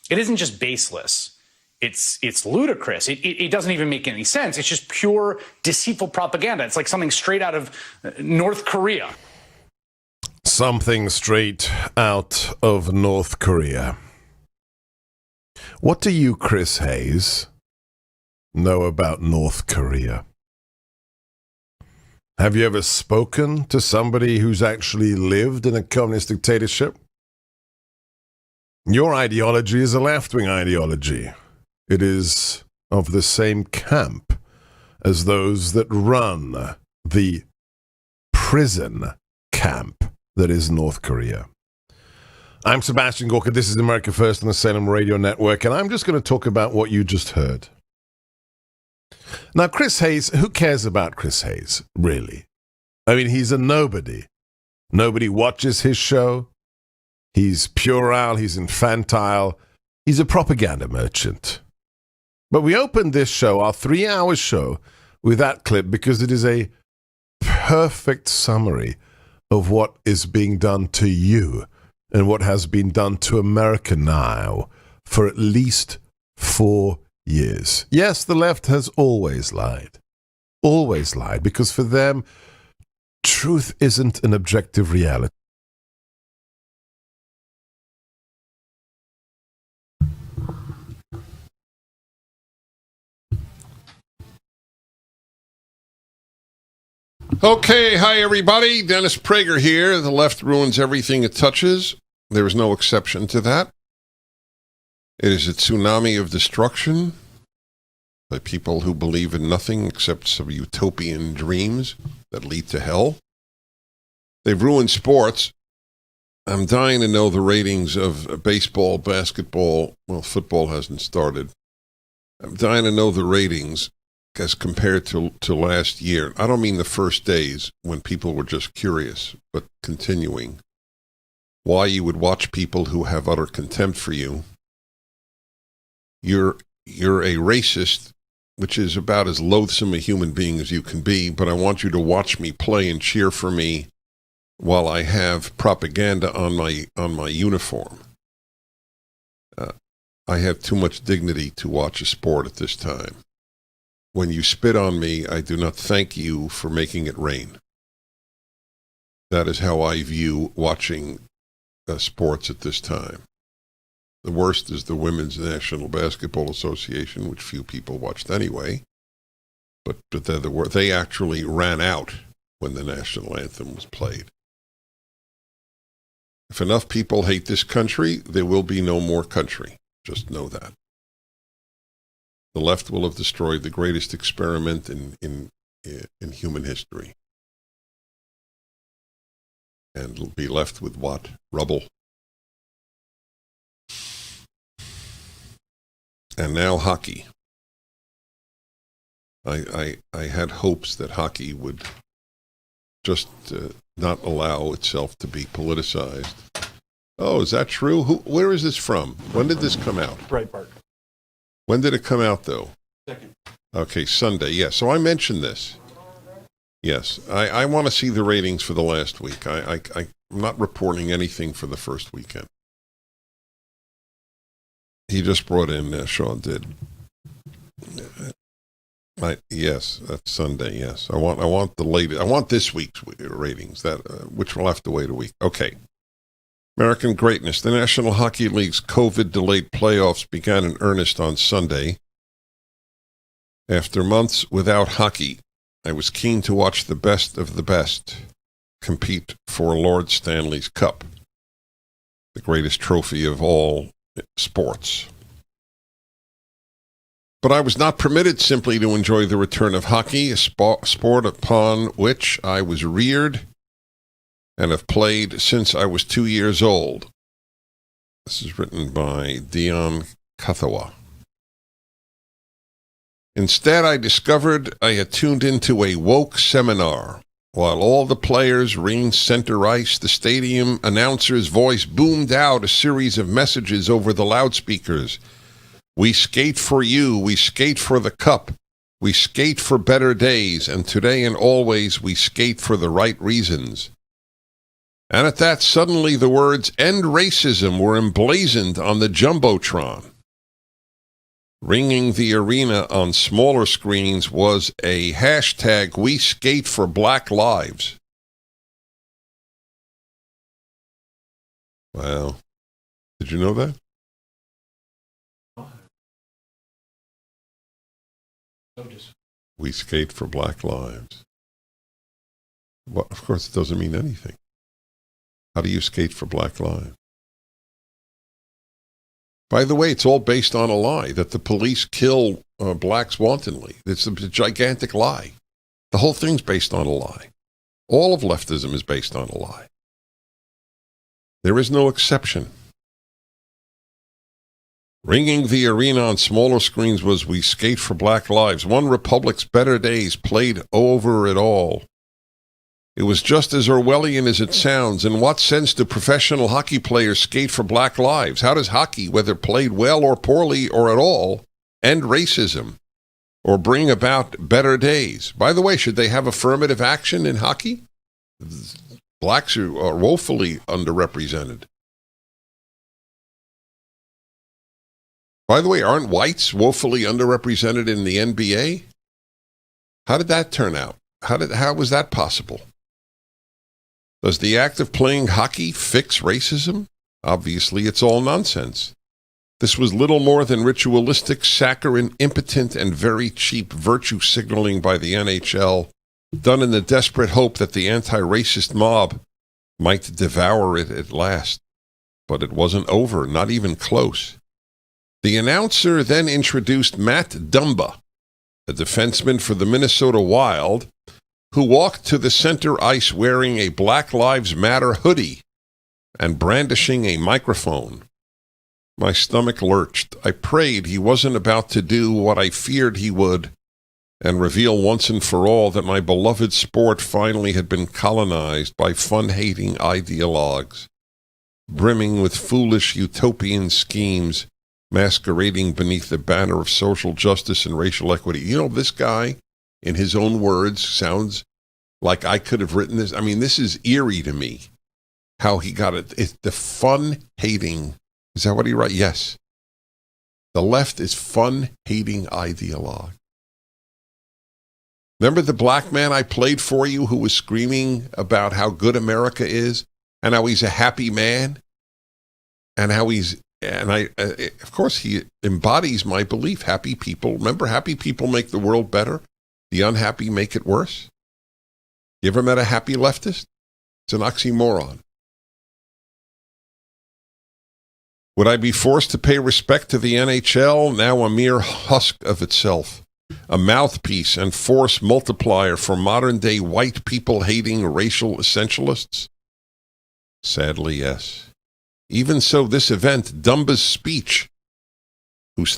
It isn't just baseless. It's ludicrous. It doesn't even make any sense. It's just pure deceitful propaganda. It's like something straight out of North Korea. Something straight out of North Korea. What do you, Chris Hayes, know about North Korea? Have you ever spoken to somebody who's actually lived in a communist dictatorship? Your ideology is a left-wing ideology. It is of the same camp as those that run the prison camp that is North Korea. I'm Sebastian Gorka. This is America First on the Salem Radio Network, and I'm just going to talk about what you just heard. Now, Chris Hayes, who cares about Chris Hayes, really? I mean, he's a nobody. Nobody watches his show. He's puerile, he's infantile, he's a propaganda merchant. But we opened this show, our 3-hour show, with that clip because it is a perfect summary of what is being done to you and what has been done to America now for at least 4 years. Yes, the left has always lied, because for them, truth isn't an objective reality. Okay, hi everybody. Dennis Prager here. The left ruins everything it touches. There is no exception to that. It is a tsunami of destruction by people who believe in nothing except some utopian dreams that lead to hell. They've ruined sports. I'm dying to know the ratings of baseball, basketball. Well, football hasn't started. I'm dying to know the ratings as compared to last year. I don't mean the first days when people were just curious, but continuing. Why you would watch people who have utter contempt for you. You're a racist, which is about as loathsome a human being as you can be, but I want you to watch me play and cheer for me while I have propaganda on my uniform. I have too much dignity to watch a sport at this time. When you spit on me, I do not thank you for making it rain. That is how I view watching sports at this time. The worst is the Women's National Basketball Association, which few people watched anyway. But they actually ran out when the national anthem was played. If enough people hate this country, there will be no more country. Just know that. The left will have destroyed the greatest experiment in human history. And will be left with what? Rubble. And now hockey. I had hopes that hockey would just not allow itself to be politicized. Oh, is that true? Where is this from? When did this come out? Breitbart. When did it come out, though? Second. Okay, Sunday. Yes. So I mentioned this. Yes. I want to see the ratings for the last week. I'm not reporting anything for the first weekend. He just brought in, Sean did. Yes, that's Sunday. Yes. I want the latest. I want this week's ratings, which will have to wait a week. Okay. American greatness. The National Hockey League's COVID-delayed playoffs began in earnest on Sunday. After months without hockey, I was keen to watch the best of the best compete for Lord Stanley's Cup, the greatest trophy of all sports. But I was not permitted simply to enjoy the return of hockey, a sport upon which I was reared and have played since I was 2 years old. This is written by Dion Cathawa. Instead, I discovered I had tuned into a woke seminar. While all the players reigned center ice, the stadium announcer's voice boomed out a series of messages over the loudspeakers. We skate for you, we skate for the cup, we skate for better days, and today and always we skate for the right reasons. And at that, suddenly the words "End Racism" were emblazoned on the Jumbotron. Ringing the arena on smaller screens was a hashtag "We Skate for Black Lives." Wow. Did you know that? We skate for black lives. Well, of course, it doesn't mean anything. How do you skate for black lives? By the way, it's all based on a lie, that the police kill blacks wantonly. It's a gigantic lie. The whole thing's based on a lie. All of leftism is based on a lie. There is no exception. Ringing the arena on smaller screens was We Skate for Black Lives. One Republic's better days played over it all. It was just as Orwellian as it sounds. In what sense do professional hockey players skate for black lives? How does hockey, whether played well or poorly or at all, end racism or bring about better days? By the way, should they have affirmative action in hockey? Blacks are woefully underrepresented. By the way, aren't whites woefully underrepresented in the NBA? How did that turn out? How was that possible? Does the act of playing hockey fix racism? Obviously, it's all nonsense. This was little more than ritualistic, saccharine, impotent, and very cheap virtue signaling by the NHL, done in the desperate hope that the anti-racist mob might devour it at last. But it wasn't over, not even close. The announcer then introduced Matt Dumba, a defenseman for the Minnesota Wild, who walked to the center ice wearing a Black Lives Matter hoodie and brandishing a microphone. My stomach lurched. I prayed he wasn't about to do what I feared he would and reveal once and for all that my beloved sport finally had been colonized by fun-hating ideologues, brimming with foolish utopian schemes masquerading beneath the banner of social justice and racial equity. You know, this guy, in his own words, sounds like I could have written this. I mean, this is eerie to me, how he got it. It's the fun-hating. Is that what he wrote? Yes. The left is fun-hating ideologue. Remember the black man I played for you who was screaming about how good America is and how he's a happy man and how he's, and of course, he embodies my belief. Happy people, remember, happy people make the world better. The unhappy make it worse. You ever met a happy leftist? It's an oxymoron. Would I be forced to pay respect to the NHL, now a mere husk of itself, a mouthpiece and force multiplier for modern-day white people-hating racial essentialists? Sadly, yes. Even so, this event, Dumba's speech, whose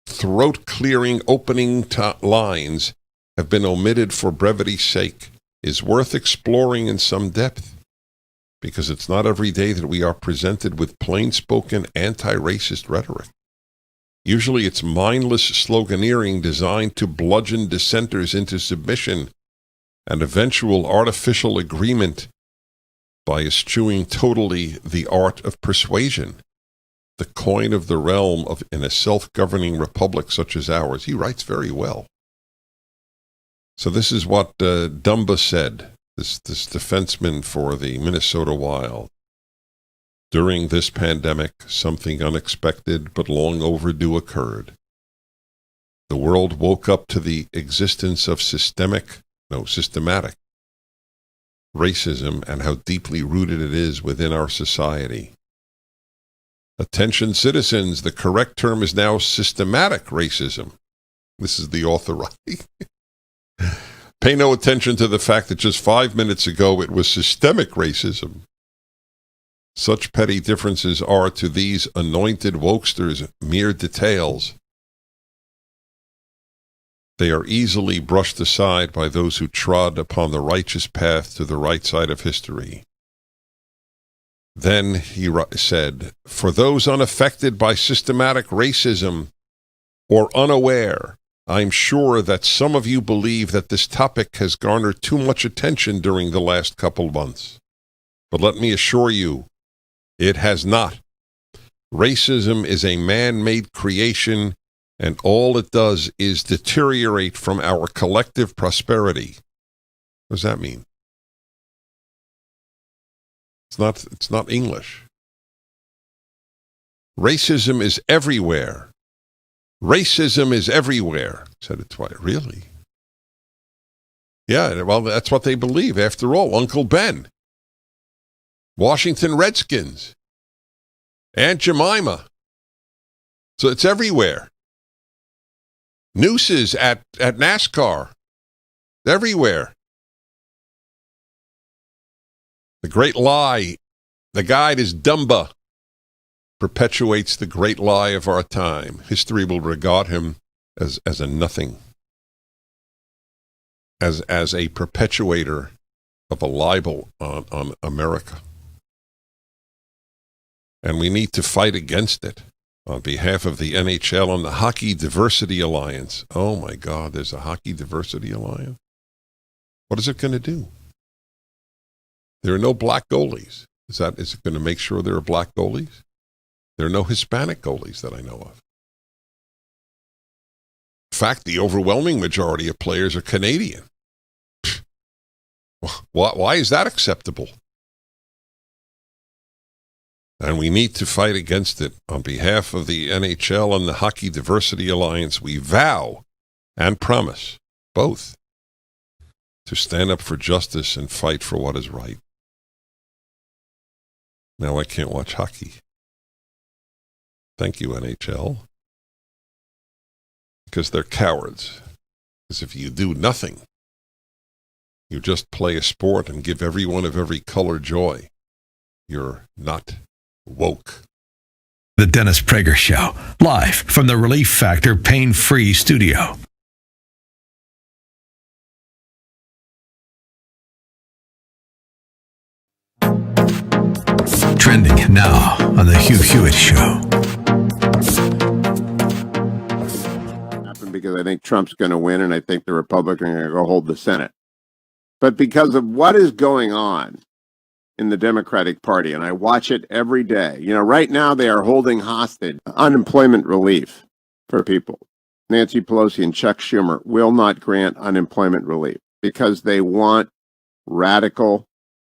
throat-clearing opening lines have been omitted for brevity's sake, is worth exploring in some depth, because it's not every day that we are presented with plain-spoken anti-racist rhetoric. Usually it's mindless sloganeering designed to bludgeon dissenters into submission and eventual artificial agreement by eschewing totally the art of persuasion, the coin of the realm of in a self-governing republic such as ours. He writes very well. So this is what Dumba said, this defenseman for the Minnesota Wild. During this pandemic, something unexpected but long overdue occurred. The world woke up to the existence of systematic racism and how deeply rooted it is within our society. Attention citizens, the correct term is now systematic racism. This is the author writing. Pay no attention to the fact that just 5 minutes ago it was systemic racism. Such petty differences are to these anointed wokesters mere details. They are easily brushed aside by those who trod upon the righteous path to the right side of history. Then he said, for those unaffected by systematic racism or unaware, I'm sure that some of you believe that this topic has garnered too much attention during the last couple months. But let me assure you, it has not. Racism is a man-made creation, and all it does is deteriorate from our collective prosperity. What does that mean? It's not English. Racism is everywhere. Racism is everywhere. Said it twice. Really? Yeah, well, that's what they believe. After all, Uncle Ben, Washington Redskins, Aunt Jemima. So it's everywhere. Nooses at NASCAR. Everywhere. The great lie. The guide is Dumba. perpetuates the great lie of our time. History will regard him as a nothing, as a perpetuator of a libel on America. And we need to fight against it on behalf of the NHL and the Hockey Diversity Alliance. Oh my God, there's a Hockey Diversity Alliance? What is it going to do? There are no black goalies. Is it going to make sure there are black goalies? There are no Hispanic goalies that I know of. In fact, the overwhelming majority of players are Canadian. Why is that acceptable? And we need to fight against it. On behalf of the NHL and the Hockey Diversity Alliance, we vow and promise, both, to stand up for justice and fight for what is right. Now I can't watch hockey. Thank you, NHL. Because they're cowards. Because if you do nothing, you just play a sport and give everyone of every color joy, you're not woke. The Dennis Prager Show, live from the Relief Factor Pain-Free Studio. Trending now on the Hugh Hewitt Show. Because I think Trump's going to win, and I think the Republicans are going to go hold the Senate. But because of what is going on in the Democratic Party, and I watch it every day. You know, right now they are holding hostage unemployment relief for people. Nancy Pelosi and Chuck Schumer will not grant unemployment relief because they want radical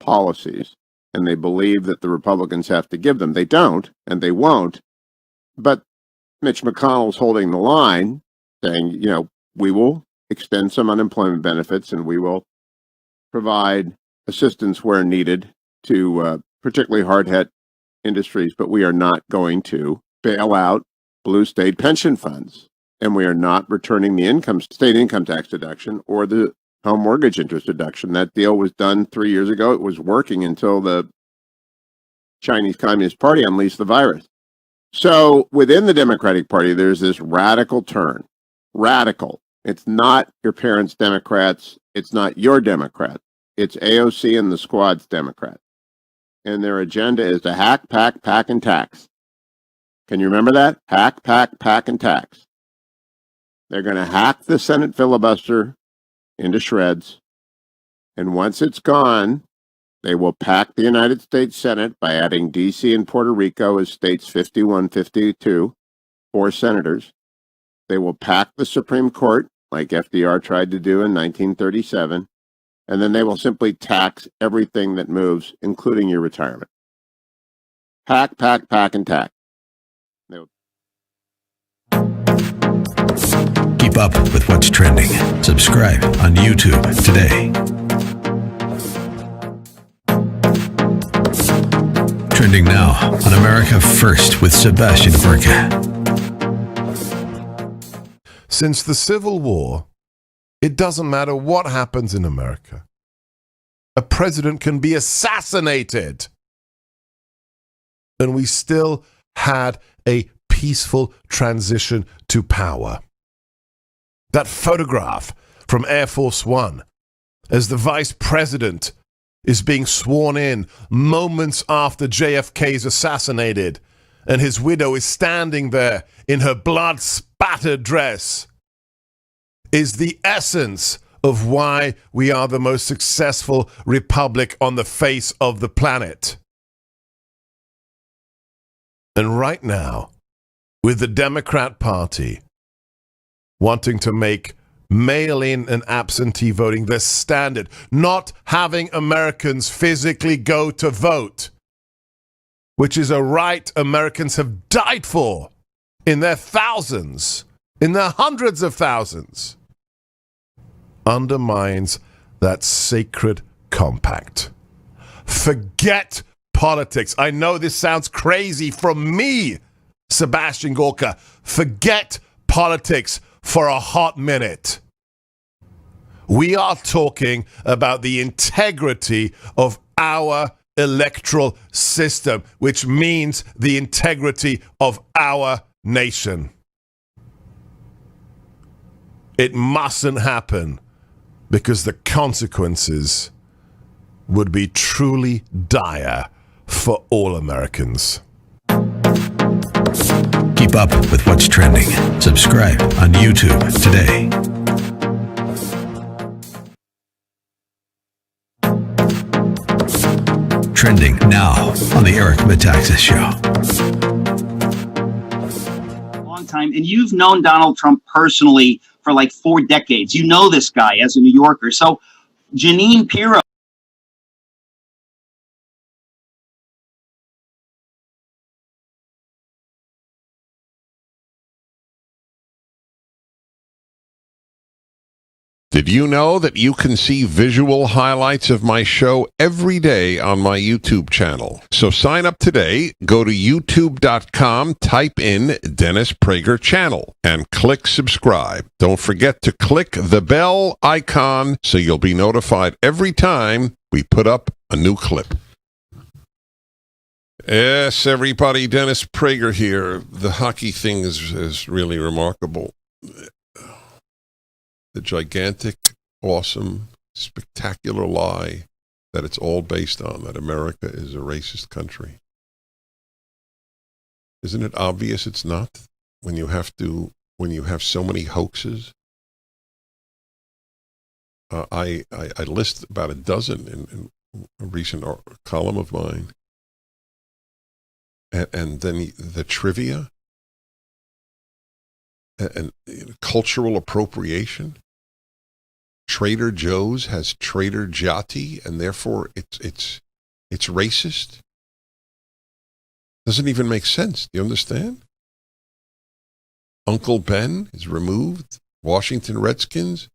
policies, and they believe that the Republicans have to give them. They don't, and they won't. But Mitch McConnell's holding the line, saying, you know, we will extend some unemployment benefits and we will provide assistance where needed to particularly hard-hit industries, but we are not going to bail out blue state pension funds, and we are not returning the state income tax deduction or the home mortgage interest deduction. That deal was done 3 years ago. It was working until the Chinese Communist Party unleashed the virus. So within the Democratic Party, there's this radical turn. Radical. It's not your parents' Democrats. It's not your Democrat. It's AOC and the squad's Democrat. And their agenda is to hack, pack, pack, and tax. Can you remember that? Hack, pack, pack, and tax. They're going to hack the Senate filibuster into shreds. And once it's gone, they will pack the United States Senate by adding D.C. and Puerto Rico as states 51, 52, 4 senators. They will pack the Supreme Court, like FDR tried to do in 1937, and then they will simply tax everything that moves, including your retirement. Pack, pack, pack, and tax. Keep up with what's trending. Subscribe on YouTube today. Trending now on America First with Sebastian Gorka. Since the Civil War, it doesn't matter what happens in America. A president can be assassinated. And we still had a peaceful transition to power. That photograph from Air Force One as the vice president is being sworn in moments after JFK is assassinated, and his widow is standing there in her blood-spattered dress, is the essence of why we are the most successful republic on the face of the planet. And right now, with the Democrat Party wanting to make mail-in and absentee voting the standard, not having Americans physically go to vote, which is a right Americans have died for in their thousands, in their hundreds of thousands, undermines that sacred compact. Forget politics. I know this sounds crazy from me, Sebastian Gorka. Forget politics for a hot minute. We are talking about the integrity of our electoral system, which means the integrity of our nation. It mustn't happen, because the consequences would be truly dire for all Americans. Keep up with what's trending. Subscribe on YouTube today. Trending now on the Eric Metaxas Show. Long time, and you've known Donald Trump personally for like 4 decades. You know this guy as a New Yorker. So Jeanine Pirro. Did you know that you can see visual highlights of my show every day on my YouTube channel? So sign up today, go to youtube.com, type in Dennis Prager channel, and click subscribe. Don't forget to click the bell icon so you'll be notified every time we put up a new clip. Yes, everybody, Dennis Prager here. The hockey thing is really remarkable. The gigantic, awesome, spectacular lie that it's all based on, that America is a racist country. Isn't it obvious it's not when you have so many hoaxes? I list about a dozen in a recent column of mine. And then the trivia and cultural appropriation. Trader Joe's has Trader Jati, and therefore it's racist. Doesn't even make sense. Do you understand? Uncle Ben is removed. Washington Redskins,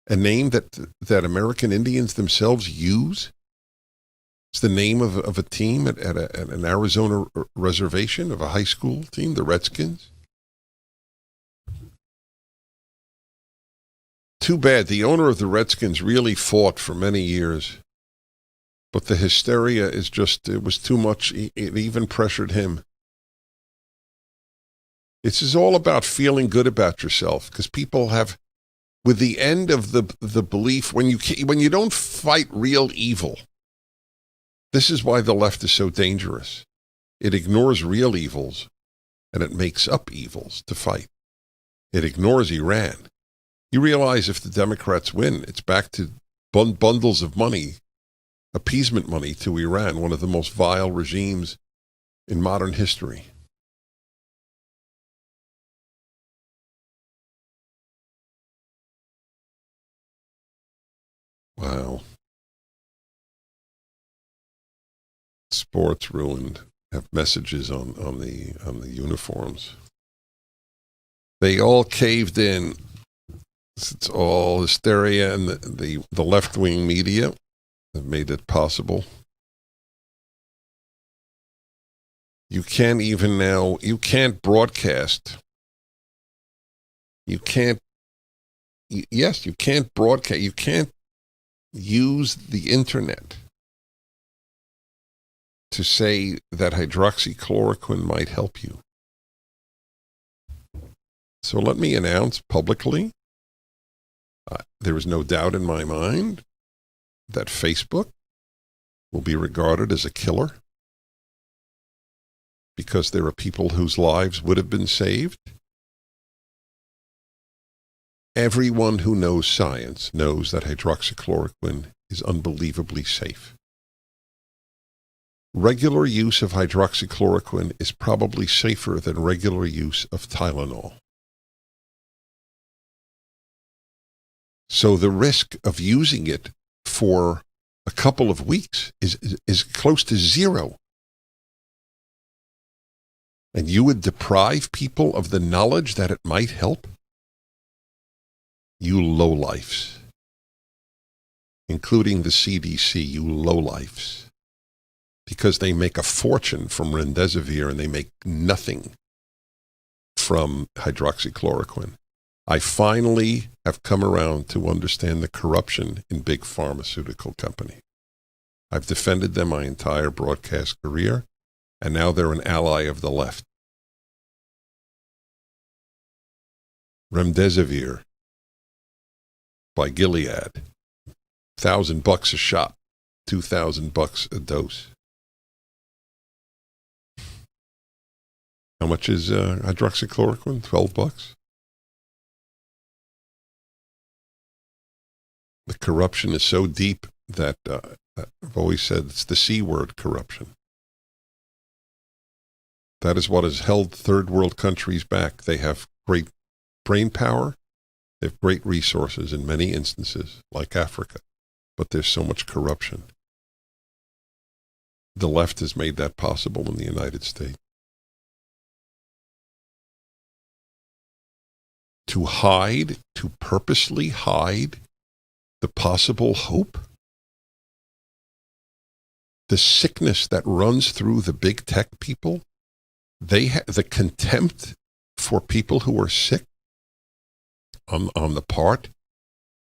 a name that American Indians themselves use. It's the name of a team at an Arizona reservation, of a high school team, the Redskins. Too bad. The owner of the Redskins really fought for many years. But the hysteria it was too much. It even pressured him. This is all about feeling good about yourself, because people have, with the end of the belief, when you don't fight real evil, this is why the left is so dangerous. It ignores real evils, and it makes up evils to fight. It ignores Iran. You realize if the Democrats win, it's back to bundles of money, appeasement money to Iran, one of the most vile regimes in modern history. Wow. Sports ruined. Have messages on the uniforms. They all caved in. It's all hysteria, and the left-wing media have made it possible. You can't broadcast. You can't broadcast. You can't use the internet to say that hydroxychloroquine might help you. So let me announce publicly, there is no doubt in my mind that Facebook will be regarded as a killer, because there are people whose lives would have been saved. Everyone who knows science knows that hydroxychloroquine is unbelievably safe. Regular use of hydroxychloroquine is probably safer than regular use of Tylenol. So the risk of using it for a couple of weeks is close to zero. And you would deprive people of the knowledge that it might help? You lowlifes, including the CDC, you lowlifes, because they make a fortune from remdesivir and they make nothing from hydroxychloroquine. I finally have come around to understand the corruption in big pharmaceutical companies. I've defended them my entire broadcast career, and now they're an ally of the left. Remdesivir by Gilead, $1,000 a shot, $2,000 a dose. How much is hydroxychloroquine? $12. The corruption is so deep that I've always said it's the C word, corruption. That is what has held third world countries back. They have great brain power. They have great resources in many instances, like Africa. But there's so much corruption. The left has made that possible in the United States. To hide, to purposely hide the possible hope, the sickness that runs through the big tech people, the contempt for people who are sick on the part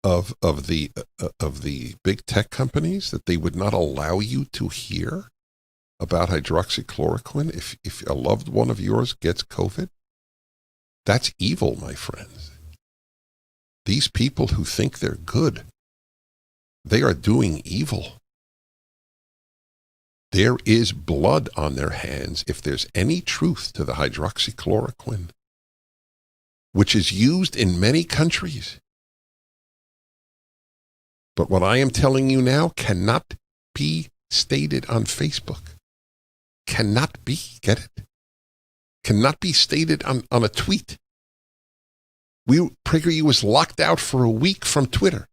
of the big tech companies, that they would not allow you to hear about hydroxychloroquine if a loved one of yours gets COVID. That's evil, my friends. These people who think they're good, they are doing evil. There is blood on their hands if there's any truth to the hydroxychloroquine, which is used in many countries. But what I am telling you now cannot be stated on Facebook. Cannot be, get it? Cannot be stated on a tweet. PragerU was locked out for a week from Twitter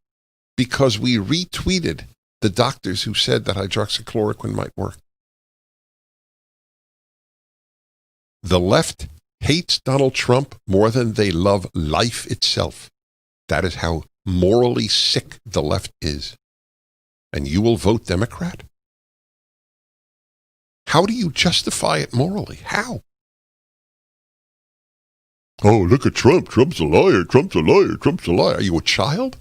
because we retweeted the doctors who said that hydroxychloroquine might work. The left hates Donald Trump more than they love life itself. That is how morally sick the left is. And you will vote Democrat? How do you justify it morally? How? Oh, look at Trump. Trump's a liar. Trump's a liar. Trump's a liar. Are you a child?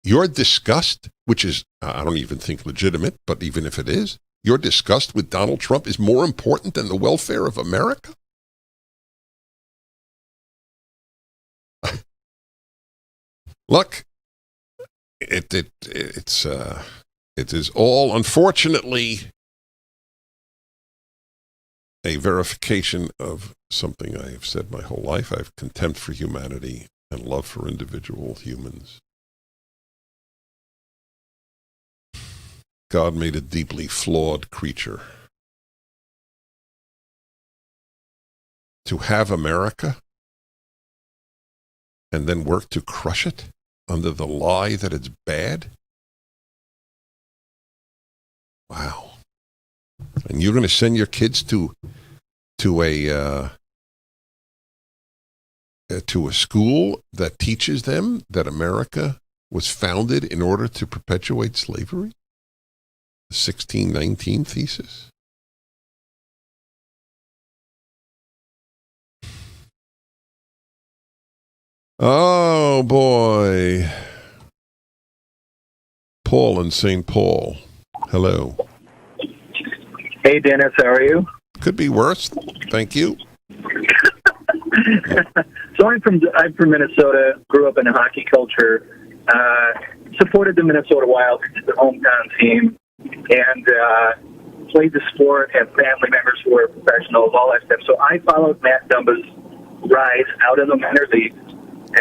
Your disgust, which is, I don't even think legitimate, but even if it is, your disgust with Donald Trump is more important than the welfare of America? Look, it is all, unfortunately, a verification of something I have said my whole life. I have contempt for humanity and love for individual humans. God made a deeply flawed creature. To have America and then work to crush it under the lie that it's bad? Wow. And you're going to send your kids to a school that teaches them that America was founded in order to perpetuate slavery? The 1619 thesis? Oh, boy. Paul in St. Paul. Hello. Hey, Dennis, how are you? Could be worse. Thank you. So I'm from Minnesota, grew up in a hockey culture, supported the Minnesota Wild, the hometown team, and played the sport, had family members who were professionals, all that stuff. So I followed Matt Dumba's rise out in the minor leagues.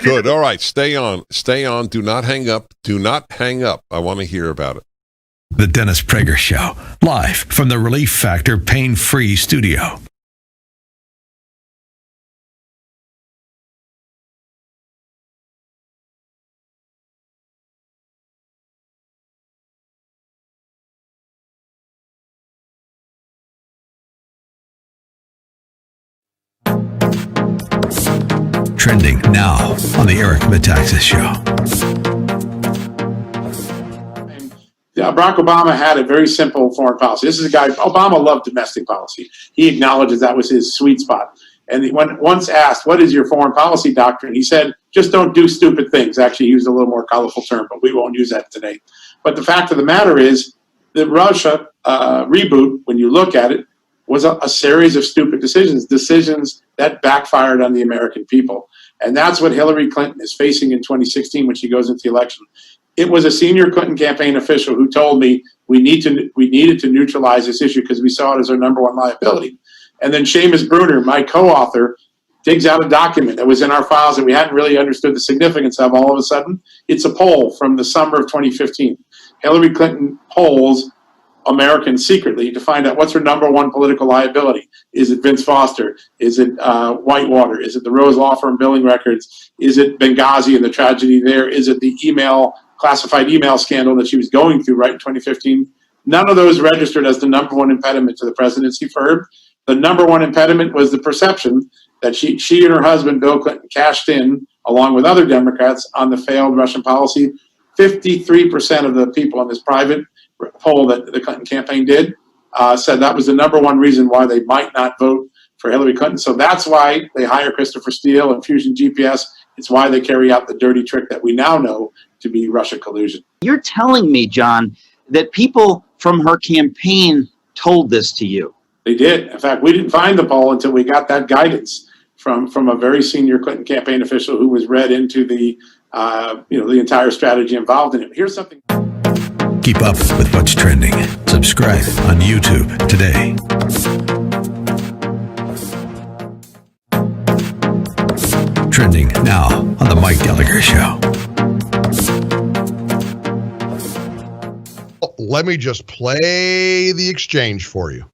Good. All right. Stay on. Stay on. Do not hang up. Do not hang up. I want to hear about it. The Dennis Prager Show, live from the Relief Factor Pain-Free Studio. Trending now on the Eric Metaxas Show. Barack Obama had a very simple foreign policy. This is a guy, Obama loved domestic policy. He acknowledges that was his sweet spot. And when once asked, what is your foreign policy doctrine? He said, just don't do stupid things. Actually, he used a little more colorful term, but we won't use that today. But the fact of the matter is that Russia reboot, when you look at it, was a series of stupid decisions that backfired on the American people. And that's what Hillary Clinton is facing in 2016 when she goes into the election. It was a senior Clinton campaign official who told me we needed to neutralize this issue because we saw it as our number one liability. And then Seamus Bruner, my co-author, digs out a document that was in our files that we hadn't really understood the significance of. All of a sudden, it's a poll from the summer of 2015. Hillary Clinton polls Americans secretly to find out what's her number one political liability. Is it Vince Foster? Is it Whitewater? Is it the Rose Law Firm billing records? Is it Benghazi and the tragedy there? Is it the classified email scandal that she was going through right in 2015? None of those registered as the number one impediment to the presidency for her. The number one impediment was the perception that she and her husband, Bill Clinton, cashed in, along with other Democrats, on the failed Russian policy. 53% of the people in this private poll that the Clinton campaign did said that was the number one reason why they might not vote for Hillary Clinton. So that's why they hire Christopher Steele and Fusion GPS. It's why they carry out the dirty trick that we now know to be Russia collusion. You're telling me, John, that people from her campaign told this to you? They did. In fact, we didn't find the poll until we got that guidance from a very senior Clinton campaign official who was read into the the entire strategy involved in it. Here's something. Keep up with what's trending. Subscribe on YouTube today. Trending now on The Mike Gallagher Show. Let me just play the exchange for you.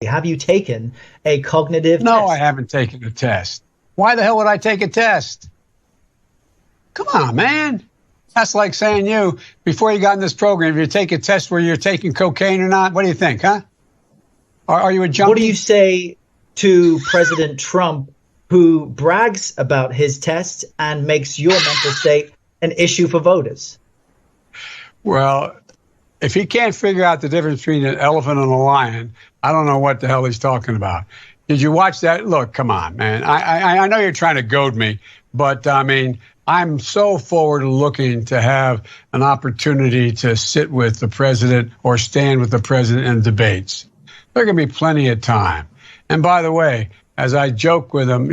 Have you taken a cognitive No, test? I haven't taken a test. Why the hell would I take a test? Come on, man. That's like saying before you got in this program, if you take a test where you're taking cocaine or not, what do you think, huh? Are you a junkie? What do you say to President Trump, who brags about his test and makes your mental state an issue for voters? Well, if he can't figure out the difference between an elephant and a lion, I don't know what the hell he's talking about. Did you watch that? Look, come on, man. I know you're trying to goad me, but I mean, I'm so forward looking to have an opportunity to sit with the president or stand with the president in debates. There can be plenty of time. And by the way, as I joke with him,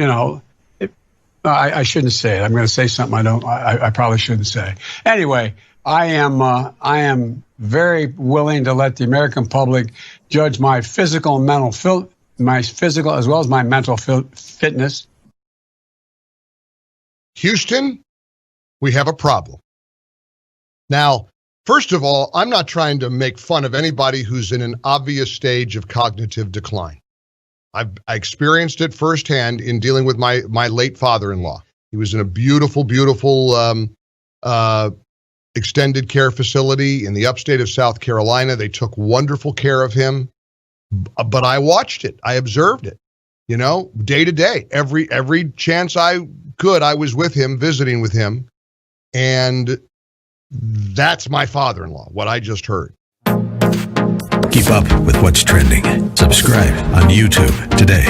I shouldn't say it. I'm going to say something I probably shouldn't say. Anyway, I am very willing to let the American public judge my physical and mental my physical as well as my mental fitness. Houston, we have a problem. Now, first of all, I'm not trying to make fun of anybody who's in an obvious stage of cognitive decline. I experienced it firsthand in dealing with my late father-in-law. He was in a beautiful, beautiful extended care facility in the upstate of South Carolina. They took wonderful care of him, but I watched it. I observed it, day to day. Every chance I could, I was with him, visiting with him. And that's my father-in-law, what I just heard. Keep up with what's trending. Subscribe on YouTube today.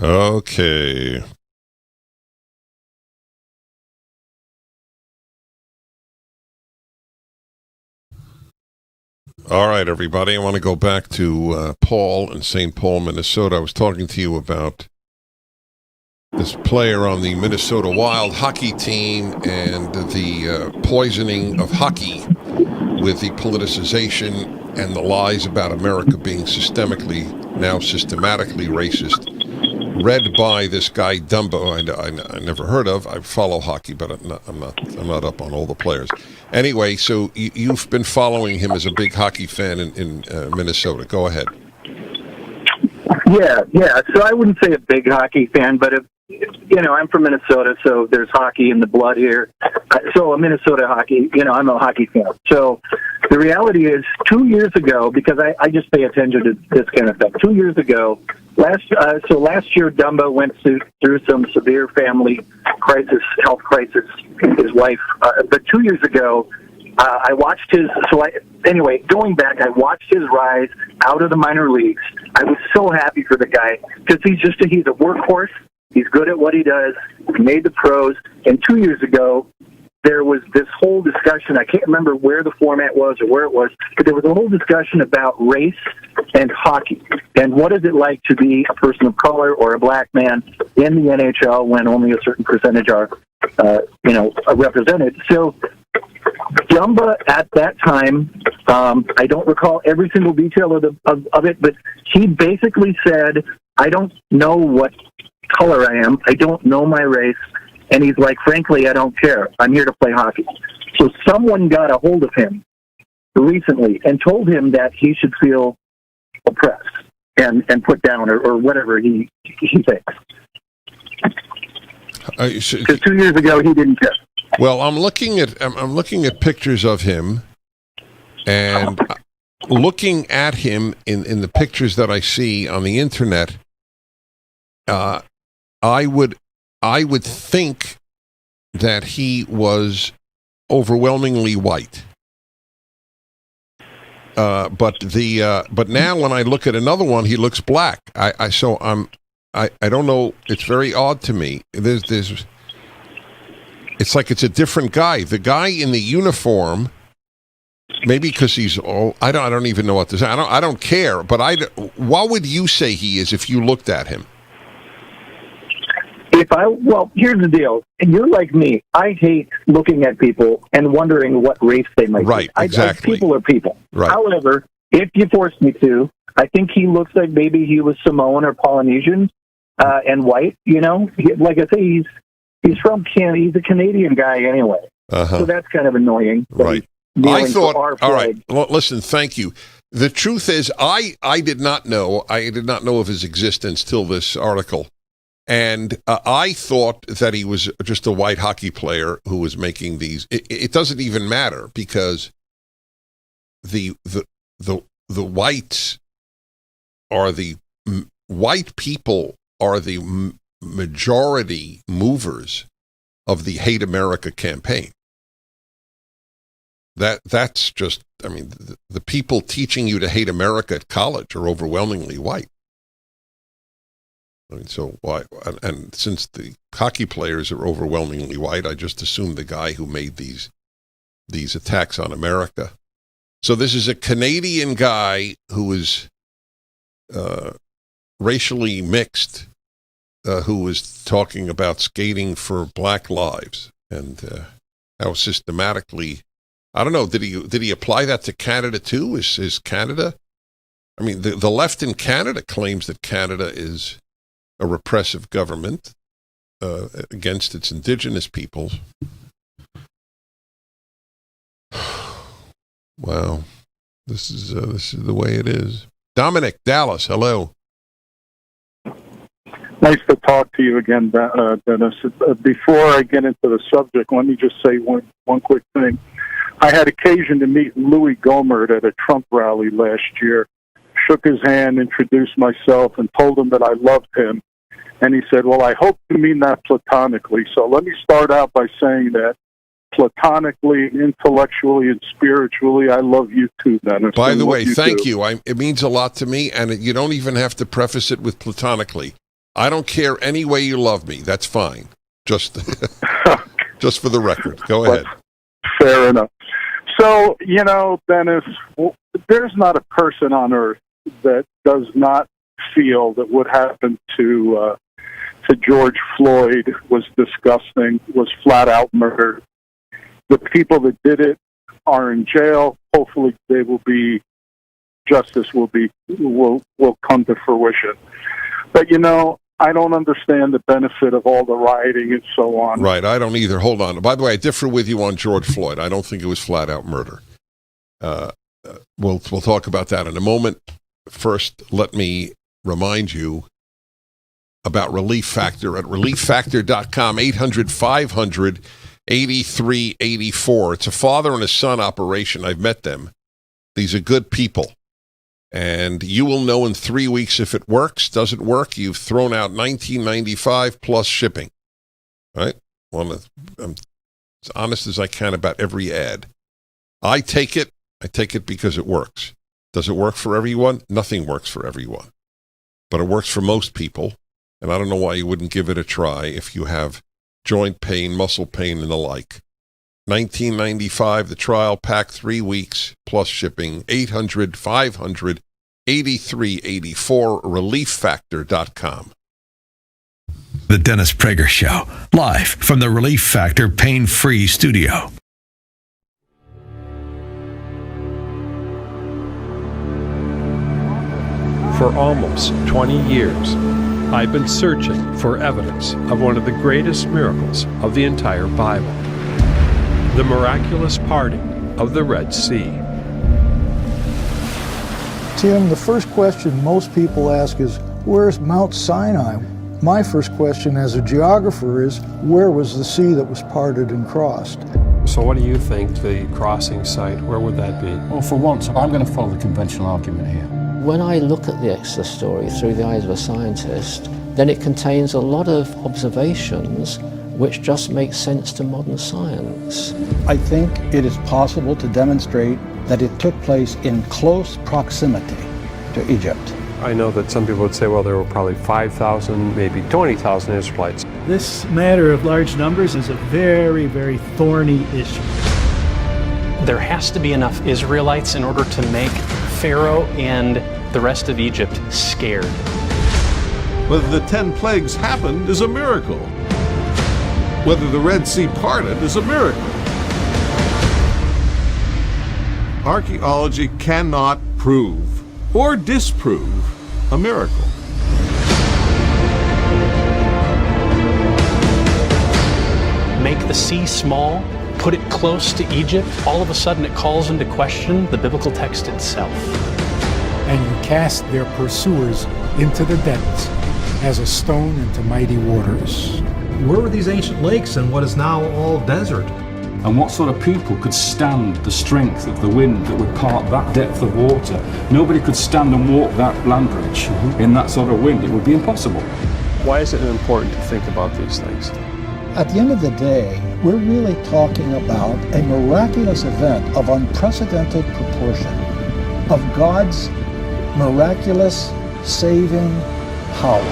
Okay. All right, everybody. I want to go back to Paul in St. Paul, Minnesota. I was talking to you about this player on the Minnesota Wild hockey team and the poisoning of hockey with the politicization and the lies about America being systematically racist. Read by this guy Dumbo, I never heard of. I follow hockey, but I'm not up on all the players. Anyway, so you've been following him as a big hockey fan in Minnesota. Go ahead. Yeah. So I wouldn't say a big hockey fan, but I'm from Minnesota, so there's hockey in the blood here. So Minnesota hockey, I'm a hockey fan. So the reality is 2 years ago, because I just pay attention to this kind of stuff. 2 years ago, last year, Dumba went through some severe family crisis, health crisis, his wife. But 2 years ago, I watched going back, I watched his rise out of the minor leagues. I was so happy for the guy because he's a workhorse. He's good at what he does. He made the pros. And 2 years ago, there was this whole discussion. I can't remember where the format was or where it was, but there was a whole discussion about race and hockey. And what is it like to be a person of color or a black man in the NHL when only a certain percentage are, represented? So Dumba at that time, I don't recall every single detail of it, but he basically said, I don't know what color I am. I don't know my race. And he's like, frankly, I don't care. I'm here to play hockey. So someone got a hold of him recently and told him that he should feel oppressed and put down or whatever he thinks. Because 2 years ago, he didn't care. Well, I'm looking at pictures of him, and looking at him in the pictures that I see on the internet, I would think that he was overwhelmingly white. But now when I look at another one, he looks black. I don't know. It's very odd to me. It's like it's a different guy. The guy in the uniform, maybe because he's old. I don't even know what to say. I don't care. But what would you say he is if you looked at him? Here's the deal. And you're like me. I hate looking at people and wondering what race they might be. Right, exactly. People are people. Right. However, if you force me to, I think he looks like maybe he was Samoan or Polynesian and white. Like I say, he's from Canada. He's a Canadian guy anyway. So that's kind of annoying. Right. I thought, all right, well, listen, thank you. The truth is, I did not know of his existence till this article. And I thought that he was just a white hockey player who was making these. It doesn't even matter because the whites are white people are the majority movers of the Hate America campaign. That's just, the people teaching you to hate America at college are overwhelmingly white. So why? And since the hockey players are overwhelmingly white, I just assumed the guy who made these attacks on America. So this is a Canadian guy who is racially mixed, who was talking about skating for Black lives and how systematically. I don't know. Did he apply that to Canada too? Is Canada? The left in Canada claims that Canada is a repressive government against its indigenous peoples. Wow, this is the way it is. Dominic, Dallas, hello. Nice to talk to you again, Dennis. Before I get into the subject, let me just say one quick thing. I had occasion to meet Louis Gohmert at a Trump rally last year. Shook his hand, introduced myself, and told him that I loved him. And he said, well, I hope you mean that platonically. So let me start out by saying that platonically, intellectually, and spiritually, I love you too, Dennis. By the way, thank you. It means a lot to me, and you don't even have to preface it with platonically. I don't care any way you love me. That's fine. Just for the record. Go ahead. Fair enough. So, Dennis, there's not a person on earth that does not feel that what happened to George Floyd was disgusting, was flat out murder. The people that did it are in jail. Hopefully justice will come to fruition. But I don't understand the benefit of all the rioting and so on. Right, I don't either. Hold on. By the way, I differ with you on George Floyd. I don't think it was flat out murder. We'll talk about that in a moment. First, let me remind you about Relief Factor at relieffactor.com, 800-500-8384. It's a father and a son operation. I've met them. These are good people. And you will know in 3 weeks if it works. Doesn't work, you've thrown out $19.95 plus shipping. Right? I'm as honest as I can about every ad. I take it because it works. Does it work for everyone? Nothing works for everyone. But it works for most people. And I don't know why you wouldn't give it a try if you have joint pain, muscle pain, and the like. $19.95, the trial pack, 3 weeks, plus shipping. 800-500-8384, relieffactor.com. The Dennis Prager Show, live from the Relief Factor Pain-Free Studio. For almost 20 years, I've been searching for evidence of one of the greatest miracles of the entire Bible, the miraculous parting of the Red Sea. Tim, the first question most people ask is, where's Mount Sinai? My first question as a geographer is, where was the sea that was parted and crossed? So what do you think the crossing site, where would that be? Well, for once, I'm going to follow the conventional argument here. When I look at the Exodus story through the eyes of a scientist, then it contains a lot of observations which just make sense to modern science. I think it is possible to demonstrate that it took place in close proximity to Egypt. I know that some people would say, well, there were probably 5,000, maybe 20,000 Israelites. This matter of large numbers is a very, very thorny issue. There has to be enough Israelites in order to make Pharaoh and the rest of Egypt scared. Whether the 10 plagues happened is a miracle. Whether the Red Sea parted is a miracle. Archaeology cannot prove or disprove a miracle. Make the sea small, put it close to Egypt, all of a sudden it calls into question the biblical text itself. And you cast their pursuers into the depths as a stone into mighty waters. Where were these ancient lakes and what is now all desert? And what sort of people could stand the strength of the wind that would part that depth of water? Nobody could stand and walk that land bridge in that sort of wind. It would be impossible. Why is it important to think about these things? At the end of the day, we're really talking about a miraculous event of unprecedented proportion, of God's miraculous saving power.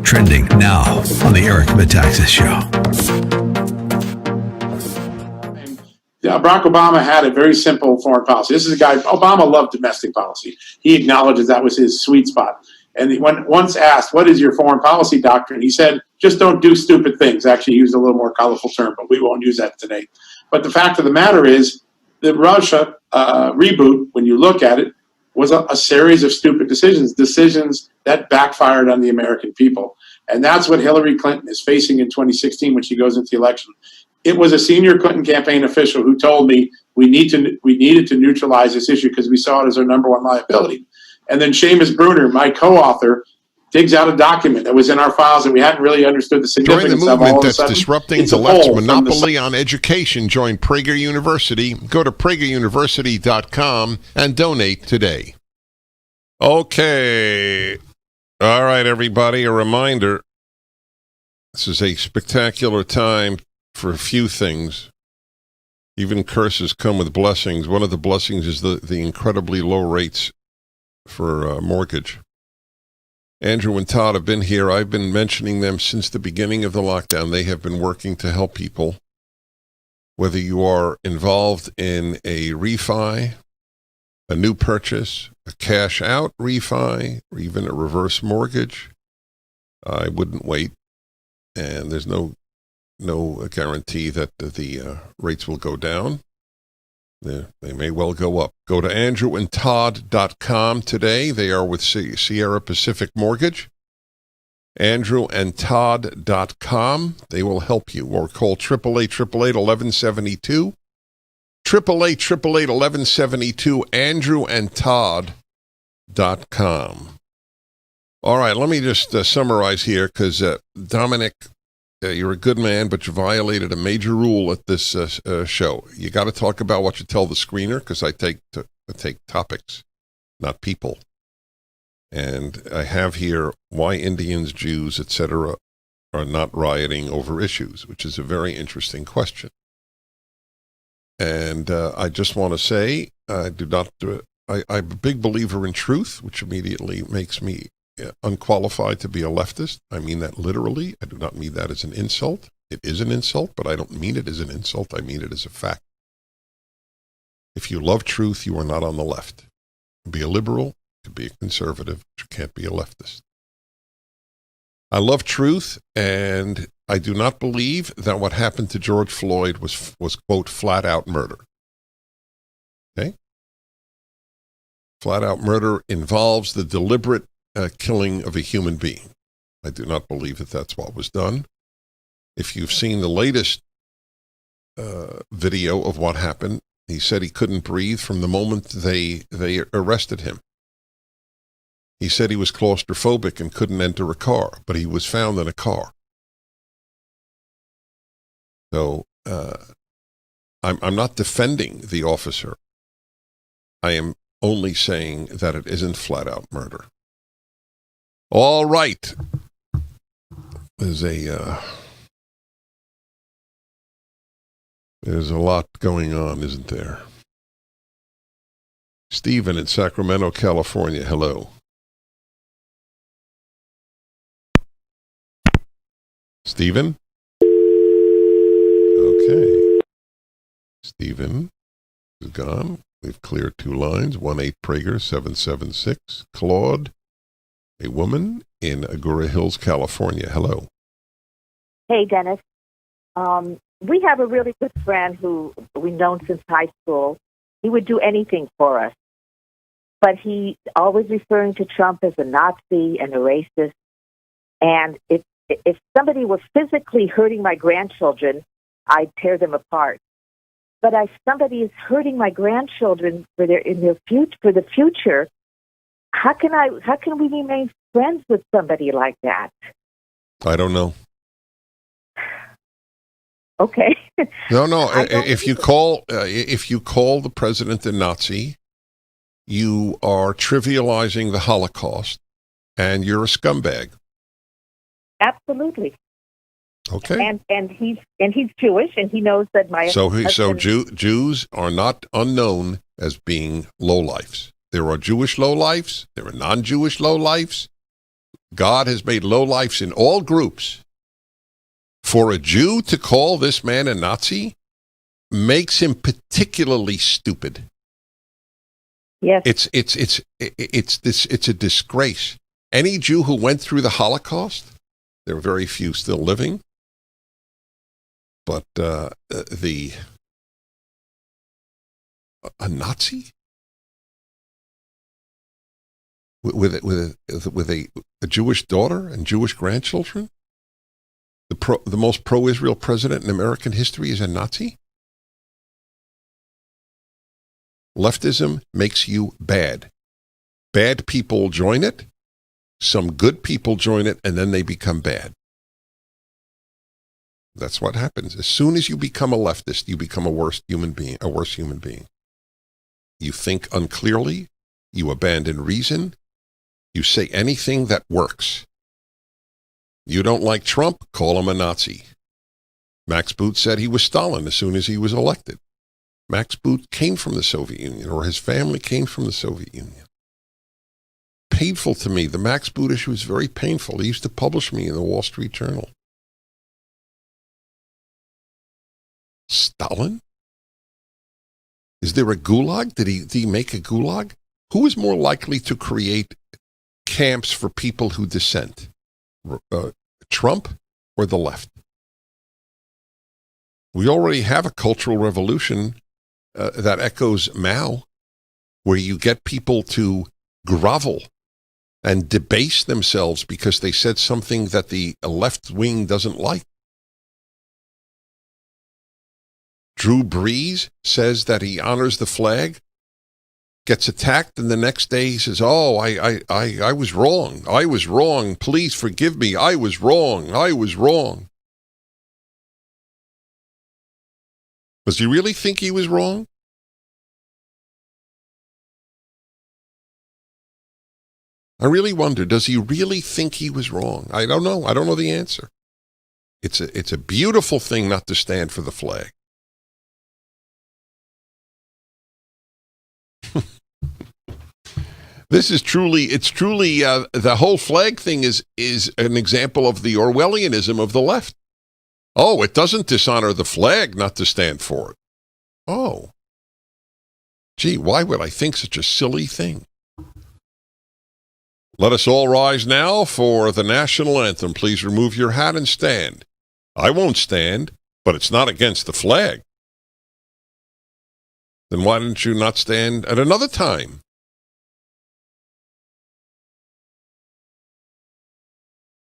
Trending now on the Eric Metaxas Show. Barack Obama had a very simple foreign policy. This is a guy, Obama loved domestic policy. He acknowledges that was his sweet spot. And when once asked, what is your foreign policy doctrine? He said, just don't do stupid things. Actually, he used a little more colorful term, but we won't use that today. But the fact of the matter is, the Russia reboot, when you look at it, was a series of stupid decisions that backfired on the American people. And that's what Hillary Clinton is facing in 2016 when she goes into the election. It was a senior Clinton campaign official who told me we needed to neutralize this issue because we saw it as our number one liability. And then Seamus Bruner, my co-author, digs out a document that was in our files that we hadn't really understood the significance Join the of. movement All of a that's sudden, disrupting it's the a left's poll from monopoly on education. Join Prager University. Go to prageruniversity.com and donate today. Okay. All right, everybody, a reminder. This is a spectacular time for a few things. Even curses come with blessings. One of the blessings is the incredibly low rates for mortgage. Andrew and Todd have been here. I've been mentioning them since the beginning of the lockdown. They have been working to help people. Whether you are involved in a refi, a new purchase, a cash out refi, or even a reverse mortgage, I wouldn't wait. And there's no guarantee that the rates will go down. They may well go up. Go to andrewandtodd.com today. They are with Sierra Pacific Mortgage. andrewandtodd.com. They will help you. Or call 888-888-1172. 888-888-1172. andrewandtodd.com. All right, let me just summarize here, because Dominic, you're a good man, but you violated a major rule at this show. You got to talk about what you tell the screener, because I take topics, not people. And I have here why Indians, Jews, etc., are not rioting over issues, which is a very interesting question. And I just want to say, I'm a big believer in truth, which immediately makes me unqualified to be a leftist. I mean that literally. I do not mean that as an insult. It is an insult, but I don't mean it as an insult. I mean it as a fact. If you love truth, you are not on the left. Be a liberal, you can be a conservative, but you can't be a leftist. I love truth, and I do not believe that what happened to George Floyd was quote, flat out murder. Okay? Flat out murder involves the deliberate killing of a human being. I do not believe that that's what was done. If you've seen the latest video of what happened, he said he couldn't breathe from the moment they arrested him. He said he was claustrophobic and couldn't enter a car, but he was found in a car. So I'm not defending the officer. I am only saying that it isn't flat out murder. All right. There's a lot going on, isn't there? Stephen in Sacramento, California. Hello. Stephen? Okay. Stephen is gone. We've cleared 2 lines. 18 Prager 776. Claude, a woman in Agoura Hills, California. Hello. Hey, Dennis. We have a really good friend who we've known since high school. He would do anything for us. But he's always referring to Trump as a Nazi and a racist. And if somebody were physically hurting my grandchildren, I'd tear them apart. But if somebody is hurting my grandchildren for the future, how can we remain friends with somebody like that? I don't know. Okay. No. If you call the president a Nazi, you are trivializing the Holocaust, and you're a scumbag. Absolutely. Okay. And he's Jewish, and he knows that my Jews are not unknown as being lowlifes. There are Jewish lowlifes. There are non-Jewish lowlifes. God has made lowlifes in all groups. For a Jew to call this man a Nazi makes him particularly stupid. Yes. It's a disgrace. Any Jew who went through the Holocaust, there are very few still living, but a Nazi with a Jewish daughter and Jewish grandchildren, the most pro-Israel president in American history is a Nazi. Leftism makes you bad. Bad people join it. Some good people join it, and then they become bad. That's what happens. As soon as you become a leftist, you become a worse human being. You think unclearly. You abandon reason. You say anything that works. You don't like Trump? Call him a Nazi. Max Boot said he was Stalin as soon as he was elected. Max Boot came from the Soviet Union, or his family came from the Soviet Union. Painful to me. The Max Boot issue is very painful. He used to publish me in the Wall Street Journal. Stalin? Is there a gulag? Did he make a gulag? Who is more likely to create camps for people who dissent? Trump or the left? We already have a cultural revolution that echoes Mao, where you get people to grovel and debase themselves because they said something that the left wing doesn't like. Drew Brees says that he honors the flag, gets attacked, and the next day he says, "Oh, I was wrong. I was wrong. Please forgive me. I was wrong. I was wrong." Does he really think he was wrong? I really wonder, does he really think he was wrong? I don't know. I don't know the answer. It's a beautiful thing not to stand for the flag. It's truly the whole flag thing is an example of the Orwellianism of the left. Oh, it doesn't dishonor the flag not to stand for it. Oh. Gee, why would I think such a silly thing? Let us all rise now for the national anthem. Please remove your hat and stand. I won't stand, but it's not against the flag. Then why didn't you not stand at another time?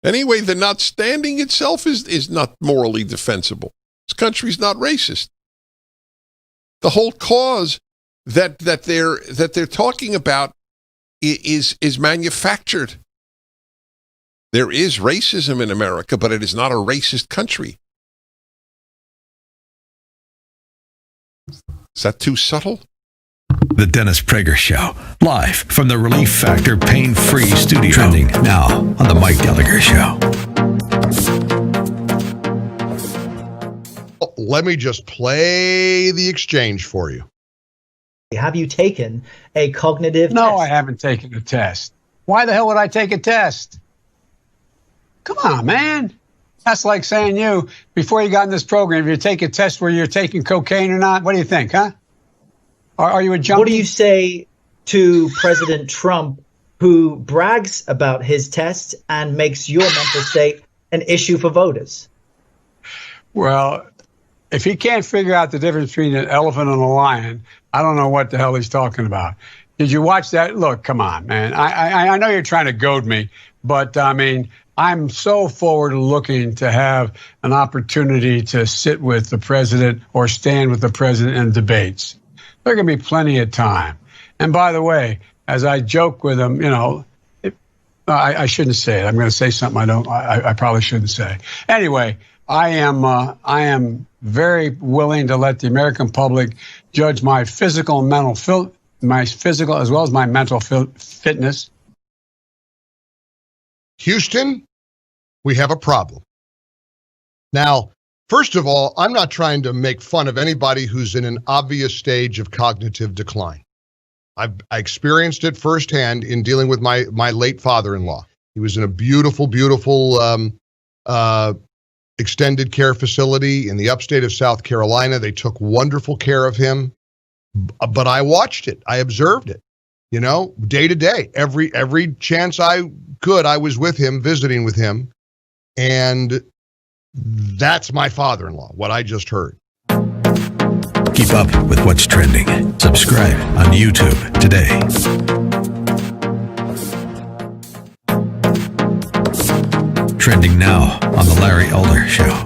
Anyway, the not standing itself is not morally defensible. This country's not racist. The whole cause that they're talking about is manufactured. There is racism in America, but it is not a racist country. Is that too subtle? The Dennis Prager Show, live from the Relief Factor Pain-Free Studio. Trending now on the Mike Gallagher Show. Let me just play the exchange for you. Have you taken a cognitive No, test? I haven't taken a test. Why the hell would I take a test? Come on, man. That's like saying you, before you got in this program, if you take a test where you're taking cocaine or not, what do you think, huh? Are you a junkie? What do you say to President Trump, who brags about his test and makes your mental state an issue for voters? Well, if he can't figure out the difference between an elephant and a lion, I don't know what the hell he's talking about. Did you watch that? Look, come on, man. I know you're trying to goad me, but I mean, I'm so forward looking to have an opportunity to sit with the president or stand with the president in debates. There's going to be plenty of time. And by the way, as I joke with him, you know, I shouldn't say it. I'm going to say something I probably shouldn't say. Anyway, I am very willing to let the American public judge my physical and mental my physical as well as my mental fitness. Houston, we have a problem. Now, first of all, I'm not trying to make fun of anybody who's in an obvious stage of cognitive decline. I experienced it firsthand in dealing with my late father-in-law. He was in a beautiful extended care facility in the upstate of South Carolina. They took wonderful care of him, but I watched it. I observed it, you know, day to day. Every chance I could, I was with him, visiting with him, and that's my father-in-law, what I just heard. Keep up with what's trending. Subscribe on YouTube today. Trending now on The Larry Elder Show.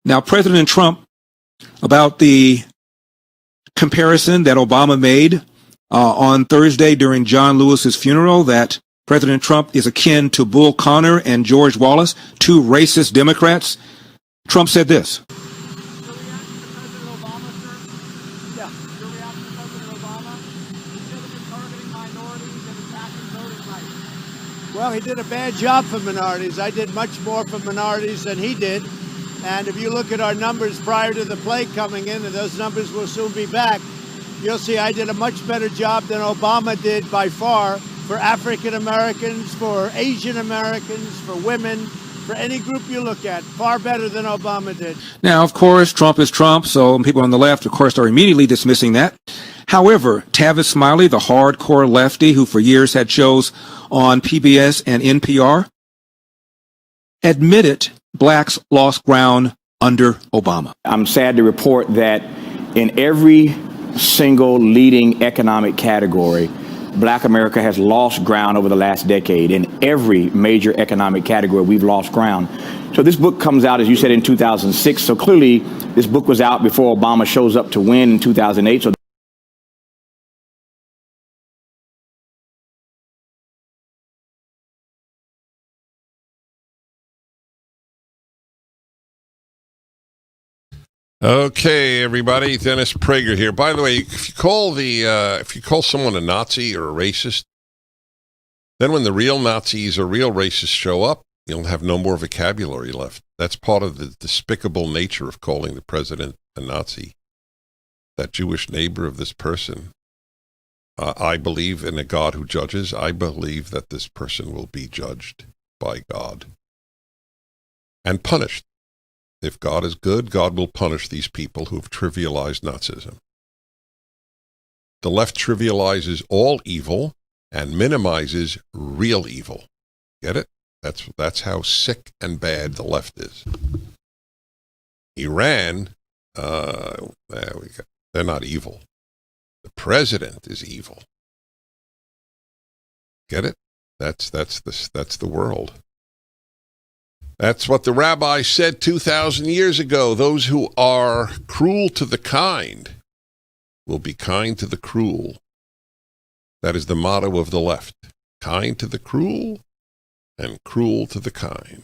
Now, President Trump, about the comparison that Obama made on Thursday during John Lewis's funeral, that President Trump is akin to Bull Connor and George Wallace, two racist Democrats. Trump said this. Well, he did a bad job for minorities. I did much more for minorities than he did. And if you look at our numbers prior to the plague coming in, and those numbers will soon be back, you'll see I did a much better job than Obama did by far for African Americans, for Asian Americans, for women, for any group you look at. Far better than Obama did. Now, of course, Trump is Trump, so people on the left, of course, are immediately dismissing that. However, Tavis Smiley, the hardcore lefty who for years had shows on PBS and NPR, admitted blacks lost ground under Obama. I'm sad to report that in every single leading economic category, Black America has lost ground over the last decade. In every major economic category, we've lost ground. So this book comes out, as you said, in 2006. So clearly, this book was out before Obama shows up to win in 2008. So Okay, everybody, Dennis Prager here. By the way, if you call someone a Nazi or a racist, then when the real Nazis or real racists show up, you'll have no more vocabulary left. That's part of the despicable nature of calling the president a Nazi. That Jewish neighbor of this person. I believe in a God who judges. I believe that this person will be judged by God and punished. If God is good, God will punish these people who have trivialized Nazism. The left trivializes all evil and minimizes real evil. Get it? That's how sick and bad the left is. Iran, they're not evil. The president is evil. Get it? That's the world. That's what the rabbi said 2,000 years ago. Those who are cruel to the kind will be kind to the cruel. That is the motto of the left. Kind to the cruel and cruel to the kind.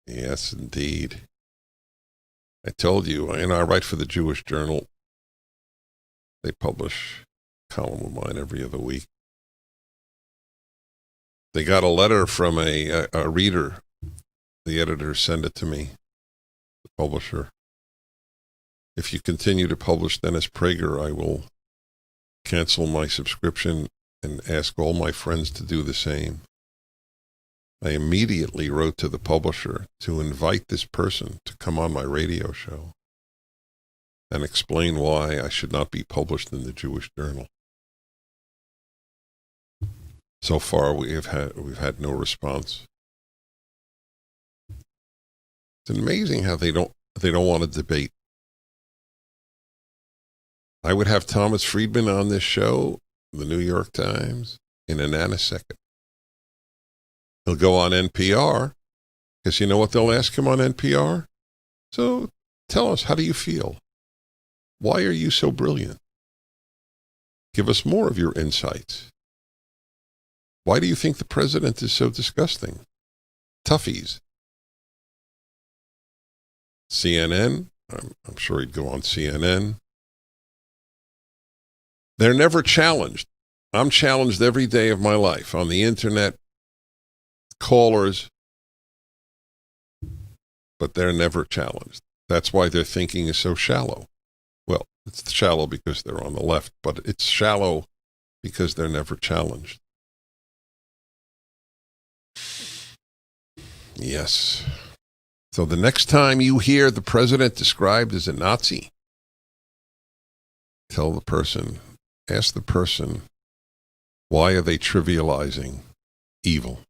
Yes, indeed. I told you, I write for the Jewish Journal. They publish a column of mine every other week. They got a letter from a reader. The editor sent it to me, the publisher. If you continue to publish Dennis Prager, I will cancel my subscription and ask all my friends to do the same. I immediately wrote to the publisher to invite this person to come on my radio show and explain why I should not be published in the Jewish Journal. So far, we've had no response. It's amazing how they don't want to debate. I would have Thomas Friedman on this show, the New York Times, in a nanosecond. He'll go on NPR, because you know what they'll ask him on NPR? So tell us, how do you feel? Why are you so brilliant? Give us more of your insights. Why do you think the president is so disgusting? Toughies. CNN, I'm sure he'd go on CNN. They're never challenged. I'm challenged every day of my life on the internet, callers, but they're never challenged. That's why their thinking is so shallow. Well, it's shallow because they're on the left, but it's shallow because they're never challenged. Yes. So the next time you hear the president described as a Nazi, ask the person, why are they trivializing evil?